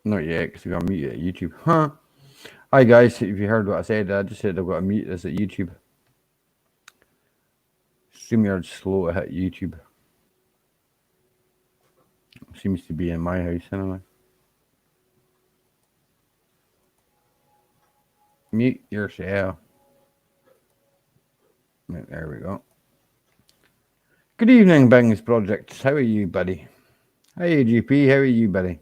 Not yet, because we got to meet you at YouTube. Huh? Hi guys, if you heard what I just said I've got to meet this at YouTube. StreamYard's slow to hit YouTube. Seems to be in my house anyway. Mute yourself. There we go. Good evening, Bings Projects. How are you, buddy? Hey, GP. How are you, buddy?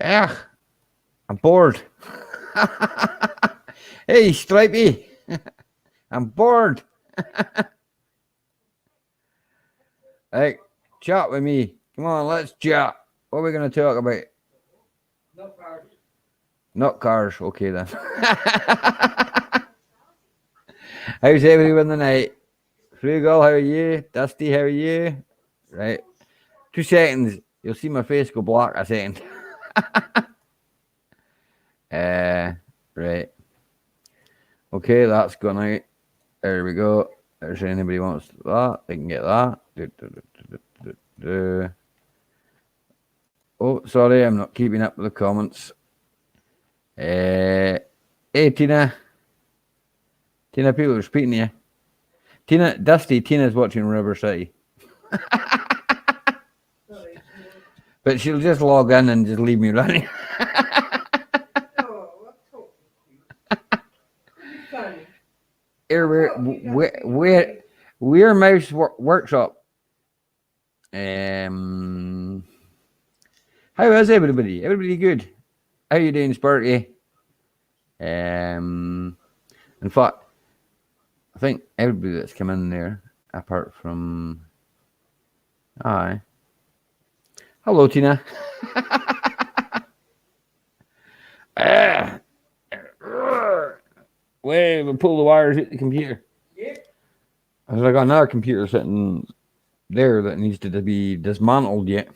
Ugh, I'm bored. Hey, Stripey. I'm bored. Hey, chat with me. Come on, let's chat. What are we going to talk about? Not cars. Not cars. Okay, then. How's everyone tonight? Frugal, how are you? Dusty, how are you? Right. 2 seconds. You'll see my face go black a second. Right. Okay, that's gone out. There we go. If anybody wants that, they can get that. Oh, sorry, I'm not keeping up with the comments. Hey, Tina. Tina, people are speaking to you. Tina, Dusty, Tina's watching River City. Sorry. But she'll just log in and just leave me running. No, I'm talking to you. Funny. Here, we're Mouse Workshop. How is everybody? Everybody good? How you doing, Sparky? In fact, I think everybody that's come in there, apart from, hi. Hello, Tina. Wait, we'll pull the wires out the computer. Yeah. I got another computer sitting there that needs to be dismantled yet.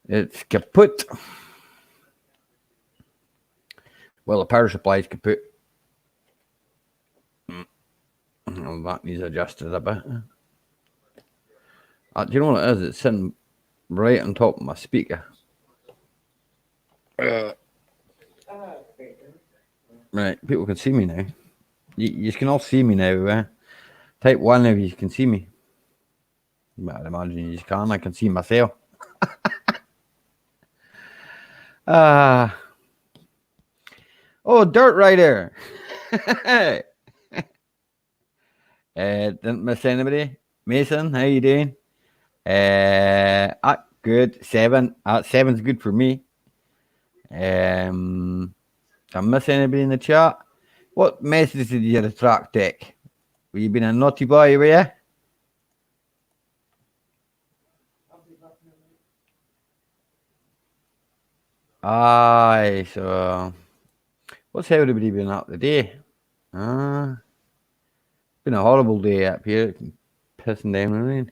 It's kaput. Well, the power supply is kaput. Well, that needs adjusted a bit. Do you know what it is? It's sitting right on top of my speaker. Right, people can see me now. You can all see me now. Type 1 if you can see me. But I'd imagine you just can. I can see myself. Oh, Dirt Rider. Didn't miss anybody. Mason, how you doing? Good. 7. 7's good for me. Did I miss anybody in the chat? What message did you attract, Tech? Were you being a naughty boy, were you? Aye, so what's everybody been up today? Been a horrible day up here, pissing down the rain.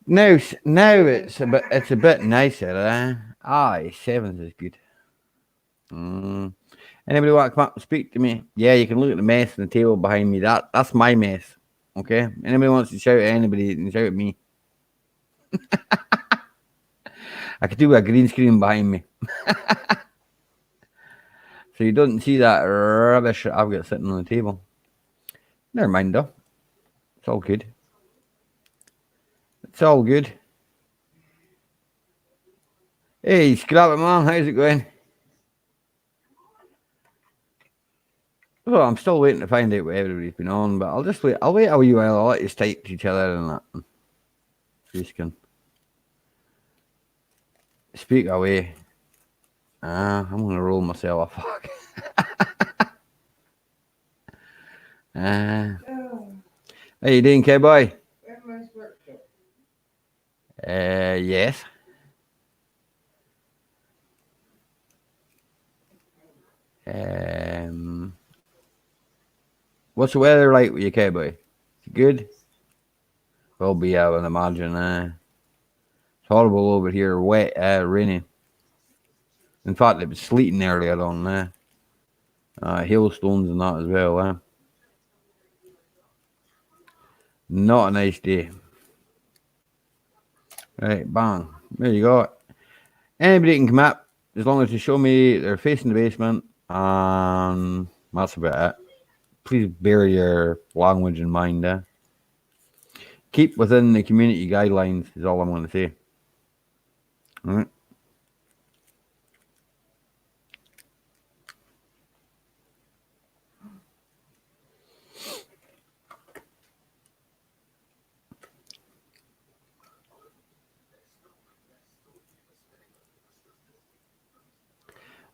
Now it's a bit nicer. Aye, 7's is good. Anybody want to come up and speak to me? Yeah, you can look at the mess on the table behind me. That's my mess. Okay. Anybody wants to shout at anybody, you can shout at me. I could do a green screen behind me. So you don't see that rubbish that I've got sitting on the table. Never mind though. It's all good. It's all good. Hey, Scrap It Man, how's it going? Well, I'm still waiting to find out what everybody's been on, but I'll just wait. I'll wait a wee while. I'll let you type to each other and that. So you can speak away. I'm gonna roll myself a fuck. How you doing, cowboy? Yes. What's the weather like with you, cowboy? Good? Will be, I would imagine. It's horrible over here, wet, rainy. In fact, it was sleeting earlier on there. Hailstones and that as well. Not a nice day. Right, bang. There you go. Anybody can come up as long as they show me they're facing the basement. And that's about it. Please bear your language in mind. Keep within the community guidelines is all I'm going to say. All right.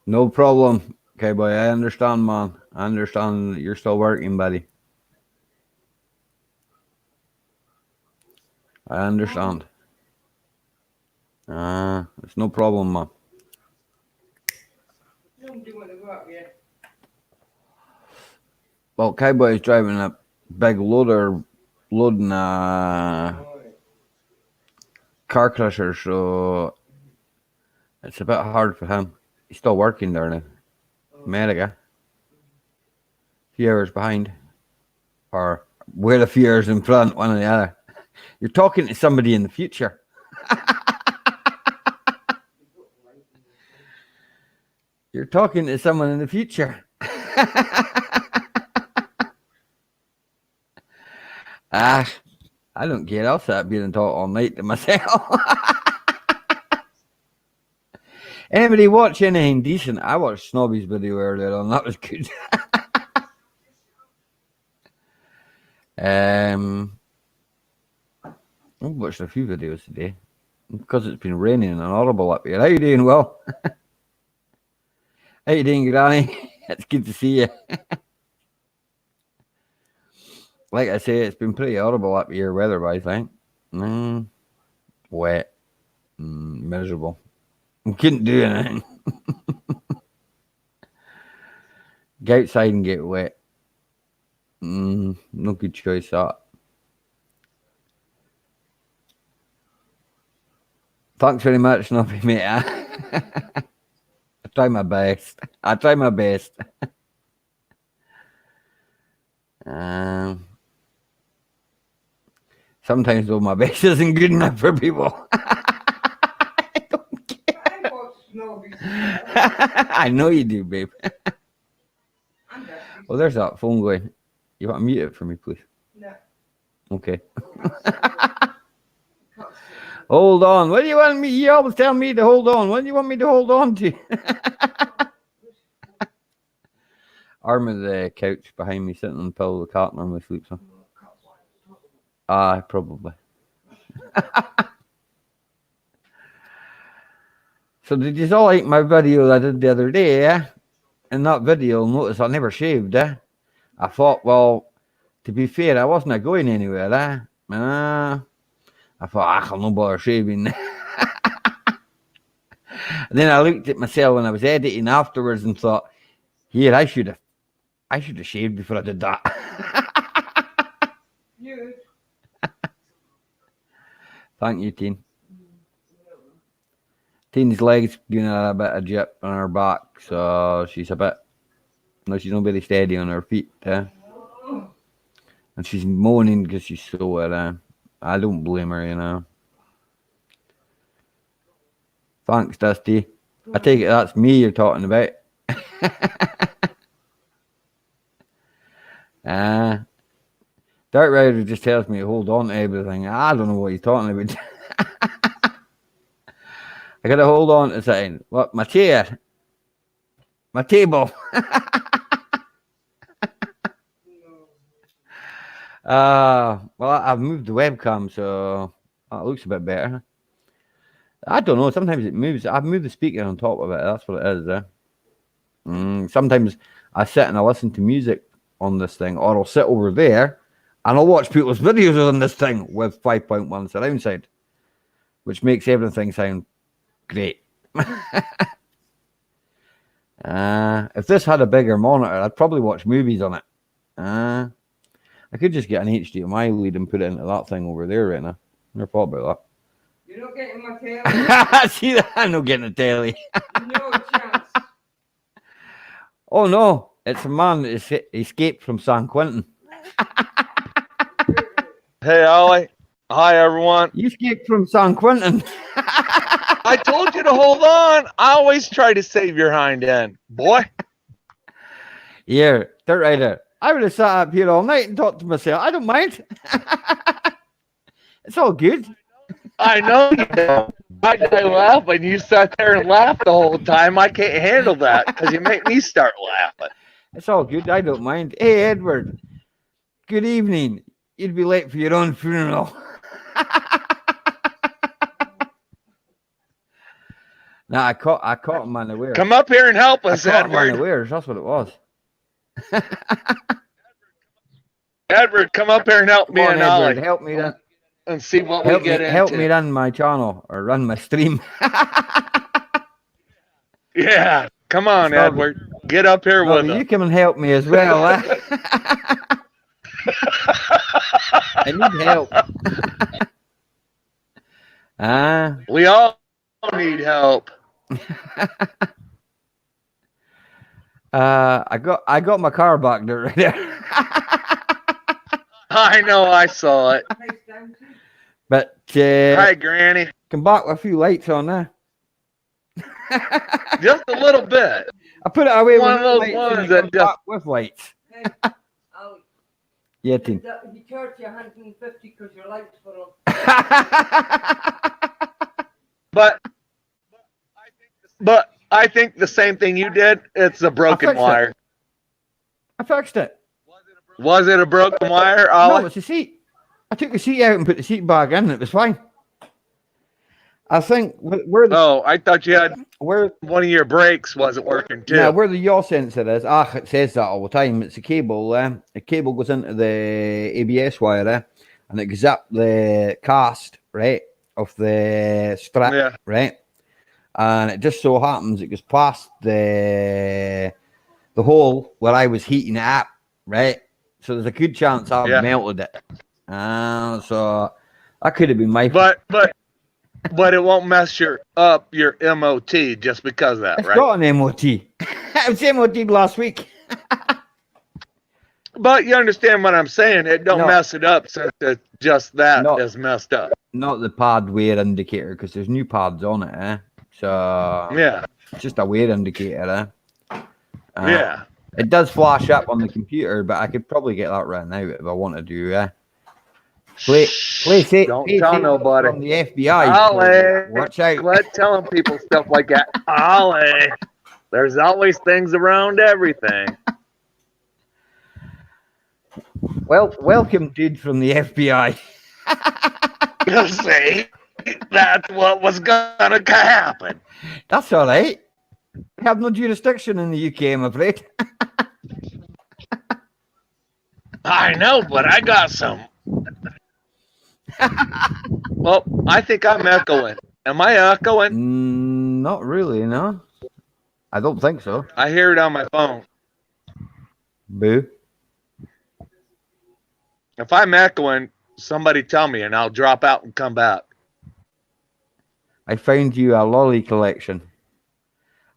No problem. Okay, boy, I understand, man. I understand that you're still working, buddy. I understand. It's no problem, man. Nobody want to go up yet. Well, Cowboy's driving a big loader, loading a car crusher, so it's a bit hard for him. He's still working there now. America. A few hours behind. Or we're a few hours in front, one or the other. You're talking to somebody in the future. You're talking to someone in the future. I don't care. I'll sit up here and talk all night to myself. Anybody watch anything decent? I watched Snobby's video earlier on. That was good. I've watched a few videos today because it's been raining and horrible up here. How you doing, Will? How you doing, Granny? It's good to see you. Like I say, it's been pretty horrible up here weather-wise, I think. Wet. Miserable. We couldn't do anything. Go outside and get wet. No good choice, that. Thanks very much, Snuffy, mate. I try my best. Sometimes, though, my best isn't good enough for people. I don't care. I watch Snobby's. I know you do, babe. I'm dusty. Well, there's that phone going. You want to mute it for me, please? No. Okay. Can't see. Hold on. What do you want me? You always tell me to hold on. What do you want me to hold on to? Arm of the couch behind me, sitting on the pillow. The cat normally sleeps on. Probably. So did you all like my video that I did the other day? Yeah? In that video, notice I never shaved. I thought, well, to be fair, I wasn't going anywhere. I thought, I'll no bother shaving. And then I looked at myself when I was editing afterwards and thought, here, I should have shaved before I did that. You. Thank you, Teen. Teen's legs doing a bit of jip on her back, so she's not very steady on her feet. And she's moaning because she's sore. I don't blame her, Thanks, Dusty. I take it that's me you're talking about. Dark Rider just tells me to hold on to everything. I don't know what he's talking about. I gotta hold on to something. What? My chair? My table? Well, I've moved the webcam, so that looks a bit better. I don't know. Sometimes it moves. I've moved the speaker on top of it. That's what it is. Sometimes I sit and I listen to music on this thing, or I'll sit over there and I'll watch people's videos on this thing with 5.1 surround sound, which makes everything sound great. If this had a bigger monitor, I'd probably watch movies on it. I could just get an HDMI lead and put it into that thing over there right now. Never thought about You're not getting my tail. See that? I'm not getting a telly. No chance. Oh no, it's a man that escaped from San Quentin. Hey, Ollie. Hi, everyone. You escaped from San Quentin. I told you to hold on. I always try to save your hind end, boy. Yeah, dirt rider. I would have sat up here all night and talked to myself. I don't mind. It's all good. I know you don't. I laugh, and you sat there and laughed the whole time. I can't handle that because you make me start laughing. It's all good. I don't mind. Hey, Edward. Good evening. You'd be late for your own funeral. Nah, I caught him unaware. Come up here and help I us, caught him Edward. unawares. That's what it was. Edward, come up here and help Come me on, and Edward. Ollie Help me run. and see what we get into. Help me run my channel or run my stream. Yeah, come on, Stop. Edward. Get up here No, with but us. you come and help me as well. I need help. We all need help. I got my car back there right there. I know, I saw it. Nice down too. But Hi, Granny. come back with a few lights on there. Just a little bit. I put it away One with of those lights ones and it that comes just- back with lights. Hey, Ali, Yeah, team. he charged you 150 because your lights were on. But I think the same thing you did. It's a broken fixed it. wire. I fixed it. Was it a broken wire, No, Ollie? it's the seat. I took the seat out and put the seat back in. And it was fine. I think where the Oh, I thought you had where one of your brakes wasn't working too. yeah, where the yaw sensor is. It says that all the time. It's a cable. The cable goes into the ABS wire, and it goes up the cast right of the strap, Yeah. right. And it just so happens it goes past the hole where I was heating it up, right. So there's a good chance I've Yeah. melted it. So that could have been my. But it won't mess up your MOT just because of that, It's right? got an MOT. It was MOT last week. But you understand what I'm saying? It don't No. mess it up since it's just that No. is messed up. Not the pad wear indicator because there's new pads on it, So Yeah. it's just a wear indicator, Yeah. It does flash up on the computer, but I could probably get that right now if I wanted to. Play safe. Don't play tell safe nobody. From the FBI. Ollie, Watch out. quit telling people stuff like that. Ollie, there's always things around everything. Well, welcome, dude, from the FBI. You see, that's what was gonna happen. That's all right. We have no jurisdiction in the UK, I'm afraid. I know, but I got some. Well, I think I'm echoing. Am I echoing? Not really, no. I don't think so. I hear it on my phone. Boo. If I'm echoing, somebody tell me and I'll drop out and come back. I found you a lolly collection.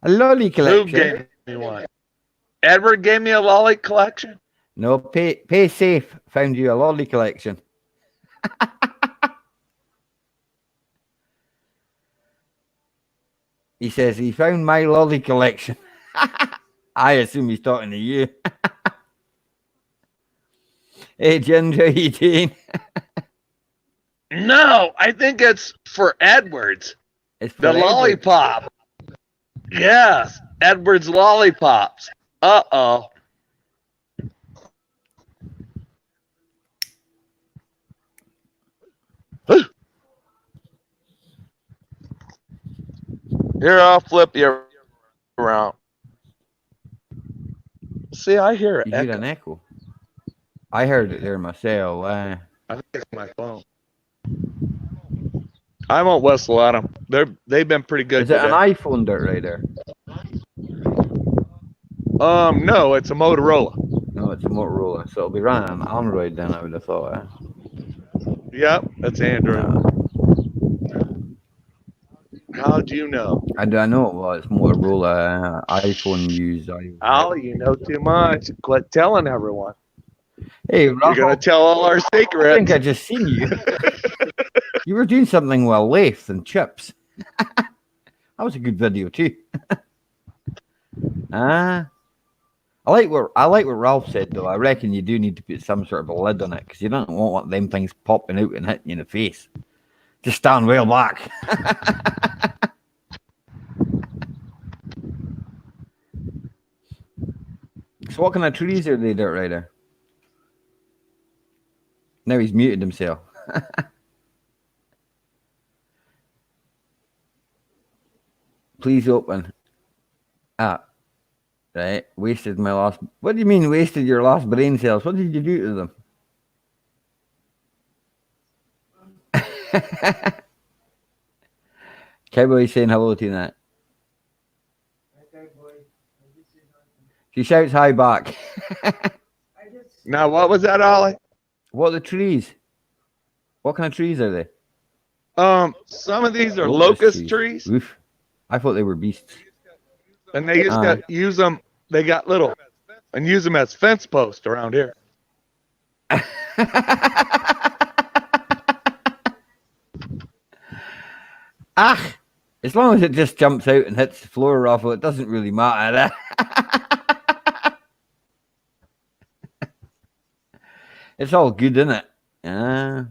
A lolly Who collection. gave me one? Edward gave me a lolly collection? No, pay safe. Found you a lolly collection. He says he found my lolly collection. I assume he's talking to you. Hey, Ginger, you doing? No, I think it's for Edwards. It's for The Edward. lollipop. Yes, Edward's lollipops. Uh-oh. Here, I'll flip you around. See, I hear it. You hear an echo? I heard it there myself. I think it's my phone. I won't whistle at them. They've been pretty good Is it an today. iPhone dirt rider? No, it's a Motorola. No, it's a Motorola, so it'll be running on Android then, I would have thought. Yep, that's Android. How'd you know? I don't know. Well, it's Motorola iPhone use. Al, you know too much. Quit telling everyone. Hey, You're gonna Ralph, tell all our I think secrets. I just seen you. You were doing something with Lathe and chips. That was a good video too. Ah. I like what Ralph said though. I reckon you do need to put some sort of a lid on it because you don't want them things popping out and hitting you in the face. Just stand well back. So what kind of trees are they, Dirt Rider? Now he's muted himself. Please open. Ah, right. Wasted my last. What do you mean wasted your last brain cells? What did you do to them? Cowboy saying hello to that. She shouts hi back. Now, what was that, Ollie? What are the trees? What kind of trees are they? Some of these are locust trees, Oof. I thought they were beasts. and they just got use them. They got little, and use them as fence posts around here. Ah, as long as it just jumps out and hits the floor, Raffle, it doesn't really matter. It's all good, isn't it? Yeah.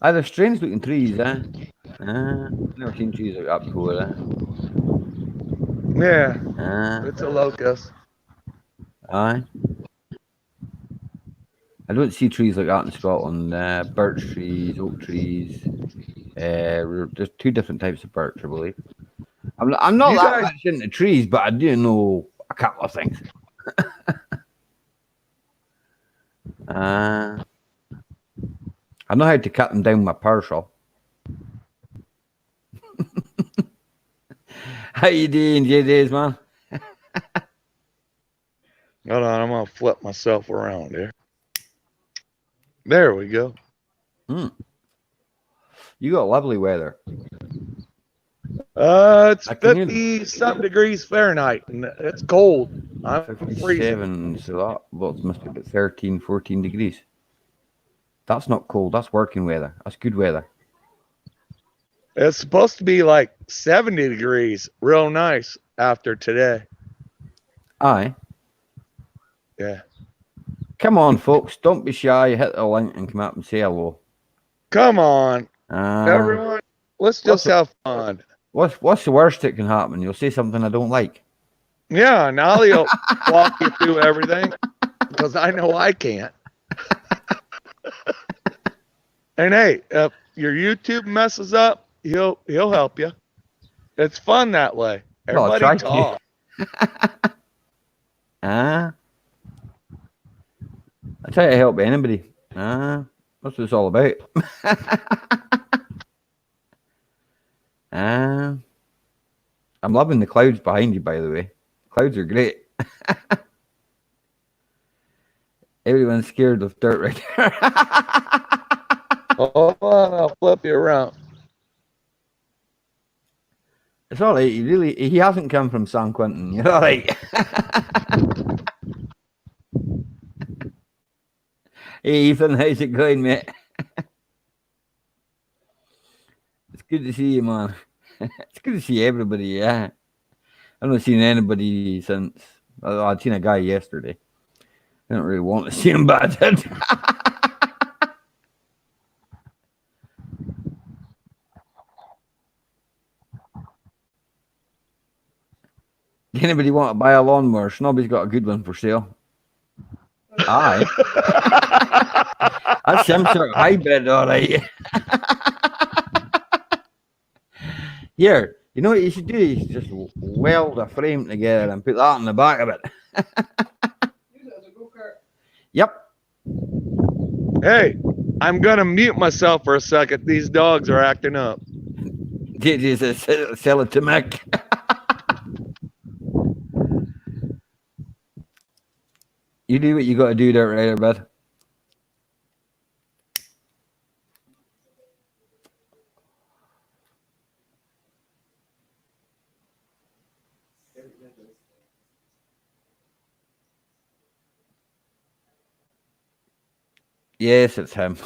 They're strange looking trees, eh? Never seen trees like that before, eh? Yeah, it's a locust. Aye. I don't see trees like that in Scotland. Birch trees, oak trees. There's two different types of birch, I believe. I'm not that much into trees, but I do know a couple of things. I know how to cut them down with my power saw. How you doing, JDs, man? Hold on, I'm gonna flip myself around here. There we go. You got lovely weather. It's 50-something degrees Fahrenheit, and it's cold. I'm freezing. 57, so that must be about 13, 14 degrees. That's not cold. That's working weather. That's good weather. It's supposed to be like 70 degrees, real nice after today. Aye. Yeah. Come on, folks. Don't be shy. Hit the link and come up and say hello. Come on. Everyone, let's just have fun. What's the worst that can happen? You'll say something I don't like. Yeah, now he'll walk you through everything because I know I can't. And hey, if your YouTube messes up, he'll help you. It's fun that way. Everybody talk. I try to help anybody. That's what it's all about. I'm loving the clouds behind you, by the way. Clouds are great. Everyone's scared of Dirt Rider. Hold on, I'll flip you around. It's all right. He hasn't come from San Quentin. You're all right. Hey, Ethan, how's it going, mate? It's good to see you, man. It's good to see everybody, yeah. I've not seen anybody since. I'd seen a guy yesterday. I don't really want to see him, but I did. Anybody want to buy a lawnmower? Snobby's got a good one for sale. Aye. That's some sort of hybrid, all right. Here, you know what you should do? You should just weld a frame together and put that on the back of it. Yep. Hey, I'm going to mute myself for a second. These dogs are acting up. Did you sell it to Mick? You do what you got to do there, right, bud. Yes, it's him.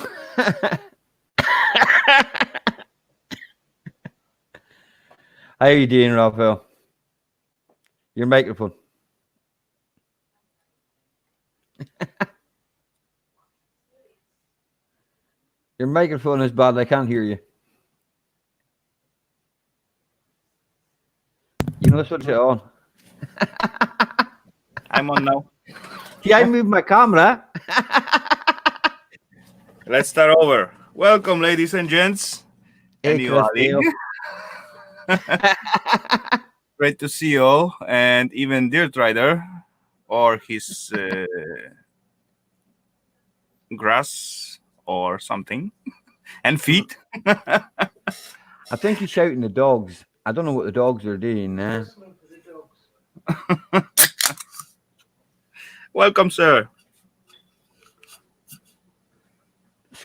How you doing, Raphael? Your microphone. Your microphone is bad. I can't hear you. You know switch it on. I'm on now. See, I moved my camera. Let's start over. Welcome, ladies and gents. Hey, Anybody. Great to see you all, and even Dirt Rider or his grass or something, and feet. I think he's shouting the dogs. I don't know what the dogs are doing now. Welcome, sir.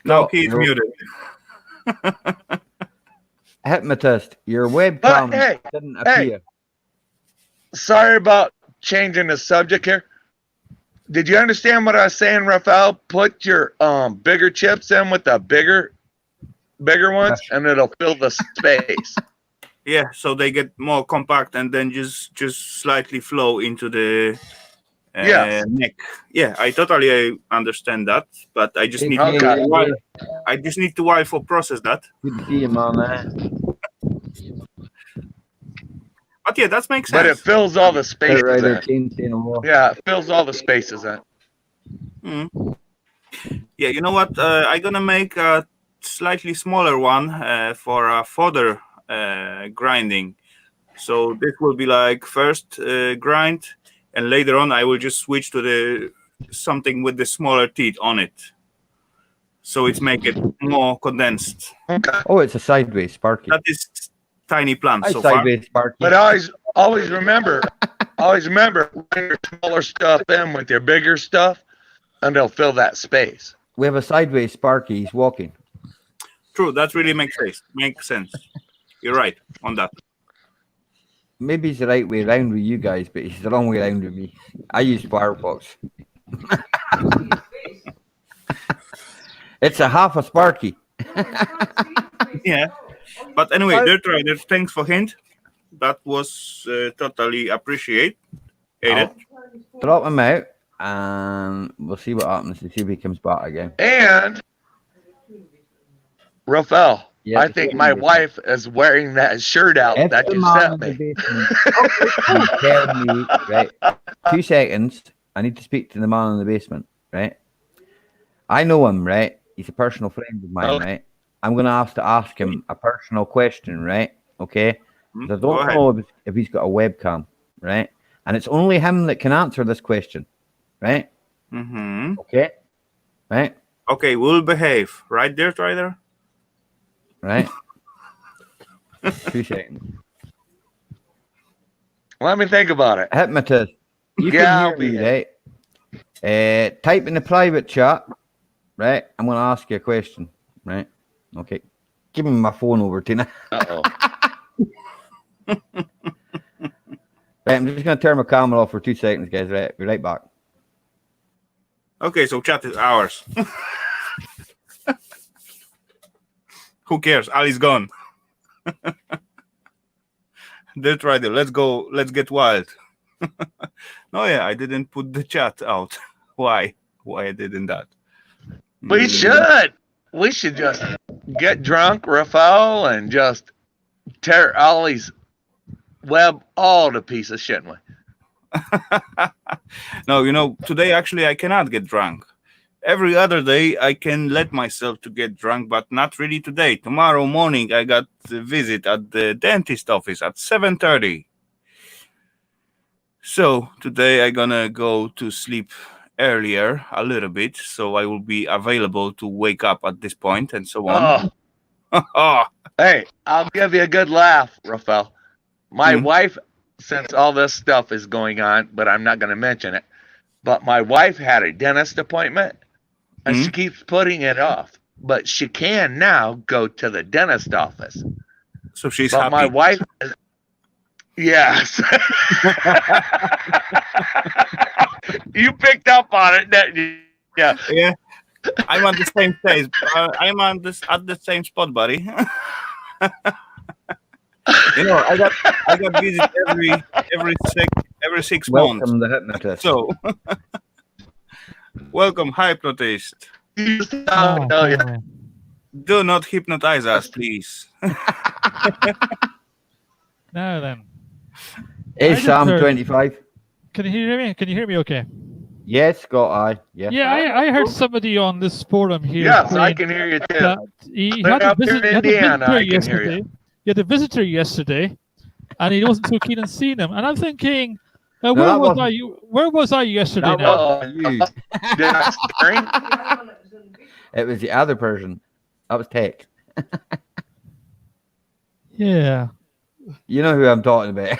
No, he's muted. Hypnotist, your webcam Hey, didn't appear. Sorry about changing the subject here. Did you understand what I was saying, Raphael? Put your bigger chips in with the bigger ones, and it'll fill the space. Yeah, so they get more compact and then just slightly flow into the neck. Yeah, I totally understand that, but I just need to I just need to while for process that. Good to see you, man. But yeah, that makes sense. But it fills all the spaces in. Yeah, it fills all the spaces in. Yeah, you know what? I'm gonna make a slightly smaller one for fodder grinding. So this will be like first grind, and later on I will just switch to the something with the smaller teeth on it. So it's make it more condensed. Okay. Oh, it's a sideways Sparky. That is tiny plant so sideways Sparky. But always remember bring your smaller stuff in with your bigger stuff, and they'll fill that space. We have a sideways Sparky. He's walking. True, that really makes sense. You're right on that. Maybe it's the right way around with you guys, but it's the wrong way around with me. I use Firefox. It's a half a Sparky. Yeah. But anyway, Dirt Rider, thanks for hint. That was totally appreciated. Drop him out, and we'll see what happens to see if he comes back again. And Raphael, I think my wife is wearing that shirt out that you sent me. Tell me, right? 2 seconds. I need to speak to the man in the basement, right? I know him, right? He's a personal friend of mine, right? I'm going to have to ask him a personal question, right? Okay? I don't know if he's got a webcam, right? And it's only him that can answer this question, right? Mm-hmm. Okay? Right? Okay, we'll behave. Right, Dirt Rider? Right? 2 seconds. Let me think about it. Hypnotist. You can hear me, right? Type in the private chat, right? I'm going to ask you a question, right? Okay. Give me my phone over, Tina. Uh-oh. Right, I'm just going to turn my camera off for 2 seconds, guys. Right, be right back. Okay, so chat is ours. Who cares? Ali's gone. Dirt Rider, let's go. Let's get wild. No, yeah, I didn't put the chat out. Why? Why I didn't that? We should. We should just get drunk, Raphael, and just tear Ollie's web all to pieces, shouldn't we? No, you know, today actually I cannot get drunk. Every other day I can let myself to get drunk, but not really today. Tomorrow morning I got a visit at the dentist office at 7:30. So today I'm gonna go to sleep earlier a little bit, so I will be available to wake up at this point and so on. Hey, I'll give you a good laugh, Raphael. My wife, since all this stuff is going on, but I'm not going to mention it, but my wife had a dentist appointment, and she keeps putting it off. But she can now go to the dentist office. So she's but happy. My wife, Yes. You picked up on it, didn't you? Yeah. Yeah, I'm on the same stage. I'm on this at the same spot, buddy. I got visit every 6 months. Welcome the hypnotist. So, welcome, hypnotist. Oh, yeah. Do not hypnotize us, please. Now then, Is I Sam just heard- 25? can you hear me? Can you hear me? Okay. Yes, Scott, aye. Yes. Yeah, I heard somebody on this forum here. Yes, I saying can hear you too. that he Clear had a up here in he had a Indiana, I visitor can hear you. yesterday. He had a visitor yesterday, and he wasn't so keen on seeing him. And I'm thinking, where that was wasn't- I? Where was I yesterday? That Now? wasn't you. Did I scream? It was the other person. That was Tech. Yeah, You know who I'm talking about.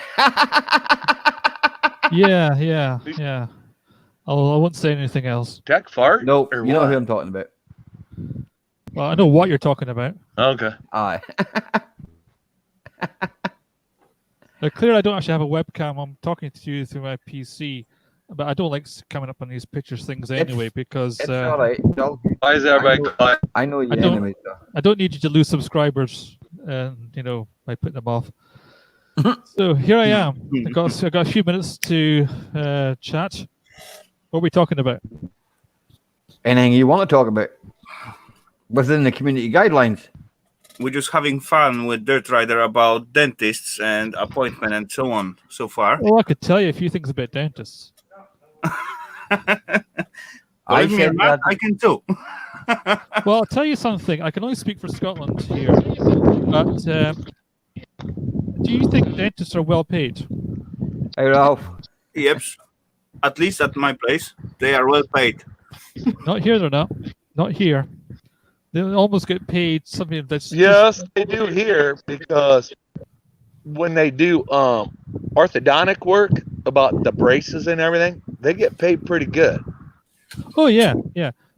yeah. I won't say anything else. Tech fart? No, Or you know what? who I'm talking about. Well, I know what you're talking about. Okay. Aye. Now, clear, I don't actually have a webcam. I'm talking to you through my PC, but I don't like coming up on these pictures things anyway because It's all right. It's all good. Why is everybody quiet? I know you I don't- anyway. So. I don't need you to lose subscribers, by putting them off. So here I am. I got a few minutes to chat. What are we talking about? Anything you want to talk about within the community guidelines? We're just having fun with Dirt Rider about dentists and appointment and so on so far. Well, I could tell you a few things about dentists. Believe me or not, that I can too. Well, I'll tell you something. I can only speak for Scotland here, but do you think dentists are well paid? Hey, Ralph. Yep. At least at my place, they are well paid. Not here, they're not. Not here. They almost get paid something that's Yes, they do here because when they do orthodontic work about the braces and everything, they get paid pretty good. Oh yeah.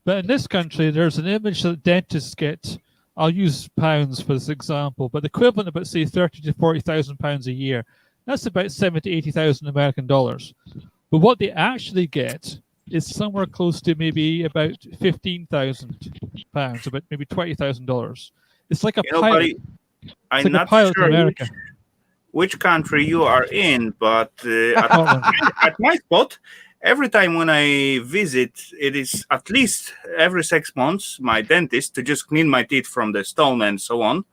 But in this country, there's an image that dentists get. I'll use pounds for this example, but the equivalent of about say 30 to 40,000 pounds a year. That's about 70 to 80,000 American dollars. But what they actually get is somewhere close to maybe about 15,000 pounds, about maybe $20,000. It's like a pilot. Buddy, It's I'm like a not pilot in sure America. which country you are in, but Scotland. at my spot, every time when I visit, it is at least every 6 months, my dentist to just clean my teeth from the stone and so on,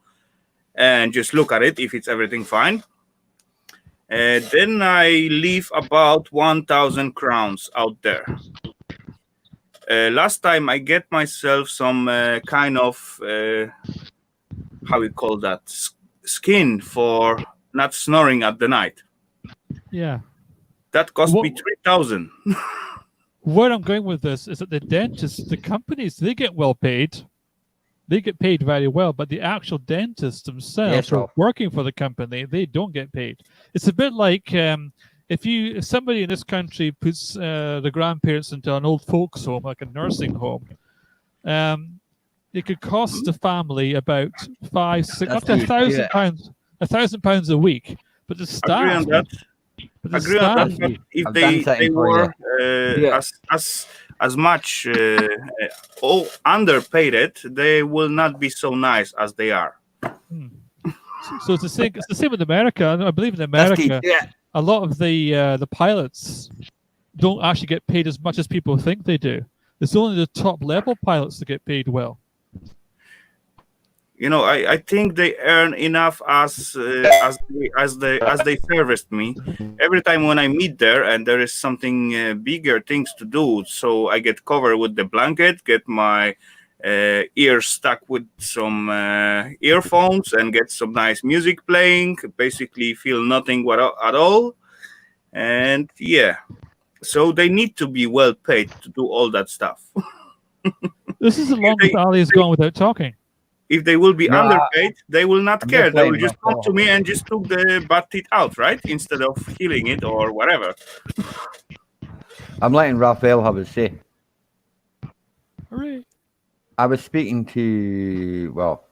and just look at it if it's everything fine. Then I leave about 1,000 crowns out there. Last time I get myself some kind of how we call that skin for not snoring at the night. Yeah. That cost me What- 3,000. Where I'm going with this is that the dentists, the companies, they get well paid. They get paid very well, but the actual dentists themselves Yes, who are Ralph. working for the company, they don't get paid. It's a bit like if somebody in this country puts the grandparents into an old folks home, like a nursing home, it could cost the family about £500, up to That's huge, £1,000, £1,000 a week. But the Agree staff, on that. but the Agree on that. staff, But if I've done they something for were Yeah. as much underpaid, they will not be so nice as they are. so it's the same. It's the same with America. I believe in That's America, yeah. a lot of the pilots don't actually get paid as much as people think they do. It's only the top level pilots that get paid well. I think they earn enough as they serviced me. Every time when I meet there and there is something bigger things to do, so I get covered with the blanket, get my ears stuck with some earphones, and get some nice music playing. Basically, feel nothing at all, and yeah. So they need to be well paid to do all that stuff. This is the longest Ali has gone without talking. If they will be No, underpaid, they will not I'm care. just They will letting just that come to go. me and just took the bad teeth out, right? Instead of healing it or whatever. I'm letting Raphael have his say. Hooray. I was speaking to, well,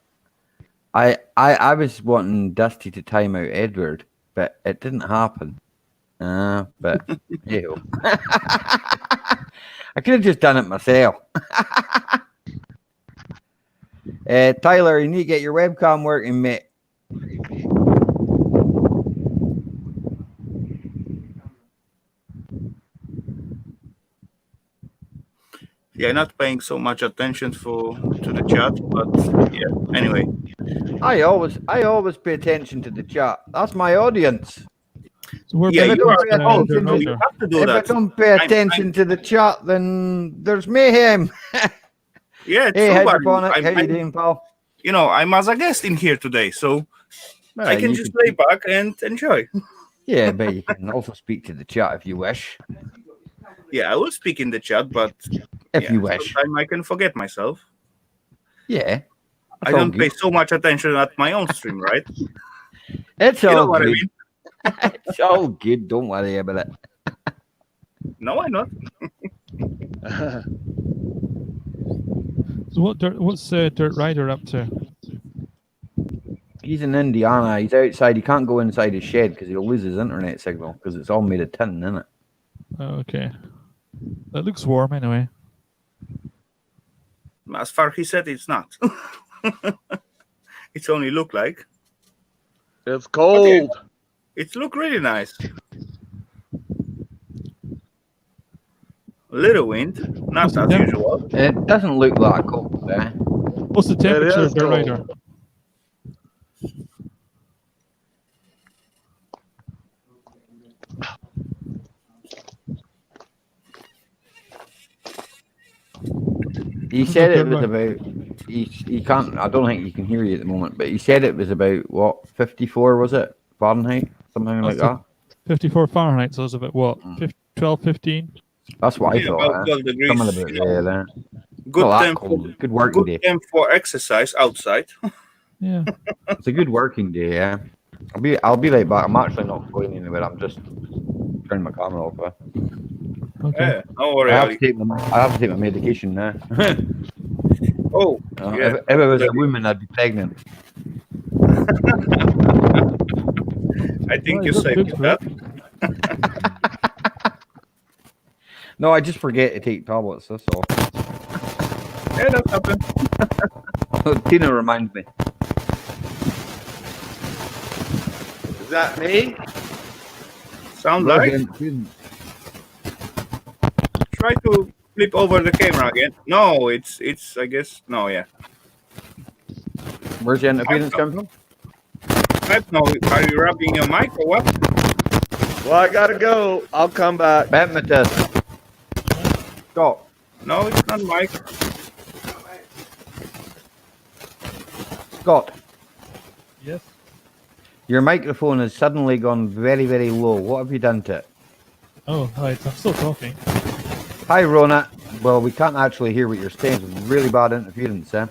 I was wanting Dusty to time out Edward but it didn't happen. But hey, I could have just done it myself. Tyler, you need to get your webcam working, mate. Yeah, not paying so much attention to the chat, but yeah. Anyway, I always pay attention to the chat. That's my audience. So we're yeah, back you on, are the host, Dirt so you Rider. have to do If I that. don't pay attention to the chat, then there's mayhem. Yeah, Hey, true, but Hydroponic, how you doing, pal? you know, I'm as a guest in here today, so Well, I can you just could- lay back and enjoy. Yeah, but you can also speak to the chat if you wish. Yeah, I will speak in the chat, but If yeah, you wish. sometimes I can forget myself. Yeah. I It's all don't good. pay so much attention at my own stream, right? It's You know all what I good. mean? It's all good. Don't worry about it. No, I'm not. So what's Dirt Rider up to? He's in Indiana. He's outside. He can't go inside his shed because he'll lose his internet signal because it's all made of tin, isn't it? Oh, okay. That looks warm anyway. As far he said, it's not. It's only look like. It's cold. It look really nice. A little wind, not as Yeah. usual. It doesn't look that cold, eh? What's the temperature is of Dirt cold. Rider? He said it was about. He can't. I don't think he can hear you at the moment, but he said it was about what 54 was it Fahrenheit, something like That's that. 54 Fahrenheit, so it's about what? Mm. 12, 15? That's what I Yeah, thought. about Eh? 12 degrees. Something about You know, there. good Not that temp for, cold. Good working day. good temp for exercise outside. Yeah. It's a good working day. Yeah. I'll be right back. I'm actually not going anywhere. I'm just turning my camera off. Okay. Yeah, don't worry. I have Ali. to take my medication now. Oh, yeah. If I was a woman, I'd be pregnant. I think Oh, you're you look safe good with for that. No, I just forget to take tablets. That's all. Yeah, that happened. Tina reminds me. Is that me? Sound like. Try to flip over the camera again. No, it's. I guess. No, yeah. Where's the interference come from? I don't know. Are you rubbing your mic or what? Well, I gotta go. I'll come back. Badminton. Stop. No, it's not mic. Scott, Yes. your microphone has suddenly gone very, very low. What have you done to it? Oh, right. I'm still talking. Hi, Rona. Well, we can't actually hear what you're saying. It's really bad interference, eh?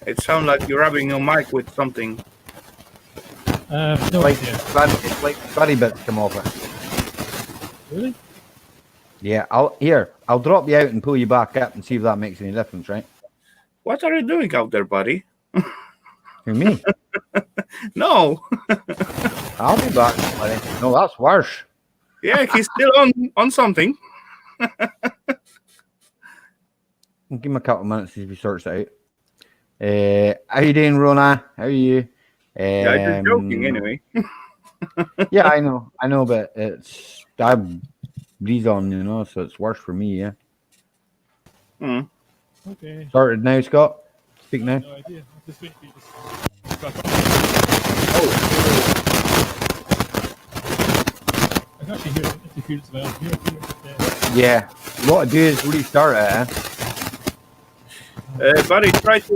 It sounds like you're rubbing your mic with something. No Like, idea. it's like funny bits come off it. Really? Yeah, I'll drop you out and pull you back up and see if that makes any difference, right? What are you doing out there, buddy? For me, No. I'll be back, buddy. No, that's worse. Yeah, he's still on something. Give him a couple of minutes see if he sorts it out. How you doing, Rona? How are you? Yeah, I'm just joking anyway. Yeah, I know, but it's I breathe on, you know, so it's worse for me. Yeah. Hmm. Okay. Started now, Scott. Speak now. No idea. I'm just waiting for you to I can actually hear interference well. Yeah. What to do is restart it. Eh? Buddy, try to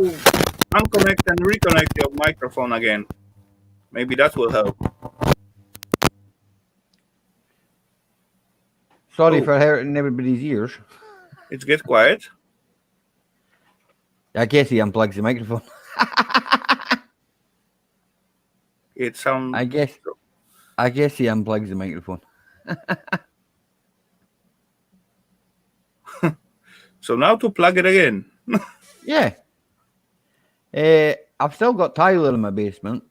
unconnect and reconnect your microphone again. Maybe that will help. Sorry Oh. for hurting everybody's ears. It's get quiet. I guess he unplugs the microphone. It sounds. I guess he unplugs the microphone. So now to plug it again. Yeah. I've still got Tyler in my basement.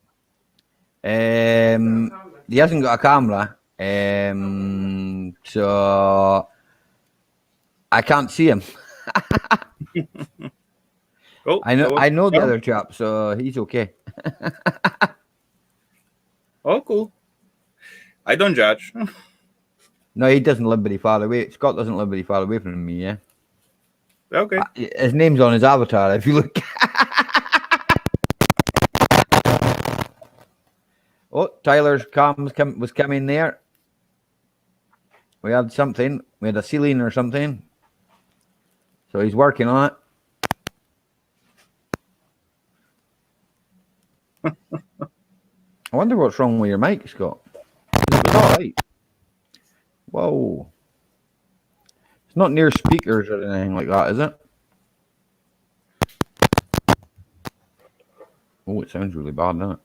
He hasn't got a camera, so I can't see him. Oh, I know the oh, other chap, so he's okay. Oh, cool. I don't judge. No, he doesn't live very far away. Scott doesn't live very far away from me. Yeah, Okay. his name's on his avatar. If you look. Oh, Tyler's was coming there. We had something. We had a ceiling or something. So he's working on it. I wonder what's wrong with your mic, Scott. It was all right. Whoa. It's not near speakers or anything like that, is it? Oh, it sounds really bad, doesn't it?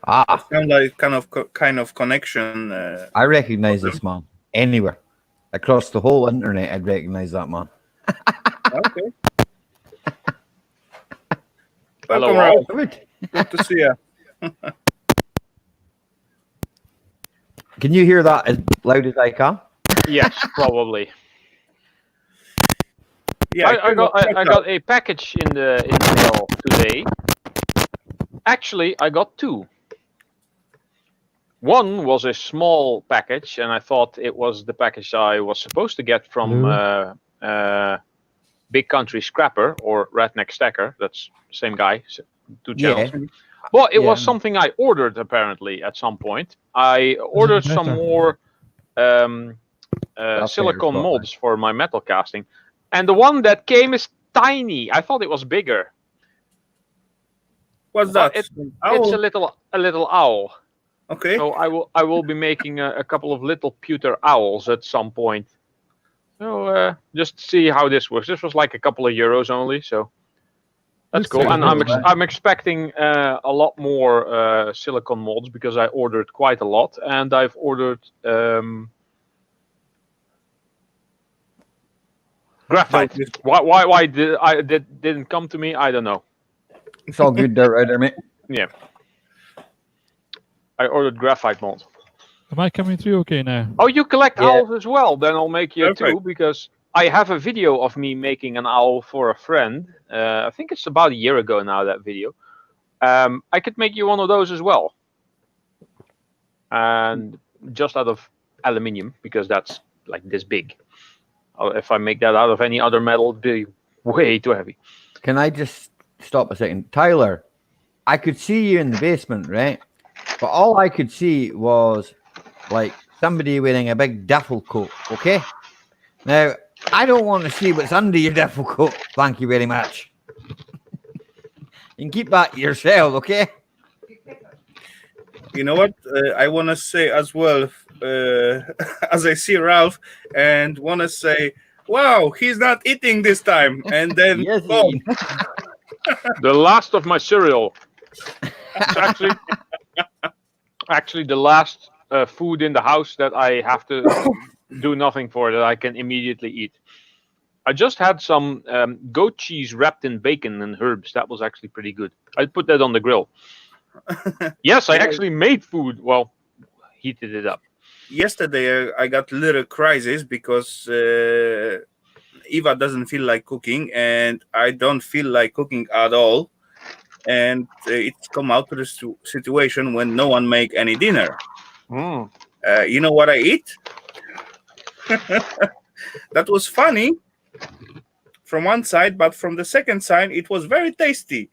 Ah, Sound like kind of connection. I recognize this man. Anywhere. Across the whole internet, I'd recognize that man. Okay. Hello, Welcome, all. Ralph. Good to see you. Can you hear that as loud as I can? Yes, probably. Yeah, I got a package in the mail today. Actually, I got two. One was a small package, and I thought it was the package I was supposed to get from Big Country Scrapper or Redneck Stacker. That's the same guy, two channels. Yeah. Well, it was Yeah. something I ordered apparently at some point. I ordered some better. more That's silicone better, molds for my metal casting, and the one that came is tiny. I thought it was bigger. What's Well, that? It's a little owl. Okay. So I will be making a couple of little pewter owls at some point. So just see how this works. This was like a couple of euros only, so that's This cool. sounds And really I'm expecting a lot more silicone molds because I ordered quite a lot, and I've ordered graphite. Why didn't come to me? I don't know. It's all good there, right there, mate. Yeah, I ordered graphite mold. Am I coming through okay now? Oh, you collect Yeah. owls as well? Then I'll make you two Perfect. because I have a video of me making an owl for a friend. I think it's about a year ago now, that video. I could make you one of those as well. And just out of aluminium because that's like this big. If I make that out of any other metal, it'd be way too heavy. Can I just stop a second? Tyler, I could see you in the basement, right? But all I could see was like somebody wearing a big duffel coat, okay? Now, I don't want to see what's under your duffel coat. Thank you very much. You can keep that to yourself, okay? You know what? I want to say as well, as I see Ralph, and want to say, wow, he's not eating this time. And then, Yes, boom. Ian. The last of my cereal. It's actually the last food in the house that I have to do nothing for, that I can immediately eat. I just had some goat cheese wrapped in bacon and herbs. That was actually pretty good. I put that on the grill. Yes, I actually made food. Well, heated it up. Yesterday I got a little crisis because Eva doesn't feel like cooking and I don't feel like cooking at all, and it's come out to the situation when no one make any dinner. You know what I eat? That was funny from one side, but from the second side it was very tasty.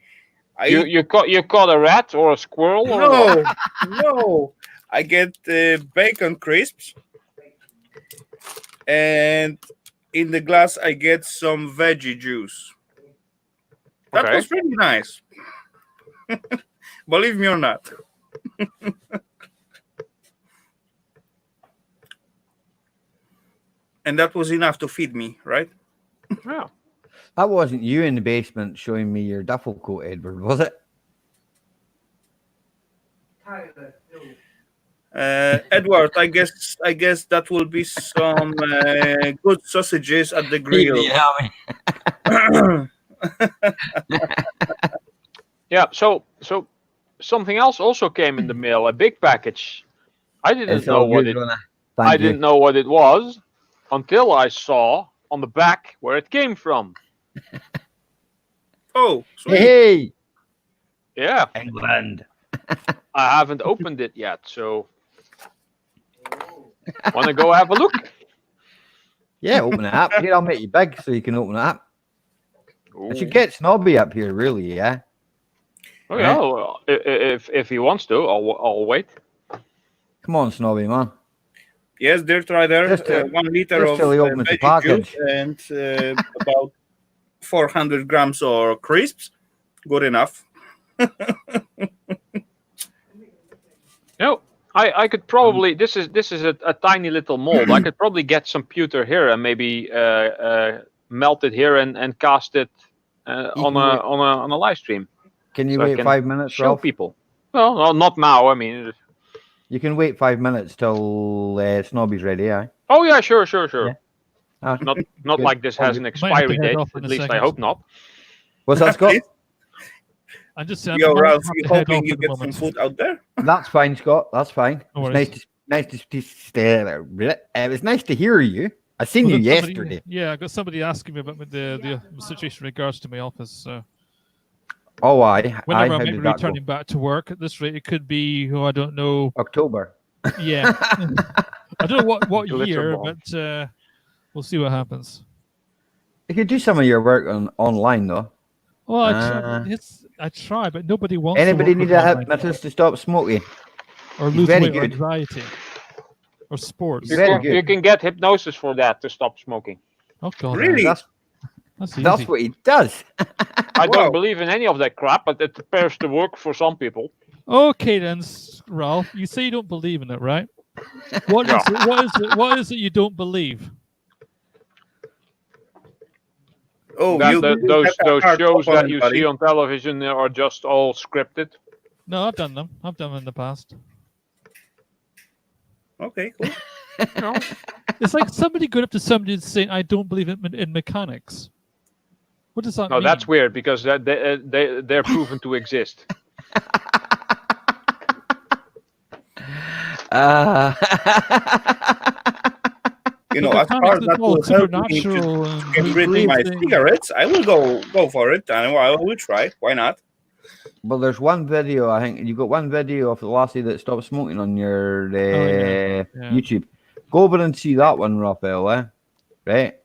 You caught a rat or a squirrel? Or what? No. I get bacon crisps, and in the glass I get some veggie juice. That Okay. was really nice. Believe me or not. And that was enough to feed me, right? Yeah. That wasn't you in the basement showing me your duffel coat, Edward, was it? Tyler, no. Edward, I guess that will be some good sausages at the grill. Yeah. So something else also came in the mail. A big package. I didn't It's know all what good, it. Rona. I Thank didn't you. know what it was until I saw on the back where it came from. Oh, sweet. Hey, Yeah. England. I haven't opened it yet, so want to go have a look? Yeah, open it up. Here, I'll make you big so you can open it up. I should Ooh. get Snobby up here, really, yeah? Oh yeah, well, if he wants to, I'll wait. Come on, Snobby, man. Yes, Dirt Rider, Just to- 1 liter just of till he opens the magic juice package. and about 400 grams of crisps. Good enough. No, I could probably. This is a tiny little mold. I could probably get some pewter here and maybe melt it here and cast it on a live stream. Can you So I wait can 5 minutes, Show Ralph? people. Well, no, not now. I mean, You can wait 5 minutes till Snobby's ready, yeah? oh yeah, sure. Yeah. Ah, Not Good. like this has an Might have to expiry head date. off in At a least I second. hope not. what's that, Scott? I'm just saying. Yo, I might Ralph, have you to head hoping off you in a get some moment. food out there? That's fine, Scott. That's fine. No It's worries. it was nice to hear you. I seen Well, you there's somebody- yesterday. Yeah, I got somebody asking me about the situation in regards to my office. So Oh, whenever how I'm did that go? returning back to work at this rate, it could be, I don't know. October. Yeah, I don't know what Glitter year, bomb. but we'll see what happens. You could do some of your work online, though. Well, Ah. I try, but nobody wants. Anybody to work need with a online hypnotist to stop smoking? or He's lose very weight or good. anxiety or sports? You Very can, good. you can get hypnosis for that to stop smoking. Oh God, Really? That's That's easy. that's what he does. I Wow. don't believe in any of that crap, but it appears to work for some people. Okay then, Ralph. You say you don't believe in it, right? What is it? What is it you don't believe? Oh, That you those have a hard shows that opponent, you buddy. see on television are just all scripted. No, I've done them. I've done them in the past. Okay, cool. No. It's like somebody going up to somebody and saying, "I don't believe in mechanics." What does that No, mean? that's weird because they're proven to exist. You know, But as far mechanics as is that all will help me to supernatural and get rid of my things. cigarettes, I will go for it, and I will try. Why not? Well, there's one video. I think you got one video of the lassie that stopped smoking on your yeah. YouTube. Go over and see that one, Raphael. Right?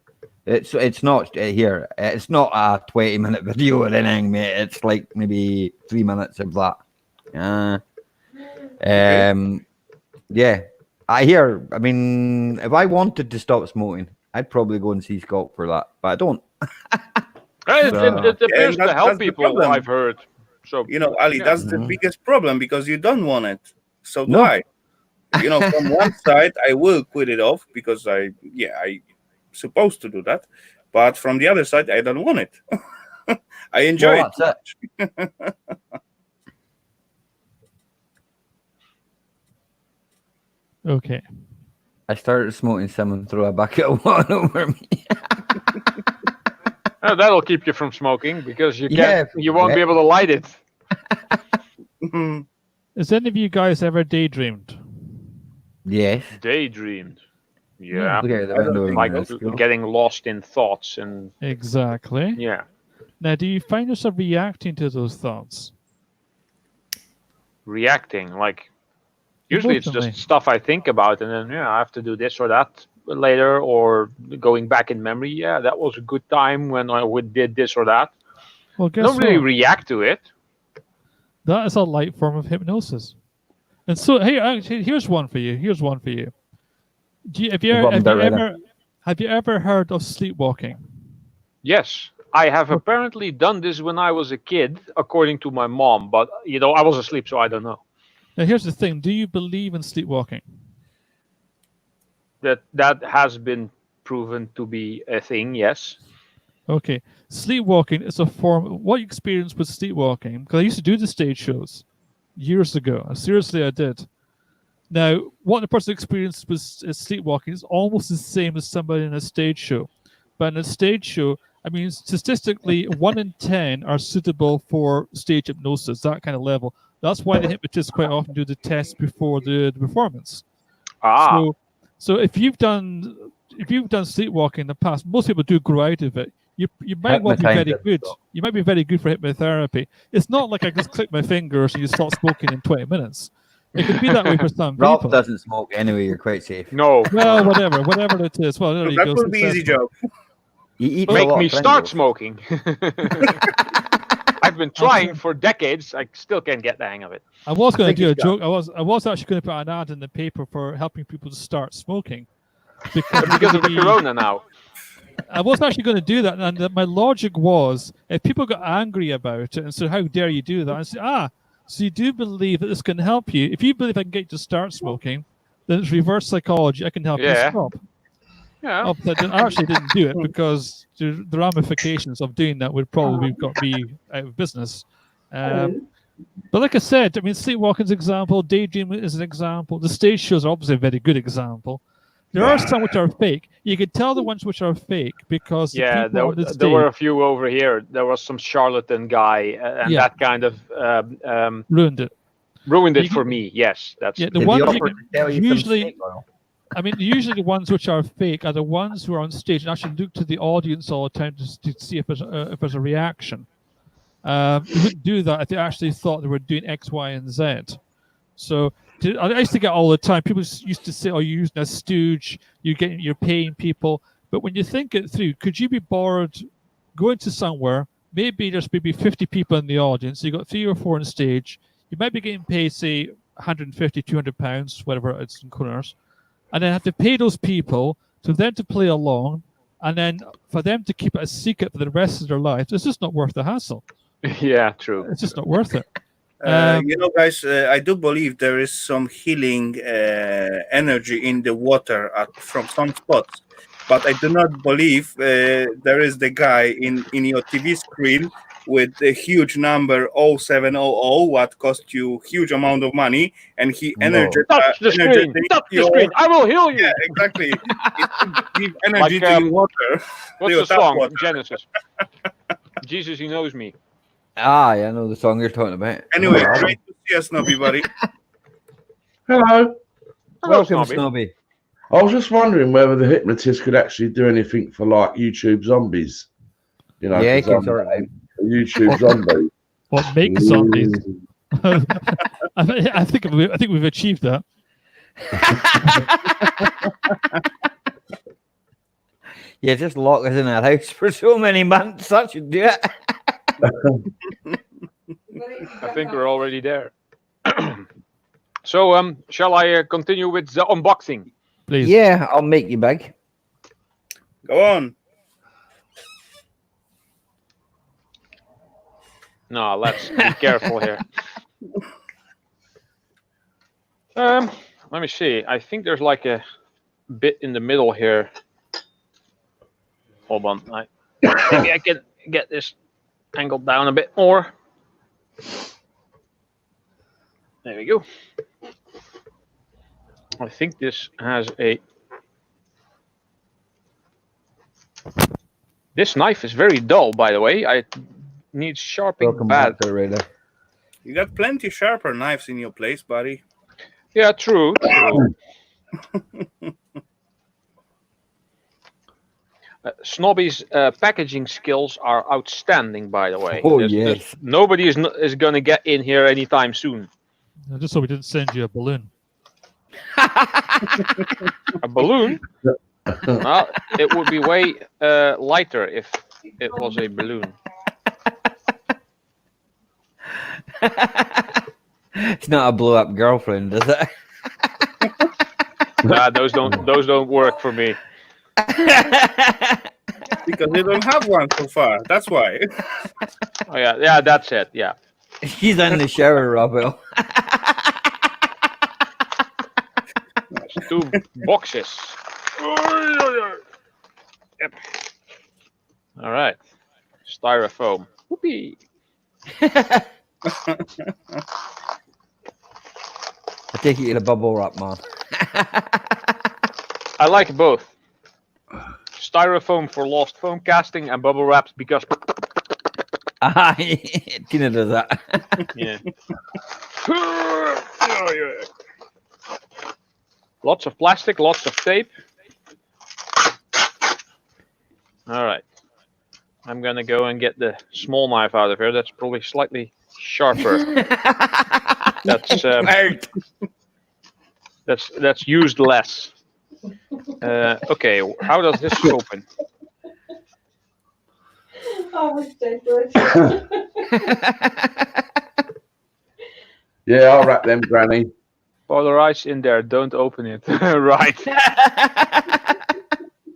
It's not here. It's not a 20-minute video or anything, mate. It's like maybe 3 minutes of that. Yeah. I hear. I mean, if I wanted to stop smoking, I'd probably go and see Scott for that, but I don't. It appears Yeah, to help that's the people, problem. I've heard. So You know, Ali, Yeah. that's the Mhm. biggest problem because you don't want it. So do No. I. You know, from one side, I will quit it off because I supposed to do that, but from the other side, I don't want it. I enjoy Well, it. that's much. Okay. I started smoking some and threw a bucket of water over me. that'll keep you from smoking because you Yeah, won't be able to light it. Mhm. Has any of you guys ever daydreamed? Yes. Daydreamed. Yeah. Look out the I don't window. think Like That's cool. getting lost in thoughts and Exactly. yeah. Now, do you find yourself reacting to those thoughts? Reacting. Like usually it's Emotionally. just stuff I think about and then I have to do this or that later or going back in memory. Yeah, that was a good time when I did this or that. Well, I guess don't really what? react to it. That is a light form of hypnosis. And so, hey, actually, here's one for you. Here's one for you. Have you ever heard of sleepwalking? Yes, I have apparently done this when I was a kid, according to my mom. But I was asleep, so I don't know. Now, here's the thing. Do you believe in sleepwalking? That has been proven to be a thing. Yes. Okay. Sleepwalking is a form. What you experience with sleepwalking, because I used to do the stage shows years ago. Seriously, I did. Now, what the person experienced with sleepwalking is almost the same as somebody in a stage show. But in a stage show, I mean, statistically, 1 in 10 are suitable for stage hypnosis, that kind of level. That's why the hypnotists quite often do the test before the performance. Ah, So if you've done sleepwalking in the past, most people do grow out of it. You might well be very Hypnotize good. themselves. You might be very good for hypnotherapy. It's not like I just click my fingers and you stop smoking in 20 minutes. It could be that way for some Ralph people. doesn't smoke anyway. You're quite safe. no. Well, whatever it is. Well, there So you that go. will be easy successful. job. He eats a Make lot me of start Pringles. smoking. I've been trying for decades. I still can't get the hang of it. I was going to think do a he's got- joke. I was actually going to put an ad in the paper for helping people to start smoking. Because, Because of the corona now. I was actually going to do that, and my logic was if people got angry about it and said, "How dare you do that?" I said, so you do believe that this can help you? If you believe I can get you to start smoking, then it's reverse psychology. I can help you Yeah. stop. Yeah. Oh, but I actually didn't do it because the ramifications of doing that would probably got me out of business. But like I said, I mean, sleepwalking's an example, daydreaming is an example. The stage shows are obviously a very good example. There are some which are fake. You can tell the ones which are fake because the Yeah, people on the there were a stage few over here. There was some charlatan guy, and Yeah. that kind of ruined it. ruined it You for can- me. Yes, that's Yeah, the Did he ones you offer can to tell you some usually, snake oil? I mean, usually the ones which are fake are the ones who are on stage and actually look to the audience all the time to see if there's a reaction. You wouldn't do that if they actually thought they were doing X, Y, and Z. So I used to get all the time. People used to say, "Oh, you're using a stooge. You're paying people." But when you think it through, could you be bored going to somewhere? Maybe there's 50 people in the audience. You got 3 or 4 on stage. You might be getting paid, say, 150, 200 pounds, whatever it's in kroners, and then have to pay those people to them to play along, and then for them to keep it a secret for the rest of their lives. It's just not worth the hassle. yeah, true. It's just not worth it. Guys, I do believe there is some healing energy in the water from some spots, but I do not believe there is the guy in your TV screen with a huge number 0700 what cost you huge amount of money, and he No. Touch the screen. Touch the screen. I will heal you. Yeah, exactly. It could give energy Like, to the water. What's the the tap song? water. Genesis. Jesus, he knows me. Yeah, I know the song you're talking about. Anyway, Oh, great to see us, Snobby buddy. Hello. Hello, welcome, Snobby. Snobby. I was just wondering whether the hypnotist could actually do anything for like YouTube zombies. You know, Yeah, he 'cause can I'm sort it out. a YouTube zombie. What makes zombies? I think we've achieved that. Yeah, just lock us in our house for so many months. That should do it. I think we're already there. So, shall I continue with the unboxing? Please. Yeah, I'll make you big. Go on. No, let's be careful here. Let me see. I think there's like a bit in the middle here. Hold on. Maybe I can get this angled down a bit more. There we go. I think this has a... This knife is very dull, by the way. I need sharpening Welcome bad. back to the radar. You got plenty sharper knives in your place, buddy. Yeah, true. Snobby's packaging skills are outstanding, by the way. Oh, yes. Nobody is going to get in here anytime soon. Just so we didn't send you a balloon. A balloon? Well, it would be way lighter if it was a balloon. It's not a blow up girlfriend, is it? Nah, those don't work for me. Because they don't have one so far. That's why. Oh yeah, that's it. Yeah. She's in the shower, Robert. 2 boxes. Yep. All right. Styrofoam. Whoopee. I take it you're a bubble wrap man. I like both. styrofoam for lost foam casting, and bubble wraps because Tina does that. yeah. Lots of plastic, lots of tape. All right. I'm gonna go and get the small knife out of here. That's probably slightly sharper. That's used less. Okay, how does this open? I was dead good. Yeah, I'll wrap them, Granny. Polarize in there. Don't open it. Right.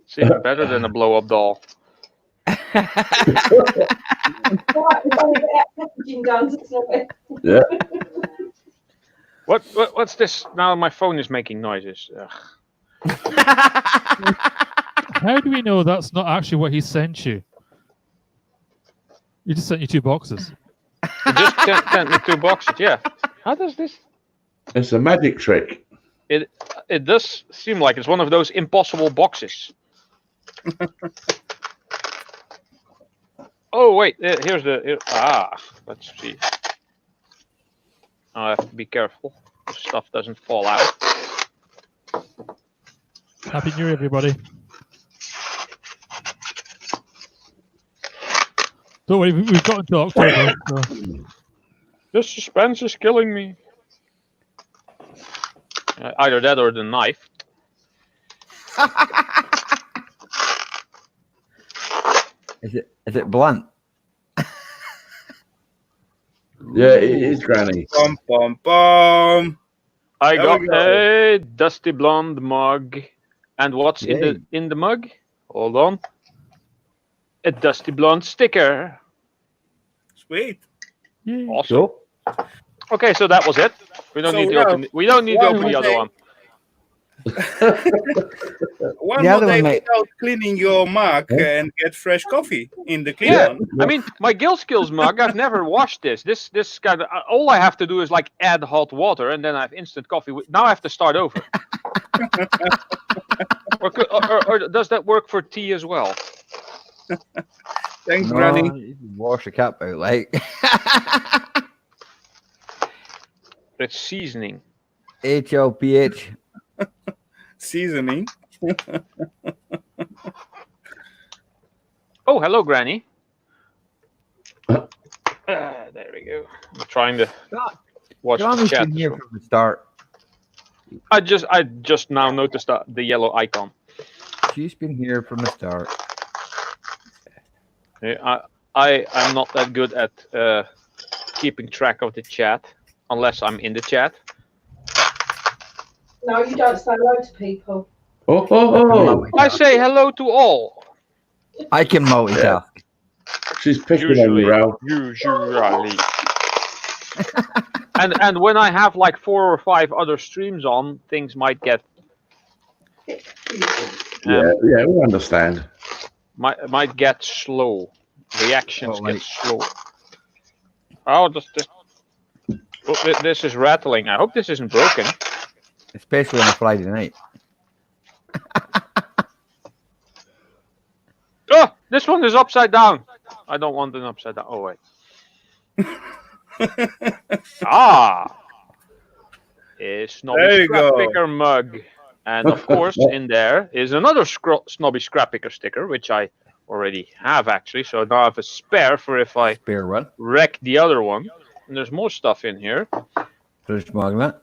It's even better than a blow-up doll. Right, we've got to get that packaging done, so Yeah. What's this? Now my phone is making noises. Ugh. How do we know that's not actually what he sent you? He just sent you 2 boxes. It just sent me 2 boxes. Yeah. How does this? It's a magic trick. It does seem like it's one of those impossible boxes. Oh wait, here's the let's see. I have to be careful. The stuff doesn't fall out. Happy New Year, everybody. Don't worry, we've got until October. So. The suspense is killing me. Either that or the knife. Is it blunt? Yeah, it is, Granny. Bum, bum, bum. I There got we go. a dusty blonde mug. And what's Yay. in the mug? Hold on. A dusty blonde sticker. Sweet. Yay. Awesome. So, Okay, so that was it. We don't So need to now, open. We don't need to one open the more other thing. one. One The more other day one, mate. without cleaning your mug and get fresh coffee in the clean Yeah, one. I mean, my Gill Skills mug. I've never washed this. This kind of all I have to do is like add hot water, and then I have instant coffee. Now I have to start over. or does that work for tea as well? Thanks, no, Granny. you can wash the cap out, like. It's seasoning. HLPH. Seasoning. Oh, hello, Granny. There we go. I'm trying to watch the Johnny's chat. been here from the start. I just now noticed the yellow icon. She's been here from the start. Yeah, I'm not that good at keeping track of the chat unless I'm in the chat. no, you don't say hello to people. Oh. I say hello to all. I can multitask. She's picking on you, Ralph. Usually. and when I have like 4 or 5 other streams on, things might get Yeah, we understand. might get slow. Reactions Oh, get wait. slow. Oh, this is rattling. I hope this isn't broken. Especially on a Friday night. Oh, this one is upside down. I don't want an upside down. Oh, wait. A snobby There you scrap go. picker mug. And of course, in there is another snobby scrap picker sticker, which I already have actually. So now I have a spare for if I Spare one. wreck the other one. And there's more stuff in here. Fridge magnet.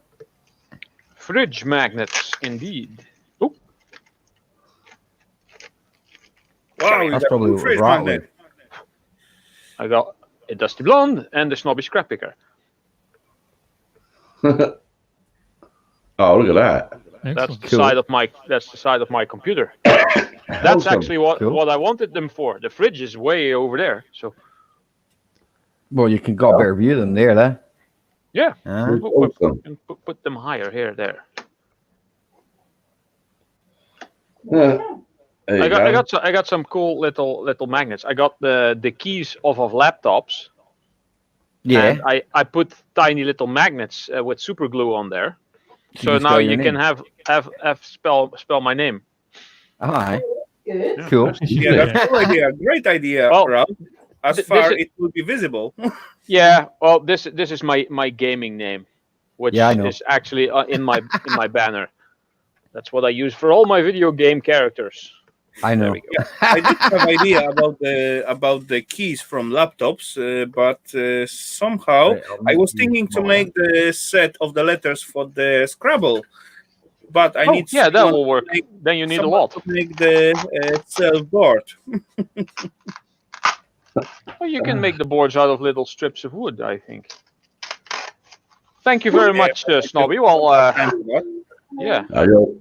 Fridge magnets, indeed. Oh, Wow, you That's got probably two what fridge brought magnets. I got a dusty blonde and a snobby scrap picker. Oh, look at that. That's Excellent. the Cool. side of my. That's the side of my computer. That's Awesome. actually what Cool. I wanted them for. The fridge is way over there. So Well, you can got a better view than there, then. yeah, Huh? Awesome. put them higher here. There. There you I got some cool little magnets. I got the keys off of laptops. Yeah. And I put tiny little magnets with super glue on there. You So can now spell your you can name. have spell my name. Aye. Good. Cool. Yeah, that's a cool idea. Great idea, Well, Ralph. As this far is- it will be visible. Yeah, well, this is my gaming name, which Yeah, I know. is actually in my banner. That's what I use for all my video game characters. I There know. we go. I did have idea about the keys from laptops, but somehow Right, I'll I make was you thinking to smaller. make the set of the letters for the Scrabble, but I Oh, need yeah, that someone will work. to make- Then you need a someone lot. to make the self-board. Well, you can make the boards out of little strips of wood, I think. Thank you very much, Snobby. Well, yeah.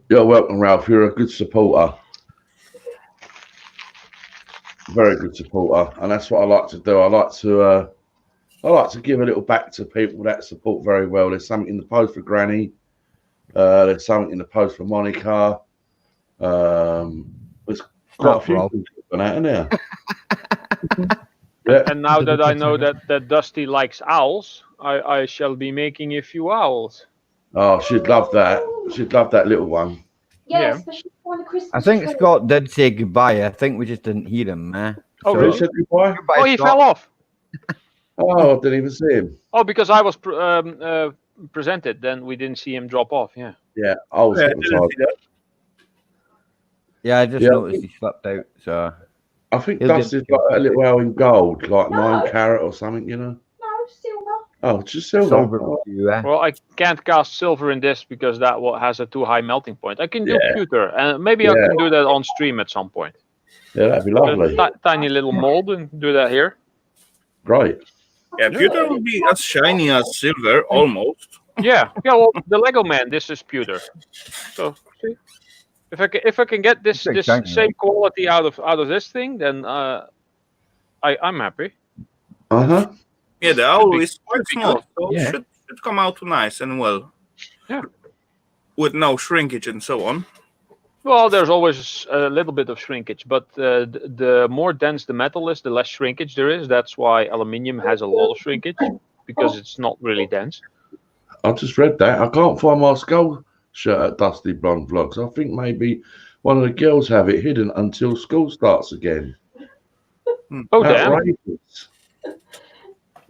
You're welcome, Ralph. You're a good supporter. Very good supporter, and that's what I like to do. I like to give a little back to people that support very well. There's something in the post for Granny. There's something in the post for Monica. There's quite a few Ralph. things on that, isn't there? Yeah. And now that I know that Dusty likes owls, I shall be making a few owls. Oh, she'd love that. She'd love that little one. Yeah, Yeah. especially for the Christmas. I think tree. Scott did say goodbye. I think we just didn't hear him. Oh, Who really? said goodbye? Goodbye, Oh, he Scott. fell off. Oh, I didn't even see him. Oh, because I was presented, then we didn't see him drop off. Yeah. Yeah, I was Yeah, I hypnotised. didn't see that. Yeah, I just Yeah. noticed he slipped out. So I think He'll get- Dusty's got a little owl in gold, like 9 carat or something, you know. No, silver. Oh, just silver. silver Oh, for you, eh? Well, I can't cast silver in this because that has a too high melting point. I can do pewter, and maybe I Yeah. can do that on stream at some point. yeah, that'd be A lovely. tiny little mold and do that here. Great. Yeah, pewter will be as shiny as silver, almost. Yeah. Well, the Lego Man, this is pewter. So see, if I can get this It's shiny, same quality out of this thing, then I'm happy. Uh-huh. Yeah, the owl be- is quite be small, good. so Yeah. should come out nice and well. Yeah. With no shrinkage and so on. Well, there's always a little bit of shrinkage, but the more dense the metal is, the less shrinkage there is. That's why aluminium has a lot of shrinkage, because it's not really dense. I just read that. I can't find my skull shirt at Dusty Blonde Vlogs. I think maybe one of the girls have it hidden until school starts again. Oh, damn. Outrageous.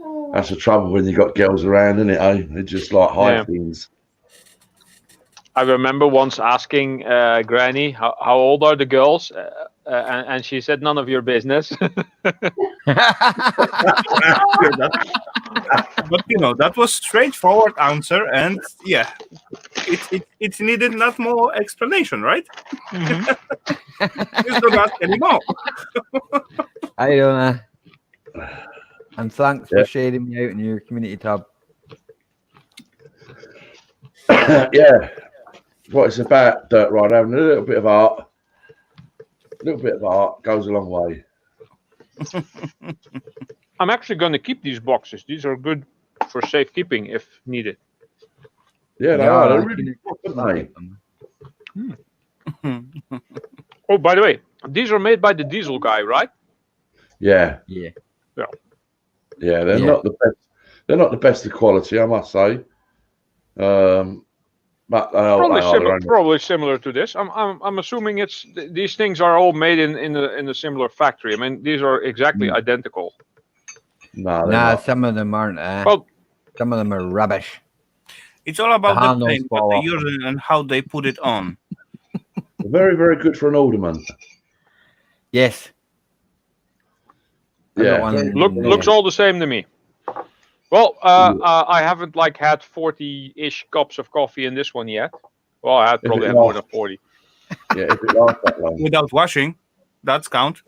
Oh. That's the trouble when you got girls around, isn't it? Eh? They just like hide Yeah. things. I remember once asking Granny, how old are the girls? And she said, none of your business. But you know, that was straightforward answer, and yeah, it needed not more explanation, right? Just don't ask anymore. I don't know. And thanks Yeah. for sharing me out in your community tab. Yeah. What it's about, Dirt Ride, having a little bit of art. A little bit of art goes a long way. I'm actually going to keep these boxes. These are good for safekeeping if needed. Yeah, they Yeah, are. I They're really good, aren't they? Oh, by the way, these are made by the Diesel guy, right? Yeah. Yeah. Yeah, they're Yeah. not the best. They're not the best of quality, I must say. But they are their own. Probably similar to this. I'm assuming these things are all made in a similar factory. I mean, these are exactly identical. No, they're Nah, not. some of them aren't. Well, Some of them are rubbish. It's all about The the handles paint, fall what they off. use and how they put it on. They're very, very good for an alderman. Yes. I got Yeah. one. looks all the same to me. Well, I haven't had 40-ish cups of coffee in this one yet. Well, I probably had more than 40. Yeah, if it lasts that long. Without washing, that's count.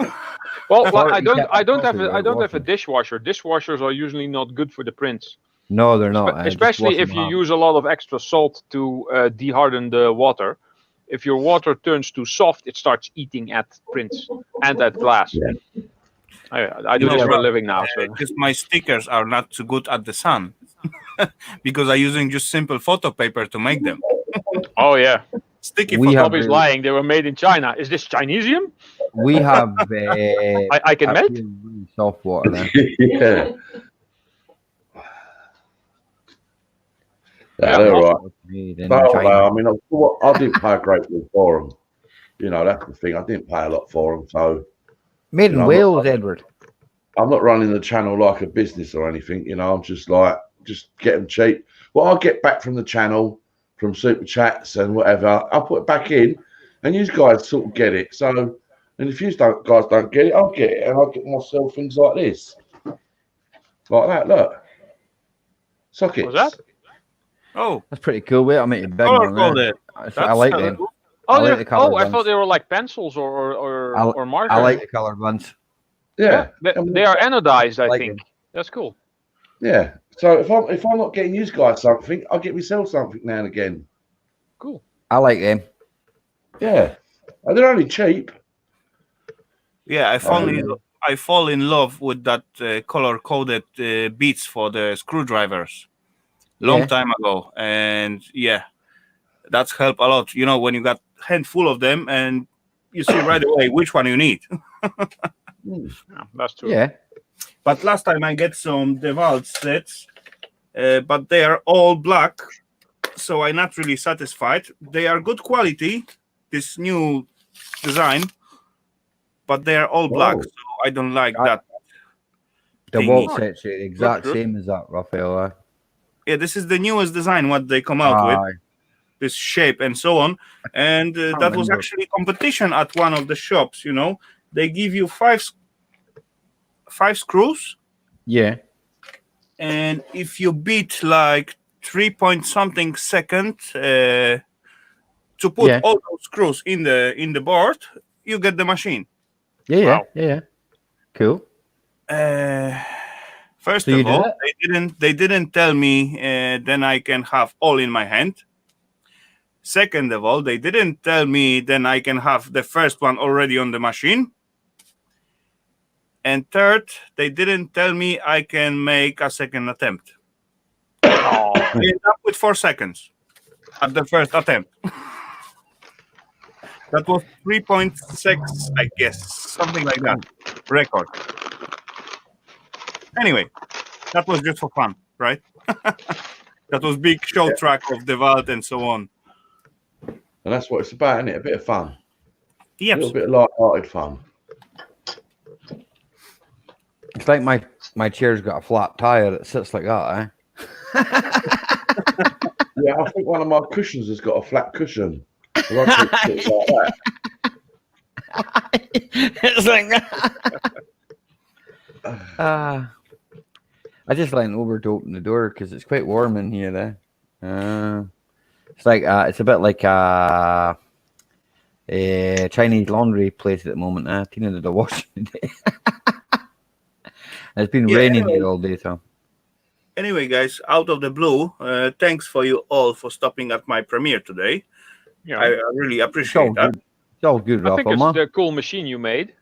Well, Or I don't have coffee I don't have a washing. dishwasher. Dishwashers are usually not good for the prints, No, they're not. Just especially wash if them you off. use a lot of extra salt to deharden the water. If your water turns too soft, it starts eating at prints and at glass. Yeah. I do You know, this for a Rob, living now. So. Just my stickers are not too good at the sun because I'm using just simple photo paper to make them. Oh yeah, Sticky We photo. have- Bobby's lying. They were made in China. Is this Chinesium? We have. I can up melt. here really soft water then. Yeah. Yeah, They're all right. Made in No, China. I mean, I didn't pay a great deal for them. You know, that's the thing. I didn't pay a lot for them, so Made in I'm Wales, Edward. I'm not running the channel like a business or anything. You know, I'm just like, just get them cheap. What I get back from the channel, from super chats and whatever, I'll put it back in, and you guys sort of get it. So, and if you guys don't get it, I'll get it, and I'll get myself things like this, like that. Look, sockets. What's that? Oh, That's pretty cool. Wait, I'll make you big color one. there. coded. I like That's them. cool. Oh, I like they're- the coloured I thought ones. they were like pencils or markers. I like the coloured ones. Yeah, They are anodized, I Like think. That's cool. yeah. So if I'm not getting you guys something, I'll get myself something now and again. Cool. I like them. Yeah, and they're only cheap. Yeah, I fall in love with that color coded beads for the screwdrivers. Long Yeah. time ago, and yeah, that's helped a lot. You know, when you got handful of them, and you see right away which one you need. Yeah, that's true. Yeah. But last time I get some DeWalt sets, but they are all black, so I'm not really satisfied. They are good quality, this new design, but they are all black, Whoa. so I don't like that. The Thingy. wall set's the exact Good. same as that, Raphael. Yeah, this is the newest design what they come out with, Aye. this shape and so on. And that was remember. actually competition at one of the shops. You know, they give you five screws, Yeah. and if you beat like 3 point something second to put Yeah. all those screws in the board, you get the machine. Yeah, yeah, Wow. yeah, yeah. Cool. First So you of did all, it? they didn't tell me then I can have all in my hand. Second of all, they didn't tell me then I can have the first one already on the machine. And third, they didn't tell me I can make a second attempt. Oh, I ended up with 4 seconds at the first attempt. That was 3.6, I guess, something like that. Record. Anyway, that was just for fun, right? That was big show track of DeWalt and so on. And that's what it's about, isn't it? A bit of fun. A Yep. little bit of light-hearted fun. It's like my chair's got a flat tire that sits like that, Yeah, I think one of my cushions has got a flat cushion. So I keep it like that. It's like that. I just went over to open the door because it's quite warm in here. It's like it's a bit like a Chinese laundry place at the moment. Tina did a washing today. It's been Yeah, raining anyway. here all day, so Anyway, guys, out of the blue, thanks for you all for stopping at my premiere today. yeah. I really it's all appreciate that. good. It's all good, I think Rafa, it's the cool machine you made.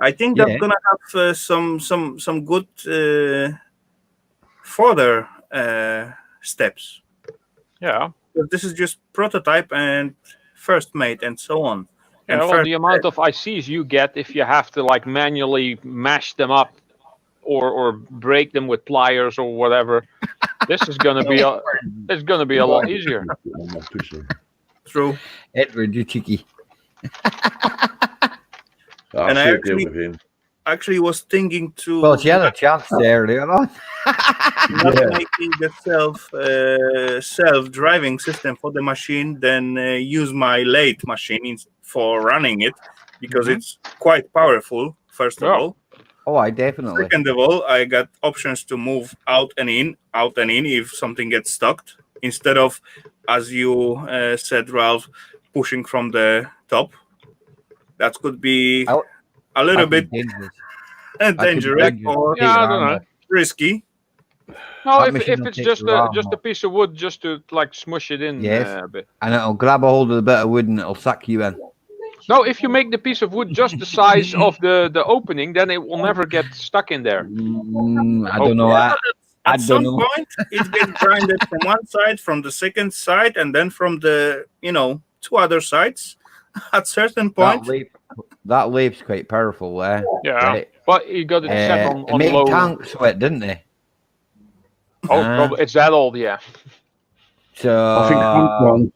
I think Yeah. that's gonna have some good further steps. Yeah. But this is just prototype and first made and so on. Yeah, And well, first the amount of ICs you get if you have to like manually mash them up or break them with pliers or whatever, this is gonna be a lot easier. On my cushion. True. Edward, you cheeky. I And I should actually- deal with him. Actually, was thinking to Well, she had a chance there earlier on. not Yeah. making the self-driving system for the machine, then use my lathe machine for running it because it's quite powerful. First of Yeah. all. Oh, I definitely. Second of all, I got options to move out and in if something gets stuck, instead of, as you said, Ralph, pushing from the top. That could be I'll- a little That'd bit be dangerous. That'd be dangerous dangerous. or Yeah, I don't know. risky. No, That if machine will it's take just you around, a piece of wood just to like smush it in Yes. a bit. And it'll grab a hold of the bit of wood and it'll suck you in. No, if you make the piece of wood just the size of the opening, then it will never get stuck in there. I don't know. I At don't some know. point, it gets grinded from one side, from the second side, and then from the two other sides. At certain point, That lape's quite powerful. Yeah, Right. but you got it set on They made low. tanks with it, didn't they? Oh, probably it's that old, yeah. So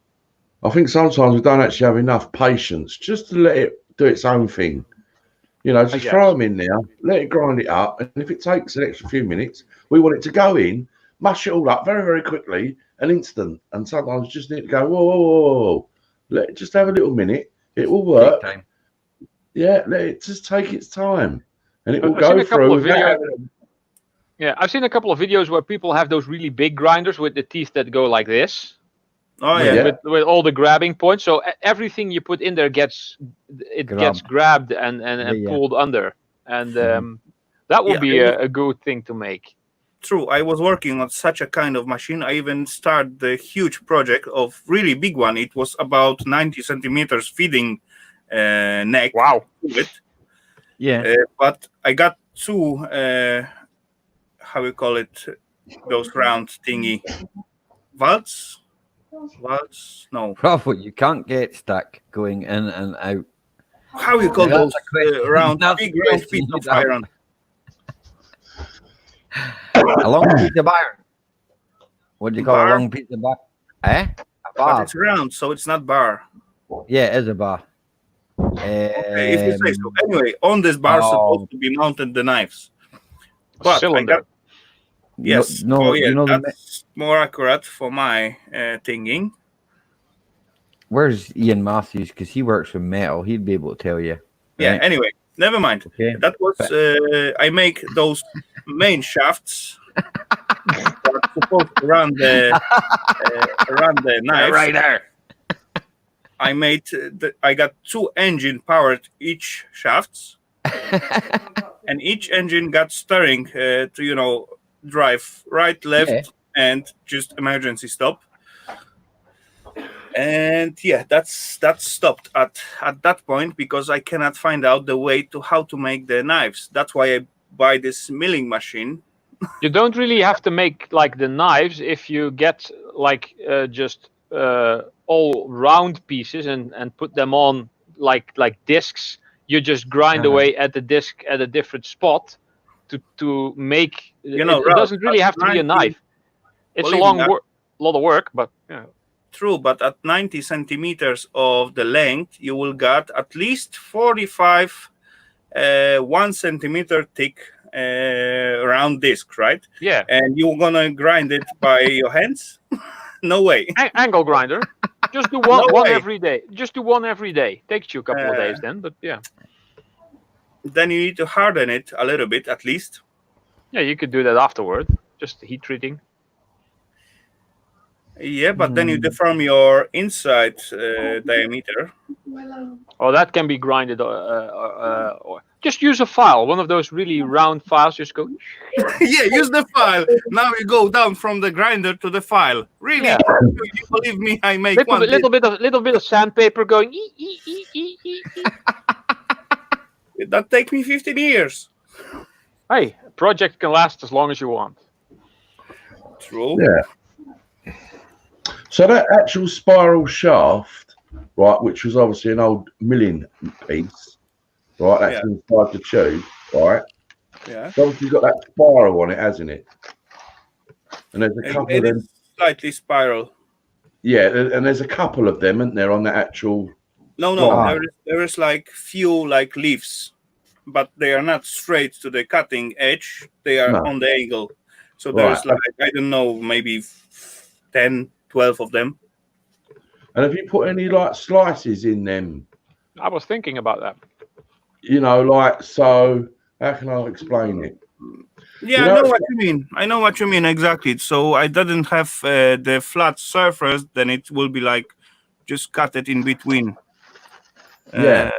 I I think sometimes we don't actually have enough patience just to let it do its own thing. You know, just guess. throw them in there, let it grind it up, and if it takes an extra few minutes, we want it to go in, mush it all up very, very quickly, an instant. And sometimes you just need to go, whoa, whoa, whoa, whoa. Let it just have a little minute. It will work. Take time. Yeah, let it just take its time, and it will I've go seen a couple through. of videos. Yeah, I've seen a couple of videos where people have those really big grinders with the teeth that go like this. Oh Yeah. yeah. With all the grabbing points, so everything you put in there gets grabbed and Yeah. pulled under, and that would Yeah, be a good thing to make. True. I was working on such a kind of machine. I even started the huge project of really big one. It was about 90 centimeters feeding neck. Wow. To it. Yeah. But I got two, how we call it, those round thingy, valves? No. Prophet, you can't get stuck going in and out. How you call That's those a question. round, That's big a round question piece of you'd have. iron? A long piece of iron. What do you call Bar? a long piece of bar? Eh? A But bar. it's round, so it's not bar. Yeah, it is a bar. Okay, if you say so. Anyway, on this bar supposed to be mounted the knives. But I Cylinder. got, yes. No, yeah, you know the that's more accurate for my thinking. where's Ian Matthews? Because he works with metal. He'd be able to tell you. Yeah. Right. Anyway, never mind. Okay. That was I make those main shafts that are supposed to run the knives. Right there. I made I got two engine powered each shafts, and each engine got steering to drive right, left, Yeah. and just emergency stop. And yeah, that's stopped at that point because I cannot find out the way to how to make the knives. That's why I buy this milling machine. You don't really have to make like the knives if you get like just all round pieces and put them on like discs. You just grind away at the disc at a different spot to make. It doesn't really have to be a knife. It's a lot of work, but yeah. True, but at 90 centimeters of the length, you will get at least 45 1 centimeter thick round disc, right? Yeah. And you're gonna grind it by your hands? No way. Angle grinder. Just do No one way. every day. Just do one every day. Takes you a couple of days then, but yeah. Then you need to harden it a little bit at least. Yeah, you could do that afterward. Just heat treating. Yeah, but then you deform your inside diameter. Oh, that can be grinded. Or just use a file, one of those really round files. Just go. Yeah, use the file. Now you go down from the grinder to the file. Really? Yeah. You believe me? I make Little bit of sandpaper going. That take me 15 years. Hey, a project can last as long as you want. True. Yeah. So that actual spiral shaft, right, which was obviously an old milling piece, right, that's inside the tube, right? Yeah. So obviously got that spiral on it, hasn't it? And there's a couple of them. Slightly spiral. Yeah, and there's a couple of them, isn't there, on the actual? No. There is like few like leaves, but they are not straight to the cutting edge. They are on the angle. So there's like, I don't know, maybe 10, 12 of them. And have you put any like slices in them? I was thinking about that. You know, like, so how can I explain it? Yeah, I know what you mean. I know what you mean exactly. So I didn't have the flat surface, then it will be like just cut it in between. Yeah.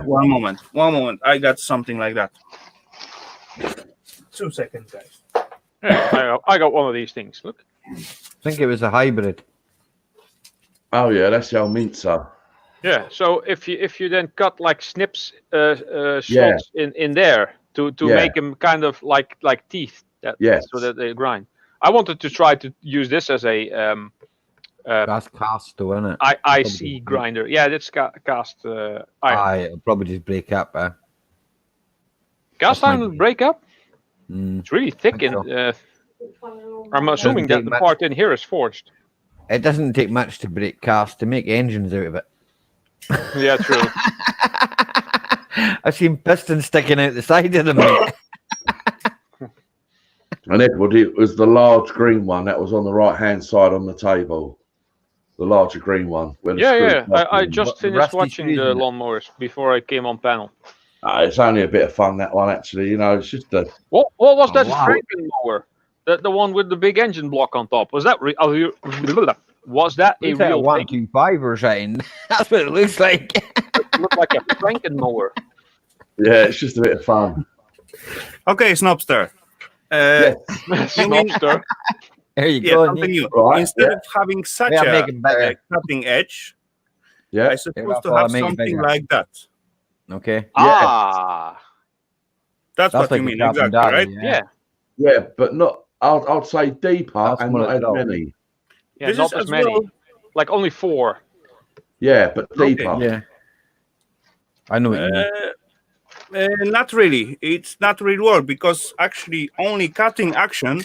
One moment. I got something like that. 2 seconds, guys. Yeah, I got one of these things. Look. I think it was a hybrid. Oh yeah, that's the old mincer. Yeah. So if you then cut like snips slots in there to make them kind of like teeth, so that they grind. I wanted to try to use this as a That's cast, though, isn't it? IC grinder. Yeah, that's cast iron. It'll probably just break up. Cast iron will break up. Mm. It's really thick, Think and I'm assuming that the part in here is forged. It doesn't take much to break cars to make engines out of it. Yeah, true. I've seen pistons sticking out the side of them. Mate. And Edward, it was the large green one that was on the right-hand side on the table. The larger green one. Where the Yeah, screws yeah. plug I in. just The finished rusty watching screws the in it. lawnmowers before I came on panel. It's only a bit of fun, that one, actually. You know, it's just a... What was that Wow. Frankenmower? The one with the big engine block on top. Was that was that a Looks like a real thing? 125 or something. That's what it looks like. It looked like a Frankenmower. Yeah, it's just a bit of fun. Okay, Snobster. Yeah. Snobster. There you Yeah, go. something Nick. new. Right, Instead yeah. of having such Yeah, a make it better. cutting edge, Yeah. I suppose that's to all I have make it something bigger. like that. Okay. Ah, That's what That's like you a mean, exactly, Carpendale, right? yeah. Yeah, but not... I'd say deeper That's and what not it's as called. many. Yeah, This not is as as many. well- Like only 4. Yeah, but Okay. deeper. Yeah. I know what you mean. Not really. It's not really work because actually only cutting action,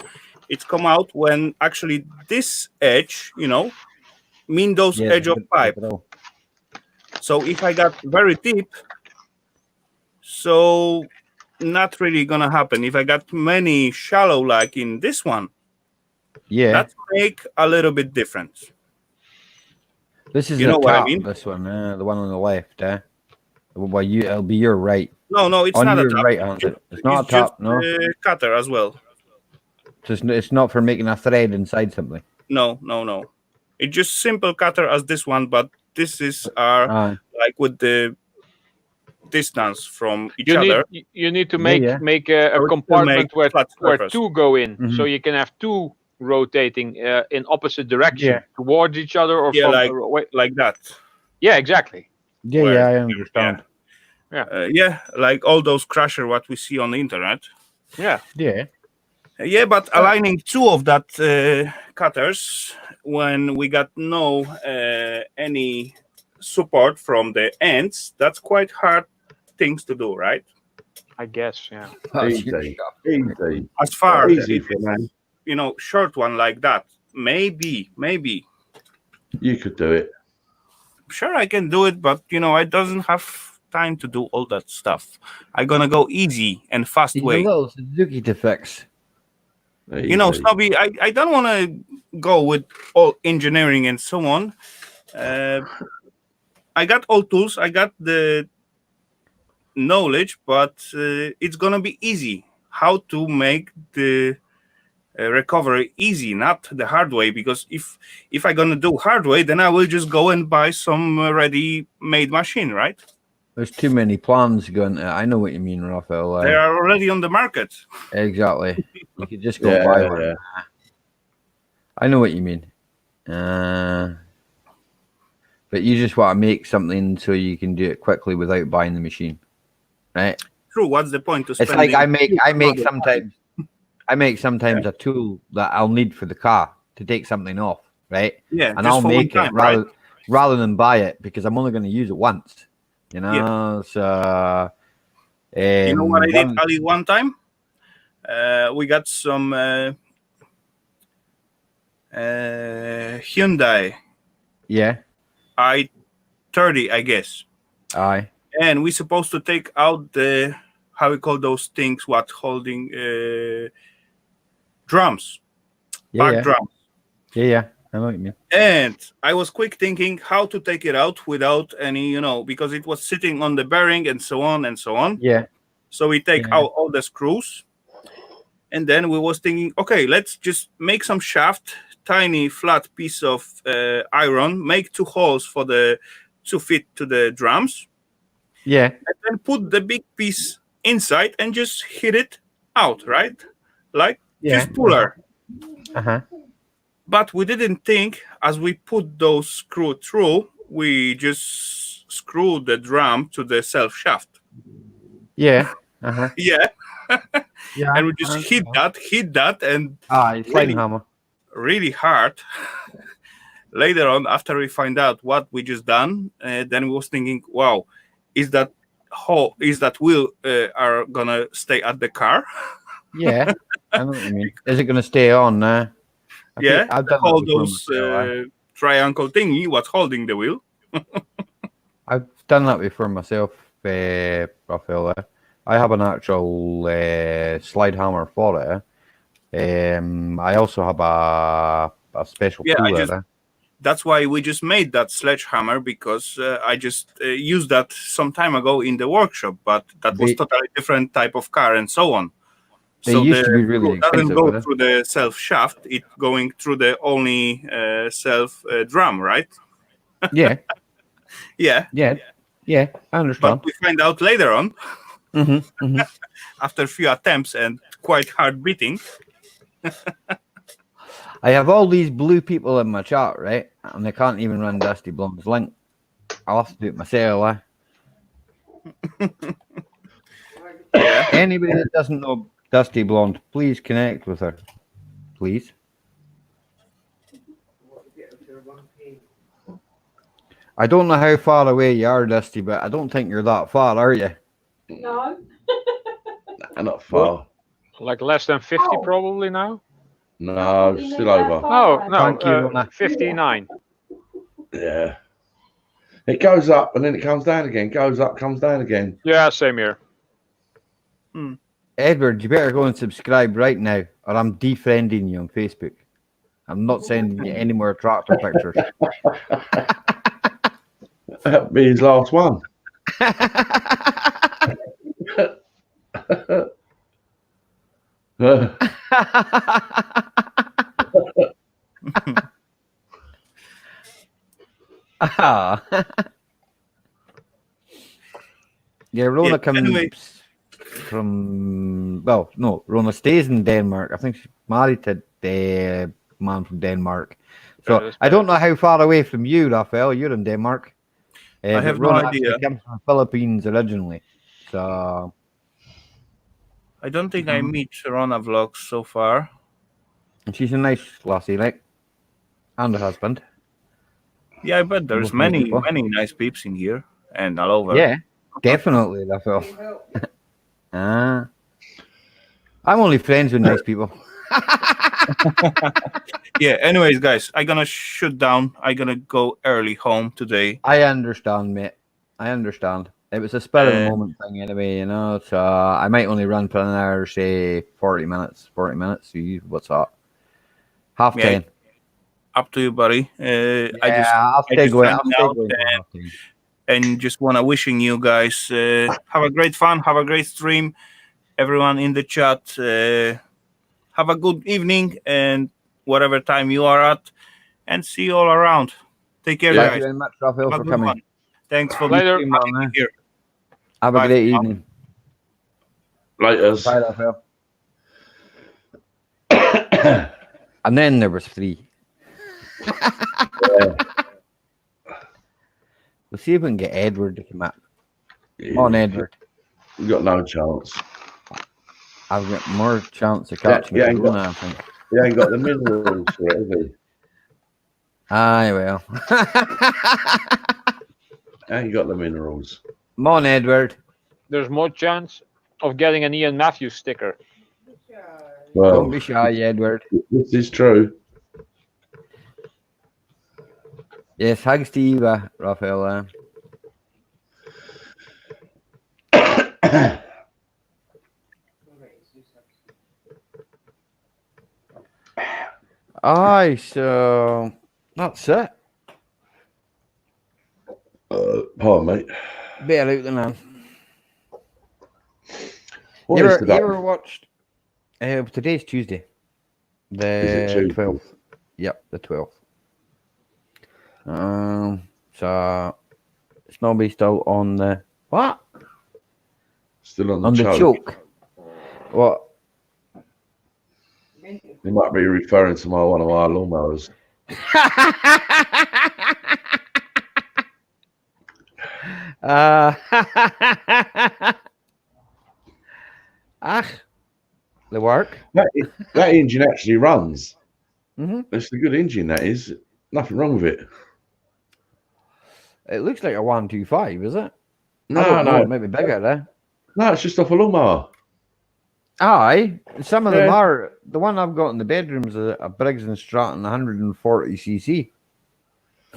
it's come out when actually this edge, mean those Yeah, edge of but- pipe. but- So if I got very deep, so not really gonna happen. If I got many shallow like in this one, Yeah. that make a little bit difference. This is You the know what I top, mean? This one, the one on the left. Well, it'll be your right. No, it's On not a your top. right hand. It's not It's a top, just no. cutter as well. It's not for making a thread inside something. No. It's just simple cutter as this one, but this is our like with the distance from each other. You need to make yeah. make Or a still compartment make where flat where surface. 2 go in, so Mhm. you can have 2 rotating in opposite direction Yeah. towards each other or Yeah, from like- away. Like that. Yeah, exactly. Yeah, Where- yeah, I understand. Yeah, like all those crusher what we see on the internet. Yeah. Yeah. Yeah, but aligning 2 of that cutters when we got no any support from the ends, that's quite hard things to do, right? I guess. Yeah. Easy. Easy. As far as Easy for me. short one like that, maybe. You could do it. Sure, I can do it, but I doesn't have time to do all that stuff. I'm gonna go easy and fast It's a way. little Suzuki to fix. Easy. Snobby, I don't want to go with all engineering and so on. I got all tools, I got the knowledge, but it's gonna be easy. How to make the recovery easy, not the hard way. Because if I'm gonna do hard way, then I will just go and buy some ready-made machine, right? There's too many plans going. I know what you mean, Raphael. They are already on the market. Exactly. You could just go Yeah, buy one. yeah. I know what you mean. But you just want to make something so you can do it quickly without buying the machine, right? True. What's the point to It's spending? like I make money? sometimes a tool that I'll need for the car to take something off, right? Yeah, And just I'll for make one it time, right? rather than buy it because I'm only going to use it once, you know. So You know what I did, one- Ali, one time? We got some Hyundai Yeah, i30, I guess. aye, And we're supposed to take out the, how we call those things, what holding drums, yeah, back yeah, drums. yeah. I know what you mean. And I was quick thinking how to take it out without any, because it was sitting on the bearing and so on and so on. Yeah, So we take Yeah. out all the screws, and then we was thinking, okay, let's just make some shaft, tiny flat piece of iron, make 2 holes for to fit to the drums, yeah, and then put the big piece inside and just hit it out, right? Like yeah. just puller. Uh-huh. But we didn't think as we put those screw through, we just screw the drum to the self shaft. Yeah. Uh-huh. Yeah. Yeah. And we just hit that, and Aye, sliding really- hammer. really hard. Later on, after we find out what we just done, then we was thinking, wow, is that wheel are gonna stay at the car? Yeah, I know what you mean. Is it going to stay on? Yeah, I've done hold that before those myself. triangle thingy. What's holding the wheel? I've done that before myself, Raphael. I have an actual slide hammer for it. I also have a special Yeah, tool. that's why we just made that sledgehammer, because I just used that some time ago in the workshop, but that was They- totally different type of car and so on. They So used the to be really screw doesn't expensive, go but through the self shaft; it going through the only self drum, right? yeah, Yeah, yeah, I understand. but we find out later on, Mm-hmm. after a few attempts and quite hard beating. I have all these blue people in my chat, right? And they can't even run Dusty Blonde's link. I'll have to do it myself. Yeah. Anybody that doesn't know Dusty Blonde, please connect with her. Please. I don't know how far away you are, Dusty, but I don't think you're that far, are you? No. Not far. Like less than 50 probably now. No, You still know that over. far. No, no, Thank you, Rona. 59. Yeah. It goes up and then it comes down again. Goes up, comes down again. Yeah, same here. Edward, you better go and subscribe right now, or I'm defriending you on Facebook. I'm not sending you any more tractor pictures. That'll be his last one. Ah. Yeah, Rona Yeah, comes anyway. from, well, no, Rona stays in Denmark. I think she's married to the man from Denmark. So that's I don't know how far away from you, Raphael. You're in Denmark. I But have no Rona idea. actually comes from Philippines originally. So I don't think I meet Rona vlogs so far. and she's a nice lassie, like, and her husband. Yeah, I bet there's Both nice many people. nice peeps in here and all over. Yeah, definitely, Raphael. I'm only friends with nice people. Yeah, anyways, guys, I'm gonna shoot down. I'm gonna go early home today. I understand, mate. I understand. It was a spur of the Uh, moment thing anyway, you know. So I might only run for an hour, say 40 minutes. 40 minutes. So what's that? Half Yeah, 10. Up to you, buddy. I'll stay just going. hang I'll stay out going for half 10. and just wanna wishing you guys have a great fun, have a great stream. Everyone in the chat, have a good evening and whatever time you are at, and see you all around. Take care, Thank guys. you very much, Raphael, Have a for good coming. one. Thanks for Later. being here. Have a Bye great for now. evening. Laters. Bye, Raphael. And then there was 3. We'll see if we can get Edward to come up. Come on, Edward. You got no chance. I've got more chance of catching yeah, Corona, I think. He ain't got the minerals for it, has he? Aye, well. Ain't got the minerals. Come on, Edward. There's more chance of getting an Ian Matthews sticker. Don't Well, be shy, Edward. this is true. Yes, hugs to you, Raphael. Aye, so that's it. Pardon, mate. Better out than that. What You is ever, today? you ever watched? Today's Tuesday. Is The it Tuesday? 12th. Yep, the 12th. So Snobby's still on the what? Still on On the the choke. choke. What? He might be referring to one of our lawnmowers. The work. That engine actually runs. Mm-hmm. It's a good engine, that is. Nothing wrong with it. It looks like a 125, is it? I No, don't know. no. It might be bigger there. No, it's just off a lawnmower. Aye, some of them Yeah. are. The one I've got in the bedroom is a Briggs and Stratton 140cc.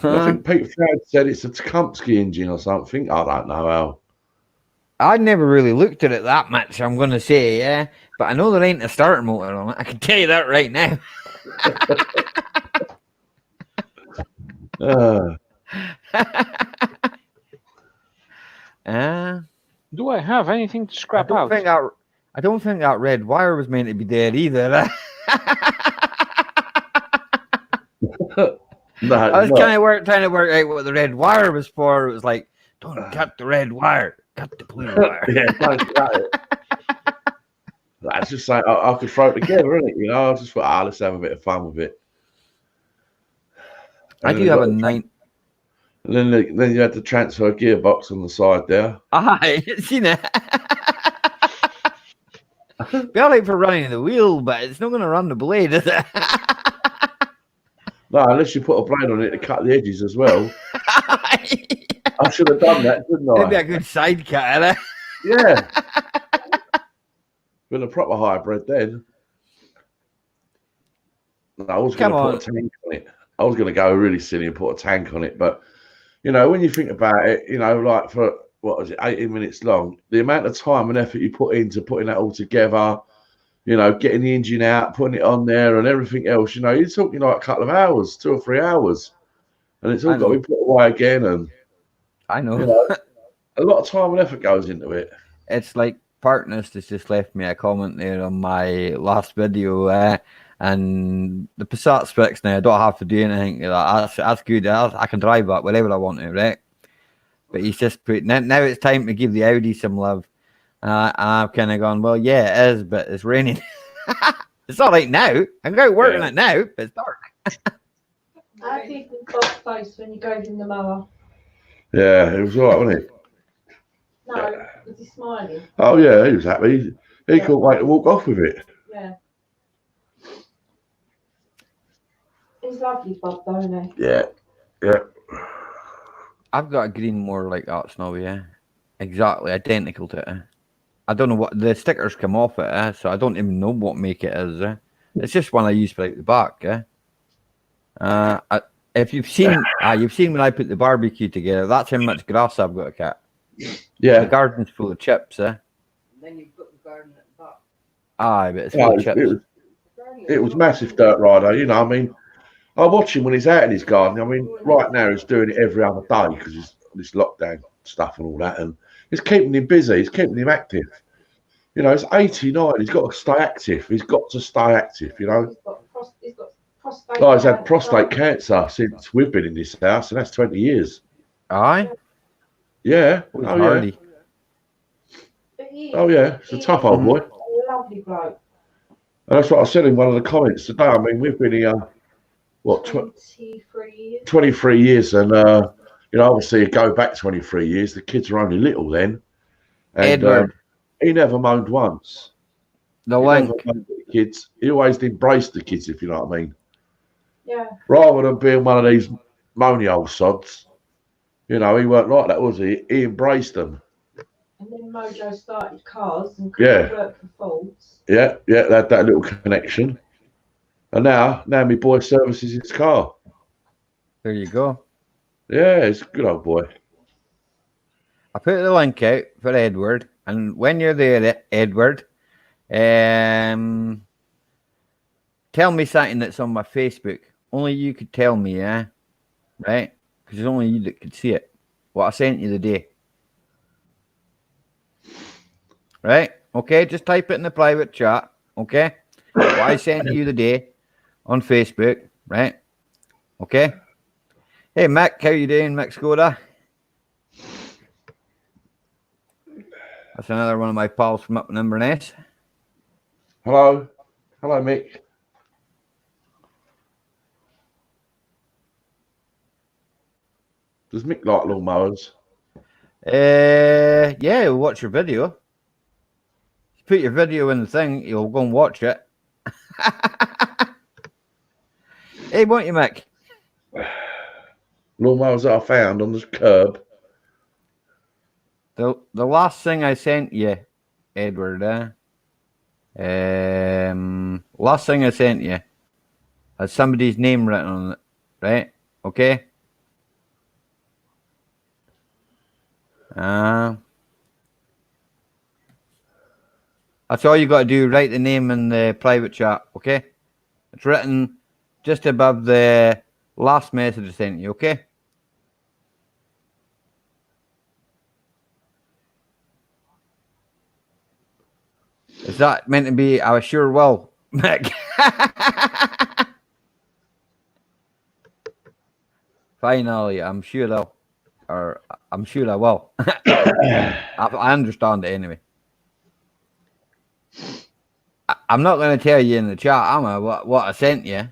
I think Peter Froud said it's a Tecumseh engine or something. I don't know how. I never really looked at it that much, I'm going to say, yeah. But I know there ain't a starter motor on it. I can tell you that right now. Do I have anything to scrap out? I don't think that red wire was meant to be there either. No, I was not. trying to work out what the red wire was for. It was like, don't cut the red wire, cut the blue wire. Yeah, don't cut it. That's just like I could throw it together, isn't it? You know, I just thought, let's have a bit of fun with it. I do have a 9. And then you had to transfer a gearbox on the side there. Aye, seen it. Be all right for running the wheel, but it's not going to run the blade, is it? No, unless you put a blade on it to cut the edges as well. I should have done that, didn't It'd be I? a good side cut, eh? Yeah. Been a proper hybrid then. No, I was going to put a tank on it. I was going to go really silly and put a tank on it, but you know, when you think about it, you know, like for what was it, 18 minutes long, the amount of time and effort you put into putting that all together, you know, getting the engine out, putting it on there, and everything else, you know, you're talking like a couple of hours, 2 or 3 hours, and it's all got to be put away again, and I know. You know, a lot of time and effort goes into it. It's like Partners has just left me a comment there on my last video, and the Passat specs now, I don't have to do anything. That's good. I can drive that wherever I want to, right? But he's just put, now it's time to give the Audi some love. And I've kind of gone, well, yeah, it is, but it's raining. It's all right now. I can go work on it now, but it's dark. How did you Bob's face when you gave him the mower? Yeah, it was all right, wasn't it? No, was he smiling? Oh, yeah, he was happy. He couldn't wait to walk off with it. Yeah. He's lovely, Bob, though, isn't he? Yeah, yeah. I've got a green more like that, Snowy, yeah. Exactly, identical to it. I don't know what, the stickers come off it, so I don't even know what make it is. It's just one I use for out the back, if you've seen, you've seen when I put the barbecue together, that's how much grass I've got to cut. Yeah. The garden's full of chips, Then you put the garden at the back. Aye, but it's full of chips. It was massive dirt rider, you know. I mean, I watch him when he's out in his garden. I mean, right now he's doing it every other day because he's this lockdown stuff and all that, and it's keeping him busy. It's keeping him active. You know, it's 89. He's got to stay active. He's got to stay active. You know. He's got prostate. Oh, he's had prostate cancer since we've been in this house, and that's 20 years. Aye. Yeah. Oh, yeah. Oh, yeah. It's a tough old boy. Lovely bloke. And that's what I said in one of the comments today. I mean, we've been here, what, 23 years? 23 years. And, you know, obviously, you go back 23 years, the kids were only little then. And, Edward. He never moaned once. The He link. never moaned at the kids. He always embraced the kids, if you know what I mean. Yeah. Rather than being one of these moany old sods. You know, he weren't like that, was he? He embraced them. And then Mojo started cars and Yeah. work for Fords. Yeah, yeah, that little connection. And now my boy services his car. There you go. Yeah, he's a good old boy. I put the link out for Edward, and when you're there, Edward, tell me something that's on my Facebook. Only you could tell me, yeah? Right? Because it's only you that could see it. What I sent you the day. Right? Okay, just type it in the private chat. Okay? What I sent you the day on Facebook. Right? Okay? Hey, Mick, how you doing, Mick Skoda? That's another one of my pals from up in Inverness. Hello. Hello, Mick. Does Mick like lawnmowers? Yeah, he'll watch your video. Put your video in the thing, he'll go and watch it. Hey, won't you, Mick? Lawnmowers that I found on the curb. The last thing I sent you, Edward, Last thing I sent you has somebody's name written on it, right? Okay. That's all you got to do. Write the name in the private chat, okay? It's written just above the last message I sent you, okay? Is that meant to be? I sure will, Mick. Finally, I'm sure I'll, or I'm sure I will. I understand it anyway. I'm not going to tell you in the chat, am I, what I sent you?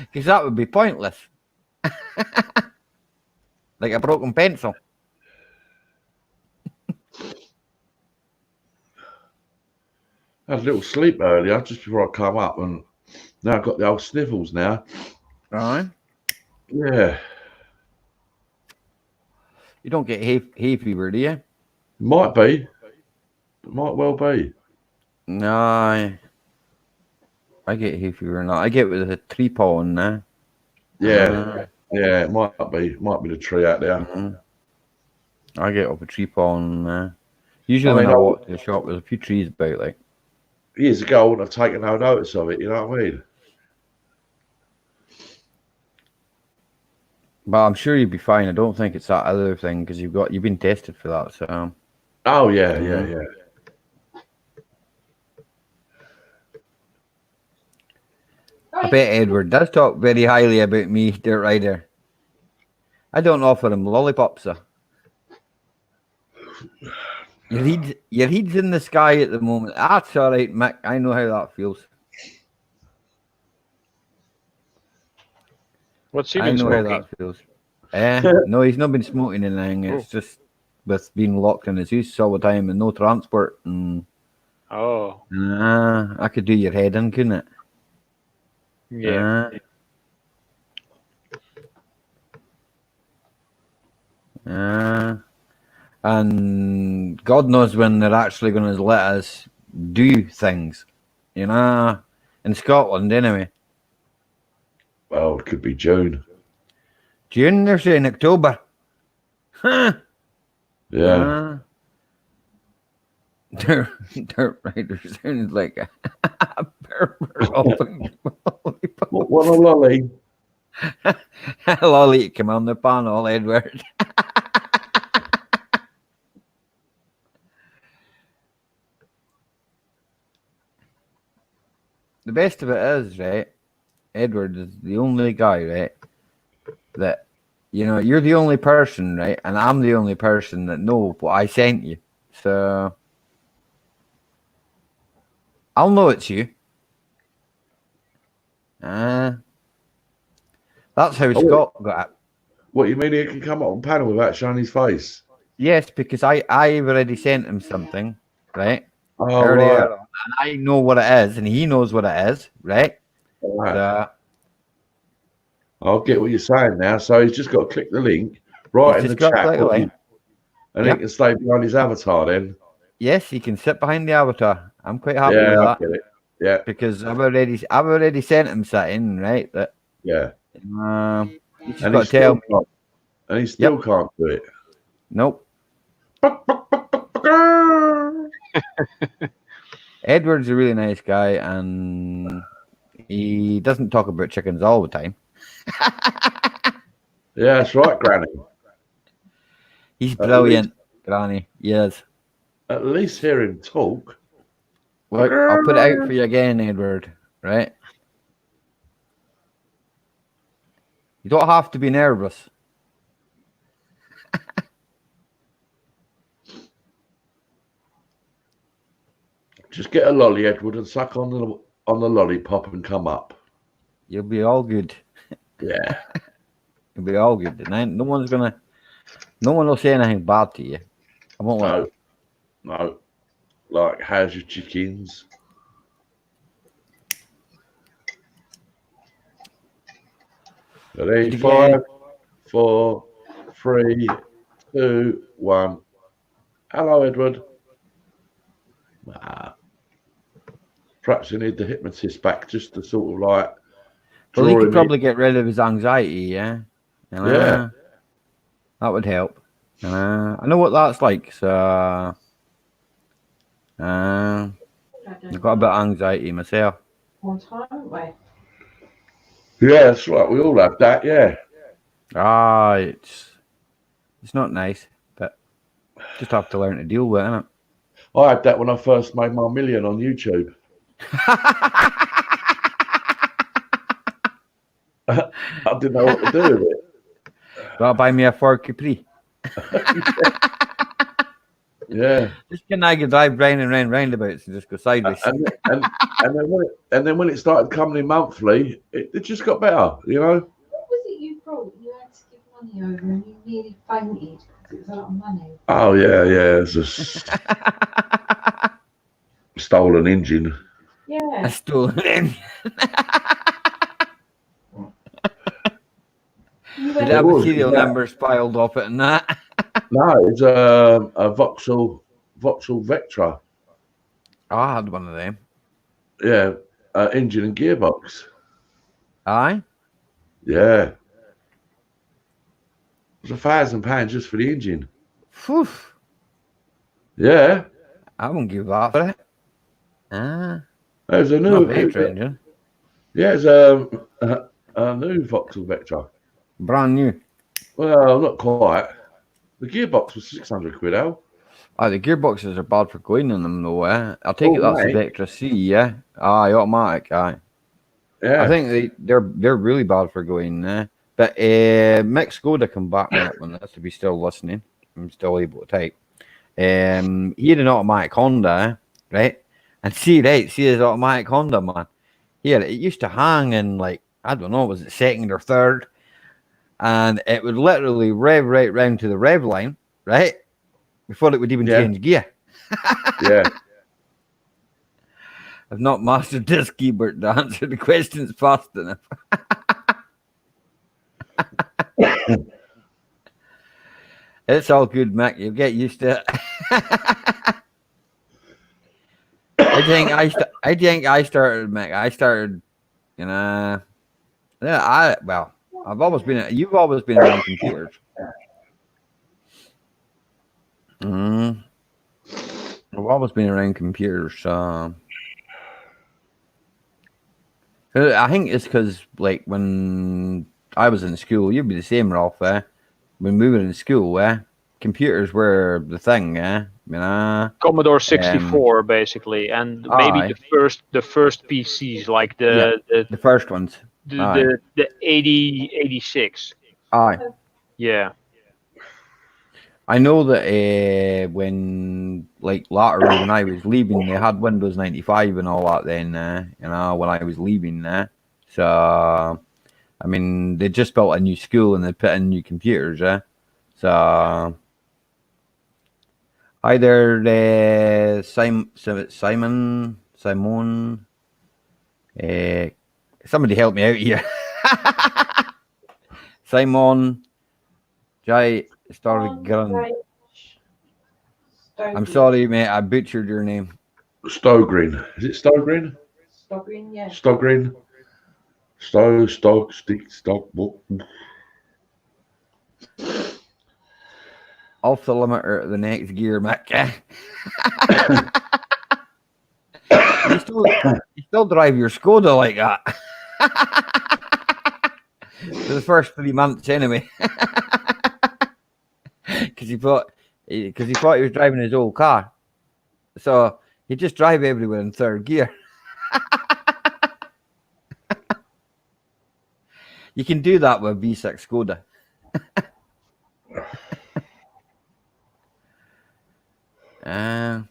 Because that would be pointless. Like a broken pencil. I had a little sleep earlier just before I come up, and now I've got the old sniffles now. Right. Yeah. You don't get hay fever, do you? Might be. It might well be. No, I get hay fever now. I get with a tree pollen now. Yeah. Yeah, it might be. It might be the tree out there. I get up a tree pollen now. Usually when I walk to the shop, there's a few trees about, like. Years ago, I wouldn't have taken no notice of it, you know what I mean? But I'm sure you'll be fine. I don't think it's that other thing because you've been tested for that. So. Oh yeah. I bet Edward does talk very highly about me, Dirt Rider. I don't offer him lollipops, sir. Your head's in the sky at the moment. That's all right, Mick. I know how that feels. What's he I been know smoking? how that feels. No, he's not been smoking anything. It's just with being locked in his house all the time and no transport. And Oh. I could do your head in, couldn't it? Yeah. And God knows when they're actually going to let us do things, you know, in Scotland anyway. Well, it could be June. June, they're saying October. Huh. Yeah. Dirt Rider sounds like a pervert. What a lolly. Lolly, come on the panel, Edward. The best of it is, right, Edward is the only guy, right, that, you know, you're the only person, right, and I'm the only person that know what I sent you. So I'll know it's you. That's how Scott got it. What, you mean he can come up on panel without showing his face? Yes, because I've already sent him something, right? Oh, Earlier, right. and I know what it is, and he knows what it is, right? Right. So, I'll get what you're saying now. So he's just got to click the link right in the chat, and he can stay behind his avatar then. Yes, he can sit behind the avatar. I'm quite happy Yeah, with I that. get it. Yeah, Because I've already sent him something, right? That yeah. he's just got to tell me. And he still can't do it. Nope. Edward's a really nice guy, and he doesn't talk about chickens all the time. Yeah, that's right, Granny. He's brilliant, Granny. Yes. At least hear him talk. Well, I'll put it out for you again, Edward. Right? You don't have to be nervous. Just get a lolly, Edward, and suck on the lollipop and come up. You'll be all good. Yeah. You'll be all good. And no one will say anything bad to you. I won't let them. No. Like, how's your chickens? Ready? 5, 4, 3, 2, 1. Hello, Edward. Perhaps you need the hypnotist back just to sort of like Well, he draw could him probably get rid of his anxiety, yeah. Yeah. That would help. I know what that's like, so I I've don't got a bit know. of anxiety myself. One time, haven't we? in. Yeah, that's right. We all have that. Yeah. It's not nice, but just have to learn to deal with it, I had that when I first made my million on YouTube. I didn't know what to do with it. Gotta buy me a Ford Capri. Yeah. Just can I could drive round and round roundabouts and just go sideways. And then when it started coming in monthly, it just got better, you know. What was it you brought? You had to give money over and you nearly fainted because it was a lot of money. Oh yeah. It's a stolen engine. I Yeah. stole it in. You Did went it have the was, serial yeah. numbers piled off it and that? No, it's a Vauxhall Vectra. I had one of them. Yeah, engine and gearbox. Aye. Yeah. It was £1,000 just for the engine. Phew. Yeah. I won't give that for it. Ah. It was a Not new. very engine. Yeah, it's a new Vauxhall Vectra. Brand new. Well, not quite. The gearbox was 600 quid, Al. The gearboxes are bad for going in them though, eh? I take it that's the Automatic. Vectra C, yeah? Aye, automatic, aye. Yeah. I think they're really bad for going, eh? But Mick Skoda come back me up on this if he's still listening. I'm still able to type. He had an automatic Honda, right? And see his automatic Honda, man. Here, it used to hang in like, I don't know, was it second or third? And it would literally rev right round to the rev line, right? Before it would even Yeah. change gear. Yeah. I've not mastered this keyboard to answer the questions fast enough. It's all good, Mick. You'll get used to it. I think I started, Mick. I started, yeah. I've always been. You've always been around computers. I've always been around computers. I think it's because, like, when I was in school, you'd be the same, Ralph. When we were in school, computers were the thing. Commodore 64 basically, and maybe Aye. the first PCs like the first ones. Aye. the 8086. Aye. Yeah. I know that when, like, latterly when I was leaving, they had Windows 95 and all that then, when I was leaving there. So, I mean, they just built a new school and they put in new computers, So, either Simon, somebody help me out here. Simon, Jai, Stargren. I'm sorry, mate. I butchered your name. Stogrin. Is it Stogrin? Stogrin, yeah. Stogrin. Stock. Off the limiter at the next gear, Mick. you still drive your Skoda like that. For the first 3 months, anyway. Because he thought he was driving his old car, so he just drive everywhere in third gear. You can do that with V6 Skoda. I'm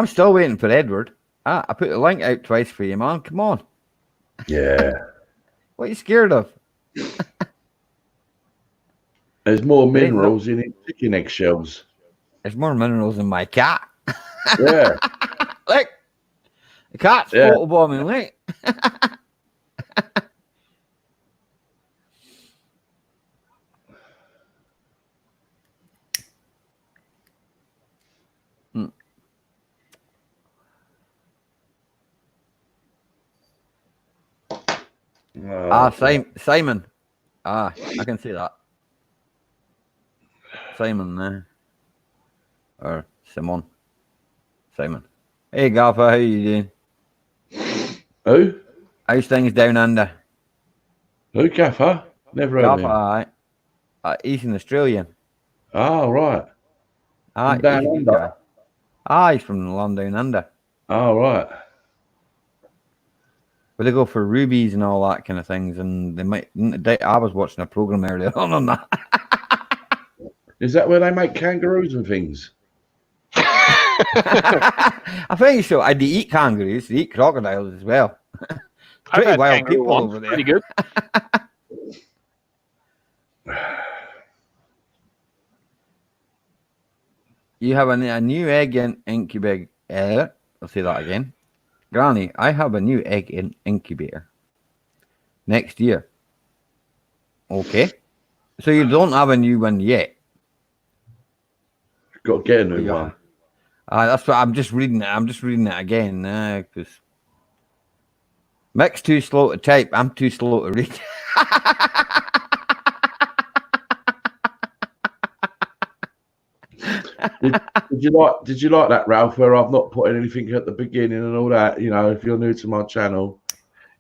still waiting for Edward. I put the link out twice for you, man. Come on. Yeah. What are you scared of? There's more minerals in his chicken eggshells. There's more minerals in my cat. Yeah. Look, the cat's photobombing. Look. Simon. I can see that. Simon, or Simon. Simon. Hey, Gaffer, how you doing? Who? How's things down under? Who, Gaffer? Never heard of Gaffer, him. aye. He's an Australian. Oh, right. Aye, From down he's a good under? guy. Aye, he's from London down under. Oh, right. But they go for rubies and all that kind of things, and they might. I was watching a program earlier on that. Is that where they make kangaroos and things? I think so. They eat kangaroos, they eat crocodiles as well. I've Pretty had wild kangaroo people once, over there. pretty good. You have a new egg in incubator. I'll say that again. Granny, I have a new egg in incubator next year. Okay. So you don't have a new one yet. Got to get a new Yeah. one. That's what I'm just reading it. I'm just reading it again because Mick's too slow to type. I'm too slow to read. Did you like that, Ralph? Where I've not put anything at the beginning and all that. You know, if you're new to my channel.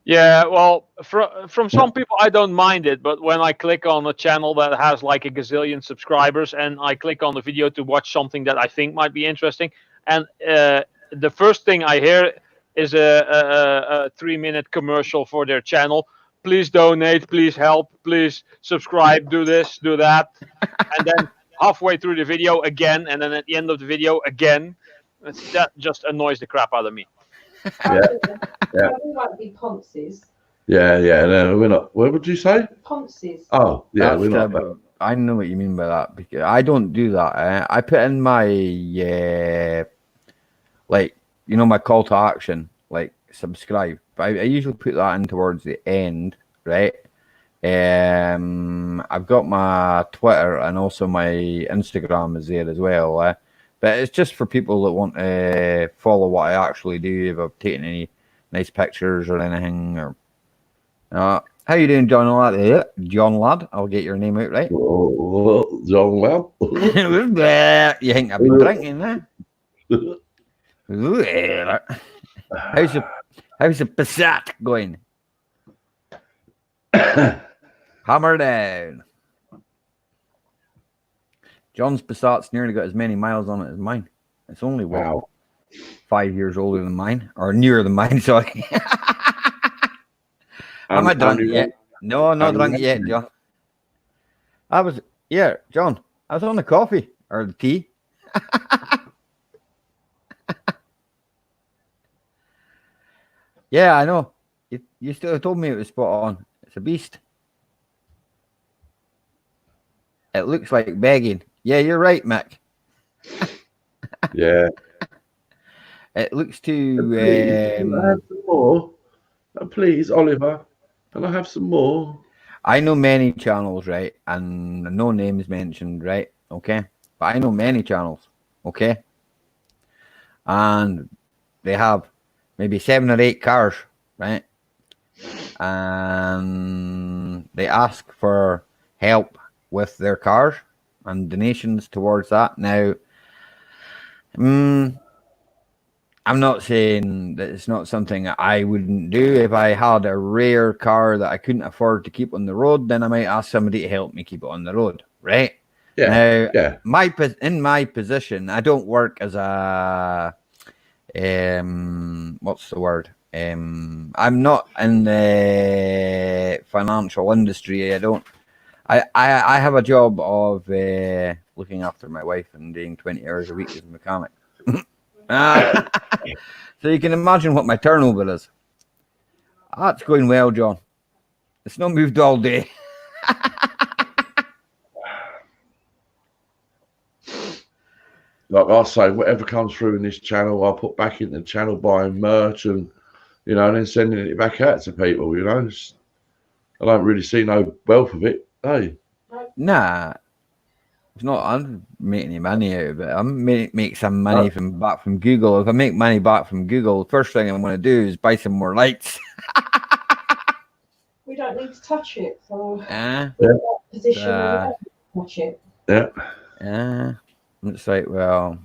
Yeah, well, from some people I don't mind it, but when I click on a channel that has like a gazillion subscribers and I click on the video to watch something that I think might be interesting, and the first thing I hear is a 3-minute commercial for their channel. Please donate, please help, please subscribe, do this, do that, and then halfway through the video again, and then at the end of the video again. That just annoys the crap out of me. Yeah. Yeah. We won't be ponces. Yeah. No, we're not. What would you say? Ponces. Oh, yeah, That's, we're not. That. I know what you mean by that because I don't do that. I put in my like my call to action, like subscribe. I usually put that in towards the end, right? I've got my Twitter and also my Instagram is there as well. But it's just for people that want to follow what I actually do. If I've taken any nice pictures or anything, or how you doing, John Lad? John Lad, I'll get your name out right. John Lad. You think I've been drinking, huh? How's the Passat going? Hammer down. John's Passat's nearly got as many miles on it as mine. It's only Wow. 5 years older than mine, or nearer than mine. Sorry. Am I drunk yet? No, I'm not drunk yet, John. John. I was on the coffee or the tea. Yeah, I know. You still told me it was spot on. It's a beast. It looks like begging. Yeah, you're right, Mick. Yeah. It looks too. Please, can I have some more? Please, Oliver, can I have some more? I know many channels, right? And no names mentioned, right? Okay. But I know many channels, okay? And they have maybe 7 or 8 cars, right? And they ask for help with their cars and donations towards that. Now, I'm not saying that it's not something that I wouldn't do. If I had a rare car that I couldn't afford to keep on the road, then I might ask somebody to help me keep it on the road, right? Yeah. Now, Yeah. in my position, I don't work as a what's the word? I'm not in the financial industry. I have a job of looking after my wife and doing 20 hours a week as a mechanic. So you can imagine what my turnover is. That's going well, John. It's not moved all day. Like I say, whatever comes through in this channel, I'll put back into the channel, buying merch and and then sending it back out to people. I don't really see no wealth of it. Hey, Nah, it's not. I'm making any money out of it. I'm make some money back from Google. If I make money back from Google, the first thing I'm going to do is buy some more lights. we don't need to touch it. So Uh, position where we don't touch it. it's like, well,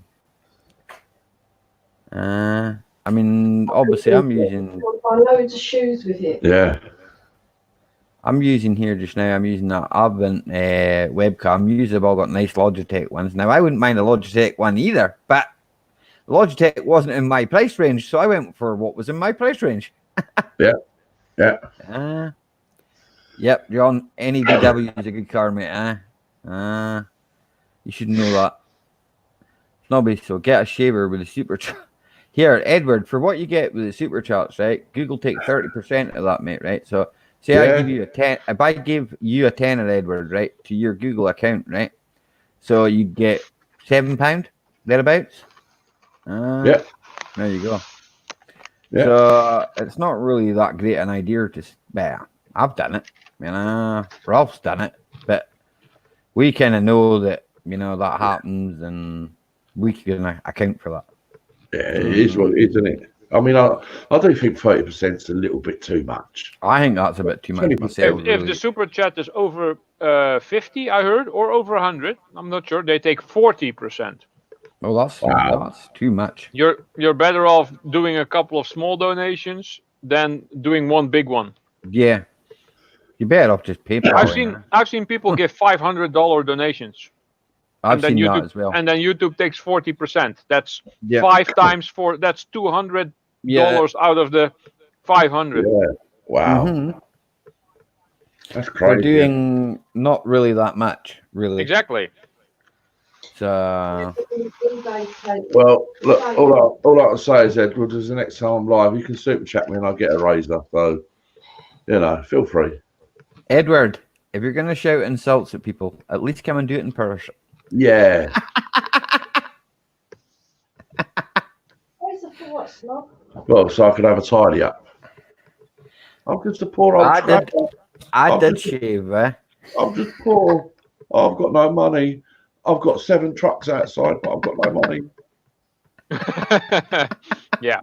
I mean, obviously, I'm using Buy loads of shoes with it. Yeah. I'm using here just now. I'm using that Advent webcam. Usually, I've all got nice Logitech ones. Now, I wouldn't mind a Logitech one either, but Logitech wasn't in my price range, so I went for what was in my price range. Yeah. Yep, John. Any VW is a good car, mate. You should know that. Snobby, so get a shaver with a supercharge. Here, Edward, for what you get with the supercharge, right? Google take 30% of that, mate, right? So, say I give you a 10. If I give you a tenner, Edward, right, to your Google account, right? So you get £7 thereabouts. Yeah. There you go. Yeah. So it's not really that great an idea to. Well, I've done it. Ralph's done it, but we kind of know that that happens, and we can account for that. Yeah, it is what it is, isn't it? I mean, I do think 30% is a little bit too much. I think that's a bit too much myself. If the super chat is over 50, I heard, or over 100, I'm not sure. They take 40%. Well, that's too much. You're better off doing a couple of small donations than doing one big one. Yeah, you're better off just PayPal. I've seen people give $500 donations. I've seen YouTube, that as well. And then YouTube takes 40%. That's 5 5 times 4. That's $200 out of the 500. Yeah. Wow. Mm-hmm. That's crazy. We're doing not really that much, really. Exactly. So, well, look, all I can say is, Edward, is the next time I'm live, you can super chat me and I'll get a razor. So, feel free. Edward, if you're going to shout insults at people, at least come and do it in person. Yeah. Well, so I could have a tidy up. I'm just a poor old I did shave, eh? I'm just poor. I've got no money. I've got 7 trucks outside, but I've got no money. Yeah.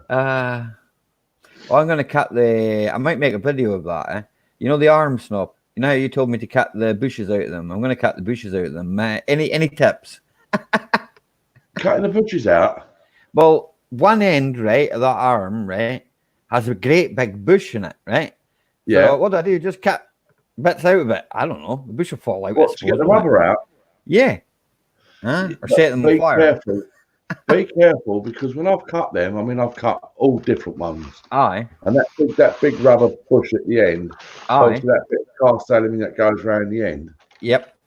I'm going to cut I might make a video of that, eh? The arm snob. You know how you told me to cut the bushes out of them? I'm going to cut the bushes out of them. Any tips? Cutting the bushes out? Well, one end, right, of that arm, right, has a great big bush in it, right? Yeah. So what do? Just cut bits out of it. I don't know. The bush will fall out. What, to get the rubber out? Yeah. Or set them on fire. Careful. Be careful, because when I've cut them, I've cut all different ones. Aye. And that big rubber bush at the end, Aye. that bit of cast aluminium that goes around the end. Yep.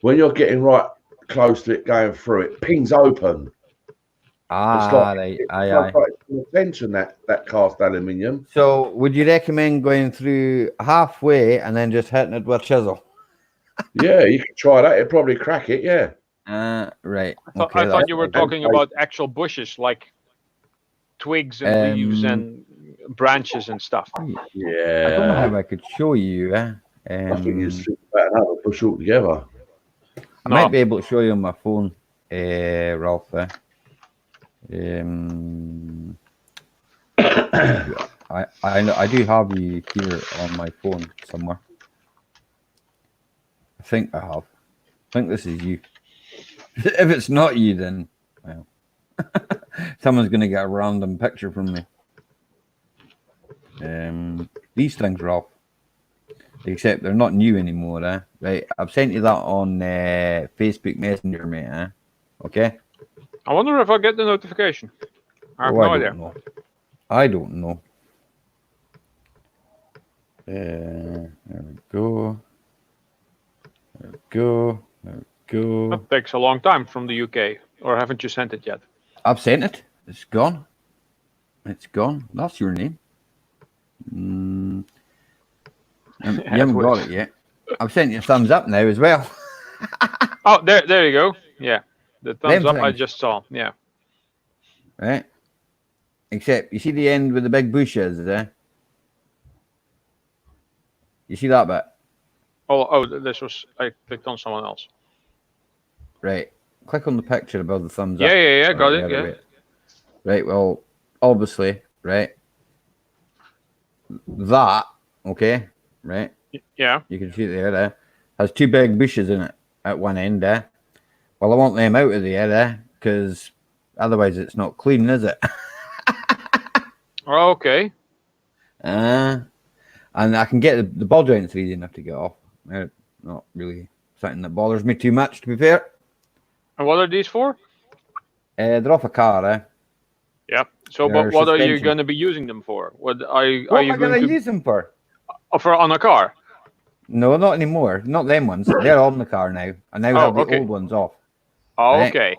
When you're getting right close to it, going through it, pings open. Aye. Attention that cast aluminium. So, would you recommend going through halfway and then just hitting it with a chisel? Yeah, you can try that. It'd probably crack it. Yeah. Right. I thought you were talking about actual bushes, like twigs and leaves and branches and stuff. Yeah. I don't know how I could show you. I think it's better to have a bush all together. I might be able to show you on my phone, Ralph. I do have you here on my phone somewhere. I think I have. I think this is you. If it's not you, then well, someone's going to get a random picture from me. These things, Ralph. Except they're not new anymore, eh? Right, I've sent you that on Facebook Messenger, mate, eh? Okay? I wonder if I'll get the notification. I have no idea. I don't know. There we go. There we go. There we go. That takes a long time from the UK. Or haven't you sent it yet? I've sent it. It's gone. It's gone. That's your name. You haven't got it yet. I've sent you a thumbs up now as well. Oh, there you go. Yeah. The thumbs up things. I just saw. Yeah. Right. Except, you see the end with the big bushes, eh? You see that bit? Oh, this was, I clicked on someone else. Right. Click on the picture above the thumbs up. Yeah, got it. Yeah. Right, well, obviously, right? That, okay, right? Yeah. You can see it there, has two big bushes in it at one end there. Well, I want them out of there, because otherwise it's not clean, is it? Okay. And I can get the ball joints easy enough to get off. Not really something that bothers me too much, to be fair. And what are these for? They're off a car, Yeah. So, They're but what are you suspension. going to be using them for? What are you What am I going going to to use them for? for on a car? No, not anymore. Not them ones. They're on the car now. I now Oh, have the okay. old ones off. Oh, Right. okay.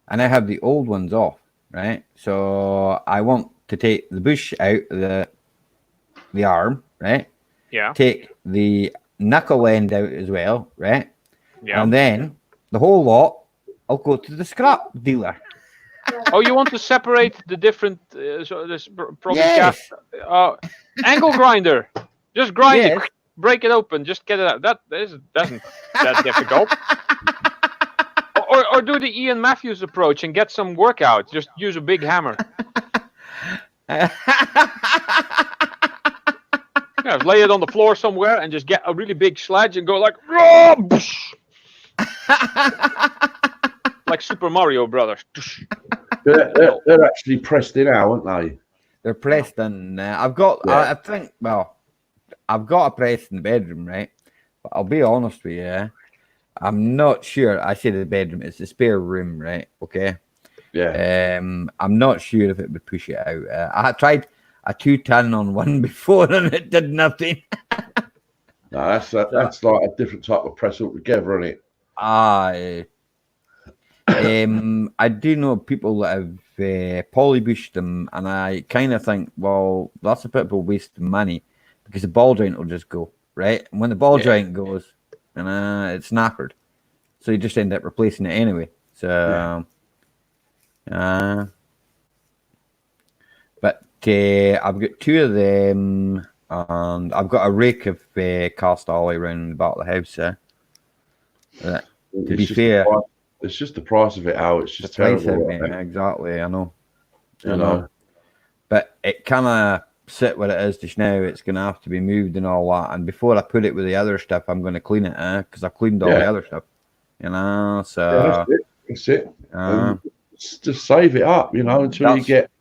And I have the old ones off, right? So I want to take the bush out of the arm, right? Yeah. Take the knuckle end out as well, right? Yeah. And then the whole lot, I'll go to the scrap dealer. Oh, you want to separate the different? So there's probably Yes. angle grinder. Just grind Yes. it, break it open, just get it out. That isn't that difficult. Or do the Ian Matthews approach and get some workout. Just use a big hammer. Yeah, lay it on the floor somewhere and just get a really big sledge and go like, like Super Mario Brothers. They're actually pressed in now, aren't they? They're pressed in. I've got, Yeah. I think, well, I've got a press in the bedroom, right? But I'll be honest with you, I'm not sure. I say the bedroom, it's the spare room, right? Okay. Yeah. I'm not sure if it would push it out. I tried a 2-ton on one before and it did nothing. No, that's like a different type of press altogether, isn't it? I do know people that have polybushed them, and I kind of think, well, that's a bit of a waste of money because the ball joint will just go, right? And when the ball joint goes, it's knackered. So you just end up replacing it anyway. So, but I've got two of them, and I've got a rake of cast oil around the back of the house. To be fair, it's just the price of it, Al. It's just terrible. Exactly, I know. You know. But it kind of sit where it is just now. It's going to have to be moved and all that. And before I put it with the other stuff, I'm going to clean it, because I cleaned all the other stuff. You know, so that's it. Just save it up, until you get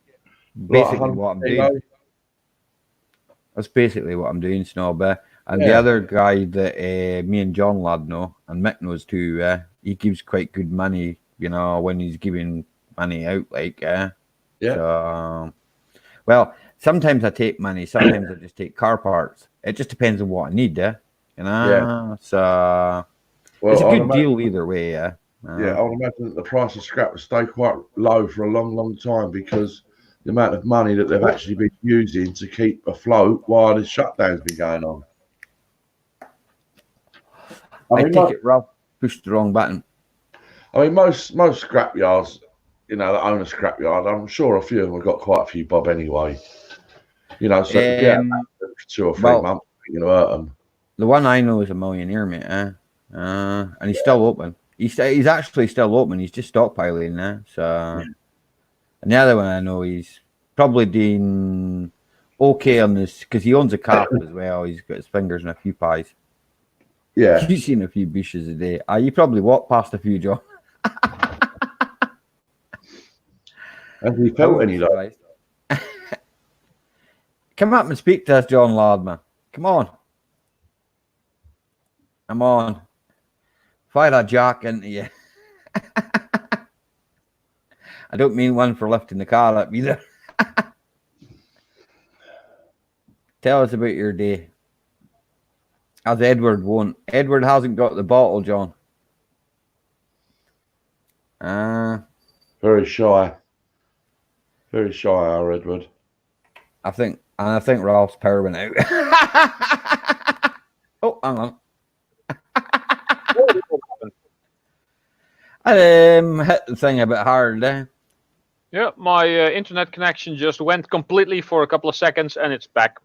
basically what I'm doing. That's basically what I'm doing, Snobber. And the other guy that me and John Ladd know, and Mick knows too, he gives quite good money, when he's giving money out, So, well, sometimes I take money, sometimes I just take car parts. It just depends on what I need, So, it's a good deal either way, I would imagine that the price of scrap will stay quite low for a long, long time because the amount of money that they've actually been using to keep afloat while the shutdown's been going on. I take it, Ralph pushed the wrong button. I mean, most scrap yards, that own a scrap yard, I'm sure a few of them have got quite a few bob anyway. So for 2 or 3 months, you're going to hurt them. The one I know is a millionaire, mate, and he's still open. He's actually still open. He's just stockpiling now. So, and the other one I know, he's probably doing okay on this because he owns a calf as well. He's got his fingers in a few pies. Yeah, you've seen a few bushes a day. You probably walk past a few, John. Have you felt any though? Come up and speak to us, John Lardman. Come on. Come on. Fire a jack into you. I don't mean one for lifting the car up either. Tell us about your day. As Edward won't. Edward hasn't got the bottle, John. Very shy. Very shy, our Edward. I think Ralph's power went out. Oh, hang on. Hit the thing a bit hard there. Yeah, my internet connection just went completely for a couple of seconds and it's back.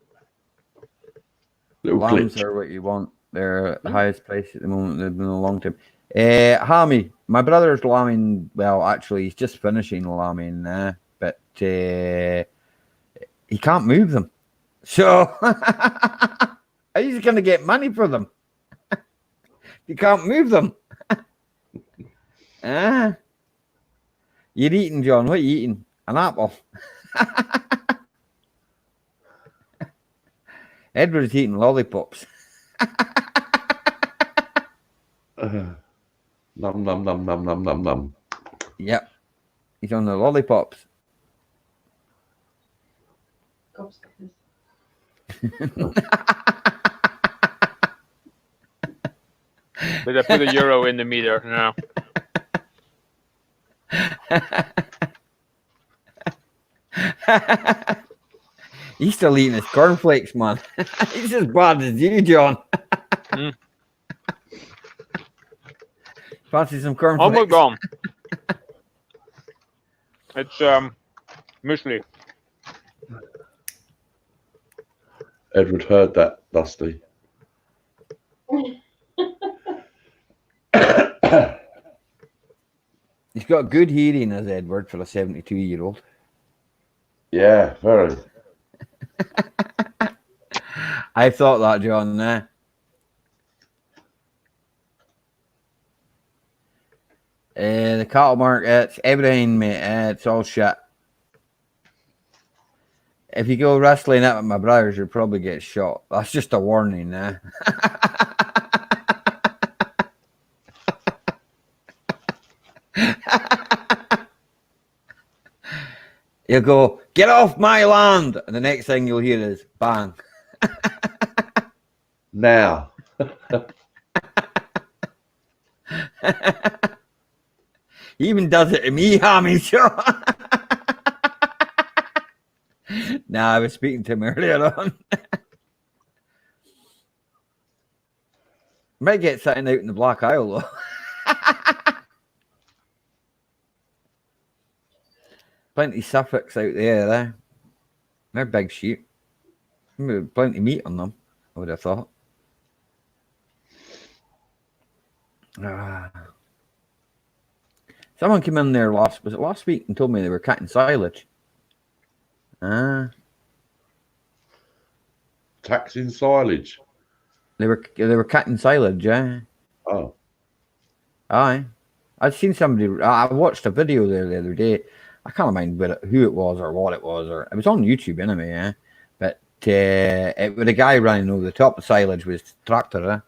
Little Lambs glitch. are what you want. They're at the highest price at the moment. They've been a long time. Hammy, my brother's lambing. Well, actually, he's just finishing lambing. but he can't move them. So how you going to get money for them? You can't move them. You're eating, John. What are you eating? An apple. Edward's eating lollipops. Num num num num num num num. Yep. He's on the lollipops. Gobstoppers. Did I put a euro in the meter? No. He's still eating his cornflakes, man. He's as bad as you, John. Fancy some cornflakes? Almost gone. It's muesli. Edward heard that, Dusty. He's got good hearing as Edward for a 72-year-old. Yeah, very. I thought that, John. The cattle market's everything, mate. It's all shit. If you go wrestling out with my brothers, you'll probably get shot. That's just a warning, You'll go, get off my land! And the next thing you'll hear is bang. Now. He even does it to me, Hammy. Nah, I was speaking to him earlier on. Might get something out in the Black Isle, though. Plenty of Suffolks out there. They're big sheep. Plenty of meat on them, I would have thought. Someone came in there last week and told me they were cutting silage. Taxing silage. They were cutting silage, yeah. Oh. Aye. I'd seen somebody. I watched a video there the other day. I can't remember who it was or what it was, or it was on YouTube anyway. Yeah, but it was a guy running over the top of silage with his tractor,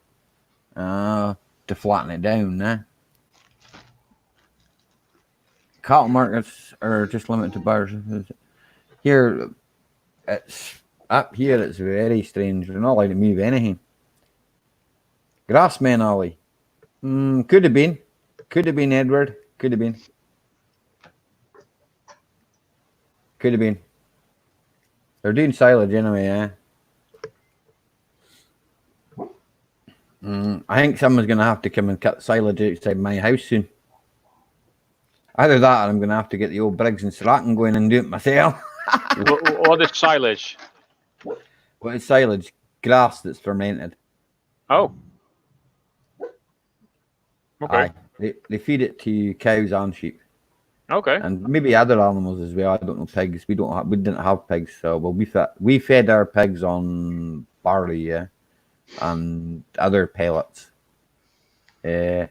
to flatten it down. Cattle markets are just limited to buyers. Here, it's up here. It's very strange. They're not allowed to move anything. Grassmen, Ollie. Could have been. Could have been, Edward. Could have been. Could have been. They're doing silage anyway, I think someone's going to have to come and cut silage outside my house soon. Either that or I'm going to have to get the old Briggs and Stratton going and do it myself. What is silage? What is silage? Grass that's fermented. Oh. Okay. Aye. They feed it to cows and sheep. Okay. And maybe other animals as well. I don't know, pigs. We didn't have pigs, so we fed our pigs on barley, and other pellets. They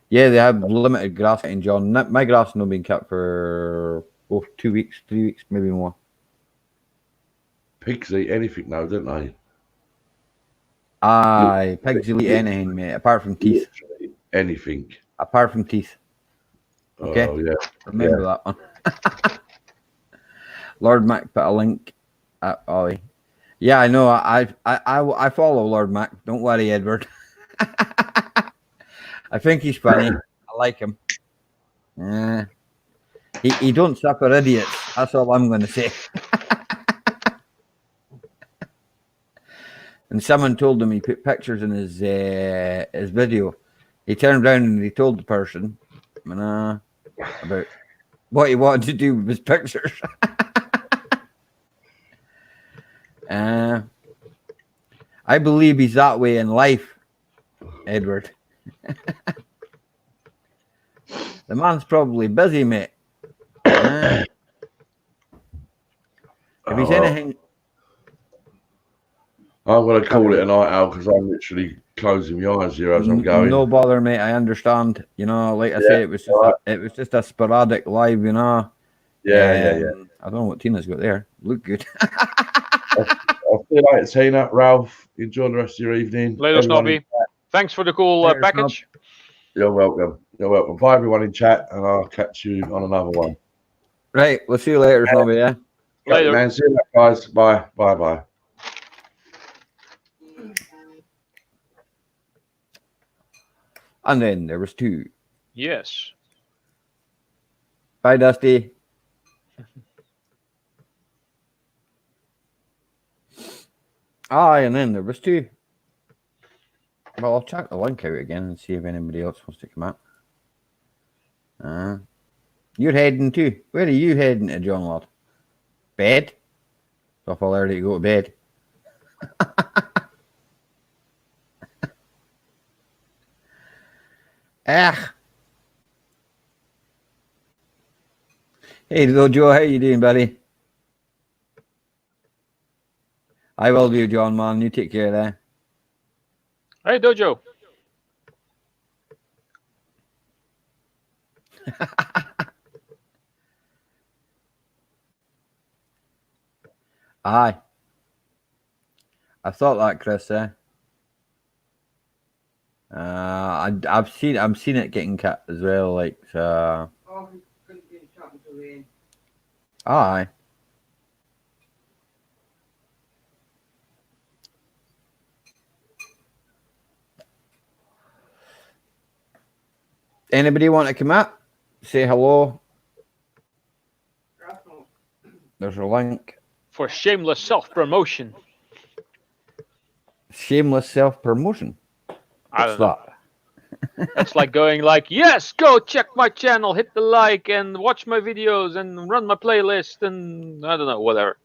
have limited grass cutting, John. My grass has not been cut for 2 weeks, 3 weeks, maybe more. Pigs eat anything now, don't they? Aye, pigs will eat anything, mate, apart from teeth. Anything. Apart from teeth. Okay. Oh, yeah. Remember that one. Lord Mac put a link at Ollie. Yeah, I know. I follow Lord Mac. Don't worry, Edward. I think he's funny. I like him. He don't suffer idiots. That's all I'm going to say. And someone told him he put pictures in his video. He turned around and he told the person about what he wanted to do with his pictures. I believe he's that way in life, Edward. The man's probably busy, mate. If he's Oh, anything, I'm going to call it a night, Al, because I'm literally closing my eyes here as I'm going. no bother, mate. I understand. You know, like I Yeah, say, it was just alright. it was just a sporadic live. You know. Yeah. I don't know what Tina's got there. Look good. I'll see you later, Tina. Ralph, enjoy the rest of your evening. Later, Everyone Snobby. in- Thanks for the cool Later, package. You're welcome. You're welcome. Bye, everyone in chat, and I'll catch you on another one. Right. We'll see you later, Snobby. Yeah. Later. Man, see you later, guys. Bye. Bye. And then there was 2. Yes. Bye, Dusty. Aye, and then there was 2. Well, I'll check the link out again and see if anybody else wants to come up. You're heading too. Where are you heading to, John Lord? Bed? So if I'll already go to bed. Ah. Hey, Joe, how you doing, buddy? I will do, John, man. You take care of that. Hey, Dojo. Aye. I thought that, Chris. I've seen it getting cut as well. Like, aye. Anybody want to come up? Say hello. There's a link. For shameless self-promotion. Shameless self-promotion. I What's don't know. that? That's like going like, yes, go check my channel, hit the like, and watch my videos, and run my playlist, and I don't know, whatever.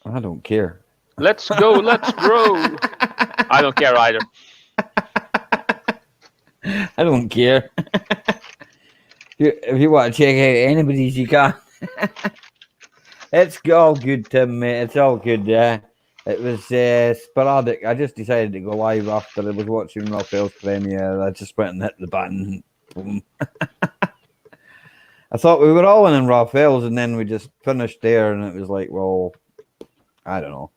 I don't care. Let's go, let's grow. I don't care either. I don't care. If you want to check out anybody's, you can. It's all good, Tim, mate. It's all good. It was sporadic. I just decided to go live after I was watching Raphael's premiere. I just went and hit the button. Boom. I thought we were all in Raphael's, and then we just finished there, and it was like, well, I don't know.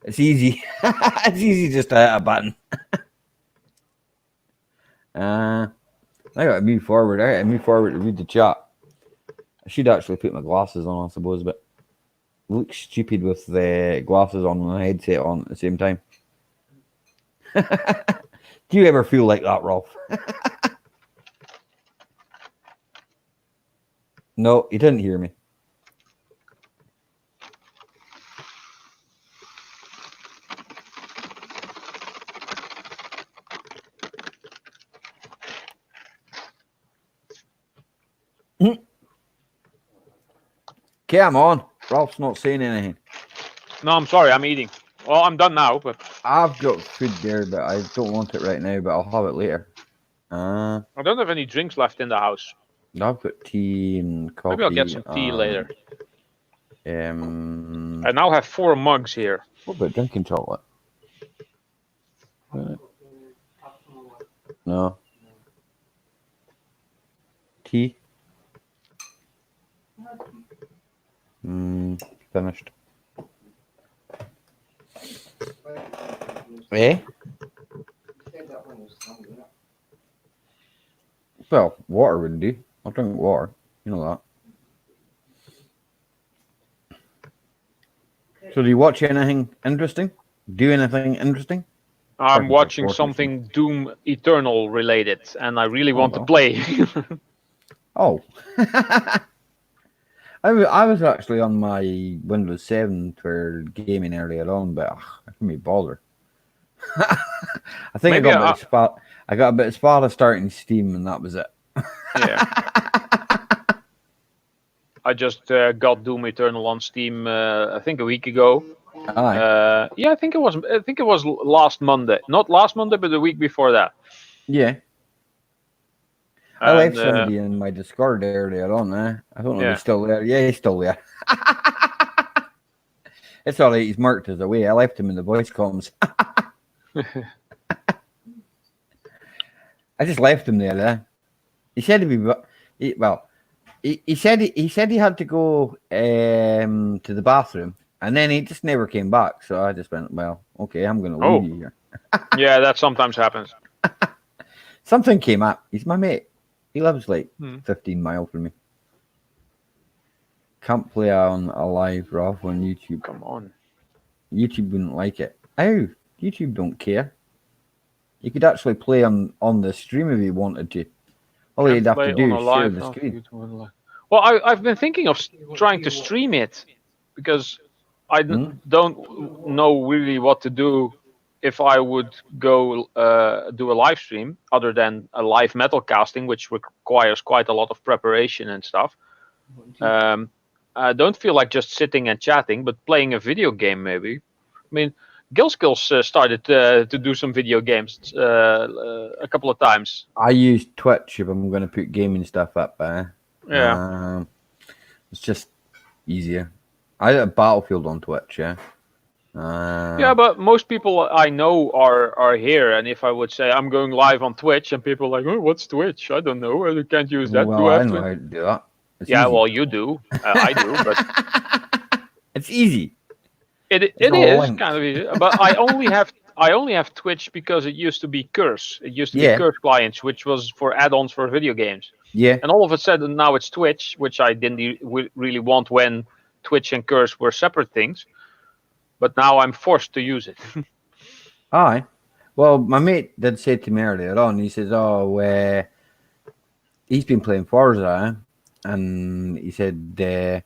It's easy. It's easy just to hit a button. I gotta move forward. I gotta move forward to read the chat. I should actually put my glasses on, I suppose, but it looks stupid with the glasses on and the headset on at the same time. Do you ever feel like that, Rolf? No, you didn't hear me. Come on. Ralph's not saying anything. No, I'm sorry, I'm eating. Well, I'm done now, but I've got food there, but I don't want it right now, but I'll have it later. I don't have any drinks left in the house. I've got tea and coffee. Maybe I'll get some tea later. I What now have 4 mugs here. about drinking chocolate? No. Tea? Finished. Eh? Well, water would do. I'll drink water. You know that. So do you watch anything interesting? Do anything interesting? I'm Perfect, watching of course. something Doom Eternal related, and I really want to well. play. Oh. I was actually on my Windows 7 for gaming earlier on, but I couldn't be bothered. I think Maybe I got a bit as far as starting Steam, and that was it. Yeah. I just got Doom Eternal on Steam. I think a week ago. Aye. Yeah, I think it was last Monday. Not last Monday, but the week before that. Yeah. I left And, somebody in my Discord earlier on. I don't know if Yeah. he's still there. Yeah, he's still there. It's all right. He's marked us away. I left him in the voice comms. I just left him there. He said he'd be. He said he had to go to the bathroom, and then he just never came back. So I just went, well, okay, I'm going to leave you here. Yeah, that sometimes happens. Something came up. He's my mate. He lives like Hmm. 15 miles from me. Can't play on a live Rob on YouTube. Come on. YouTube wouldn't like it. Oh, YouTube don't care. You could actually play on the stream if you wanted to. All you'd have to do is share the screen. Well, I've been thinking of trying to stream it because I don't know really what to do if I would go do a live stream other than a live metal casting, which requires quite a lot of preparation and stuff. I don't feel like just sitting and chatting, but playing a video game maybe. I mean, Gilskills started to do some video games a couple of times. I use Twitch if I'm going to put gaming stuff up. Yeah. It's just easier. I have Battlefield on Twitch, yeah. Yeah, but most people I know are here, and if I would say I'm going live on Twitch, and people are like, oh, what's Twitch? I don't know. I can't use that. Well, Do I I have know to? how to do that. It's Yeah, easy. well, you do. I do, but It's easy. it all is linked. kind of easy. But I only have Twitch because it used to be Curse. It used to Yeah. be Curse clients, which was for add-ons for video games. Yeah. And all of a sudden now it's Twitch, which I didn't really want when Twitch and Curse were separate things. But now I'm forced to use it. Aye. Well, my mate did say to me earlier on, he says, he's been playing Forza, and he said,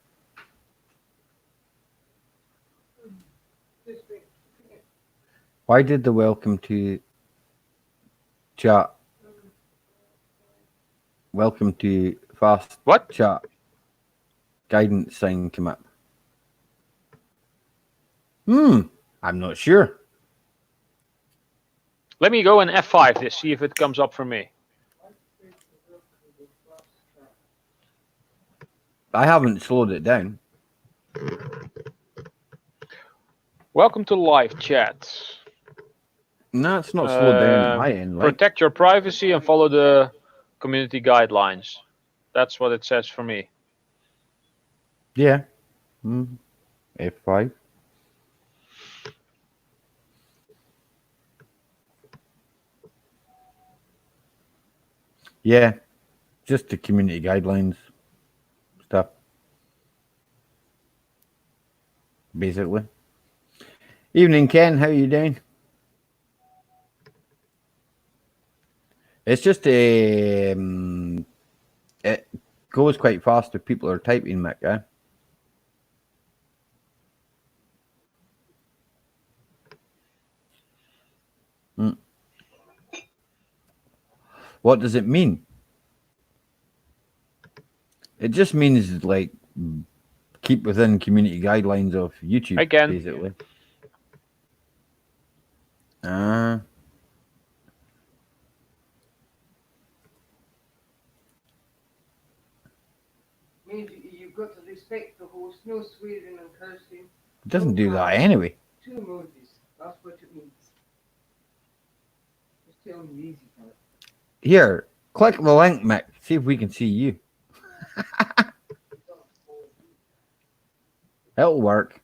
why did the welcome to chat, welcome to fast What? chat guidance sign come up? I'm not sure. Let me go in F5 to see if it comes up for me. I haven't slowed it down. Welcome to live chat. No, it's not slowed down on my end. Like, Protect your privacy and follow the community guidelines. That's what it says for me. yeah. F5. Yeah, just the community guidelines stuff, basically. Evening, Ken. How are you doing? It's just it goes quite fast if people are typing, Mick. Eh? What does it mean? It just means like keep within community guidelines of YouTube, Again. basically. Means you've got to respect the host, no swearing and cursing. It doesn't do that anyway. 2 emojis, that's what it means. Just telling you easy for it. Here, click the link, Mick. See if we can see you. It'll work.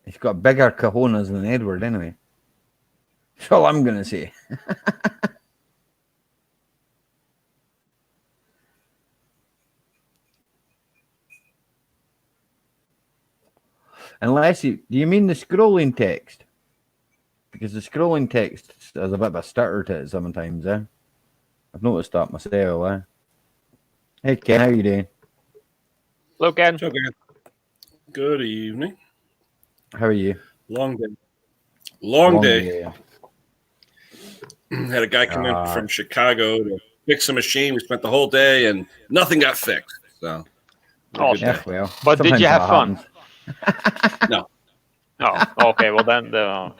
He's got bigger cojones than Edward anyway. That's all I'm going to say. Unless you, do you mean the scrolling text? Because the scrolling text has a bit of a stutter to it sometimes, eh? I've noticed that myself, eh? Hey Ken, how you doing? Hello, Ken. Okay. Good evening. How are you? Long day. Long day. Yeah. Had a guy come in from Chicago to fix a machine. We spent the whole day and nothing got fixed. So, Awesome. Yeah, well, But did sometimes you have that fun? happens. no. Oh, okay. Well, then, And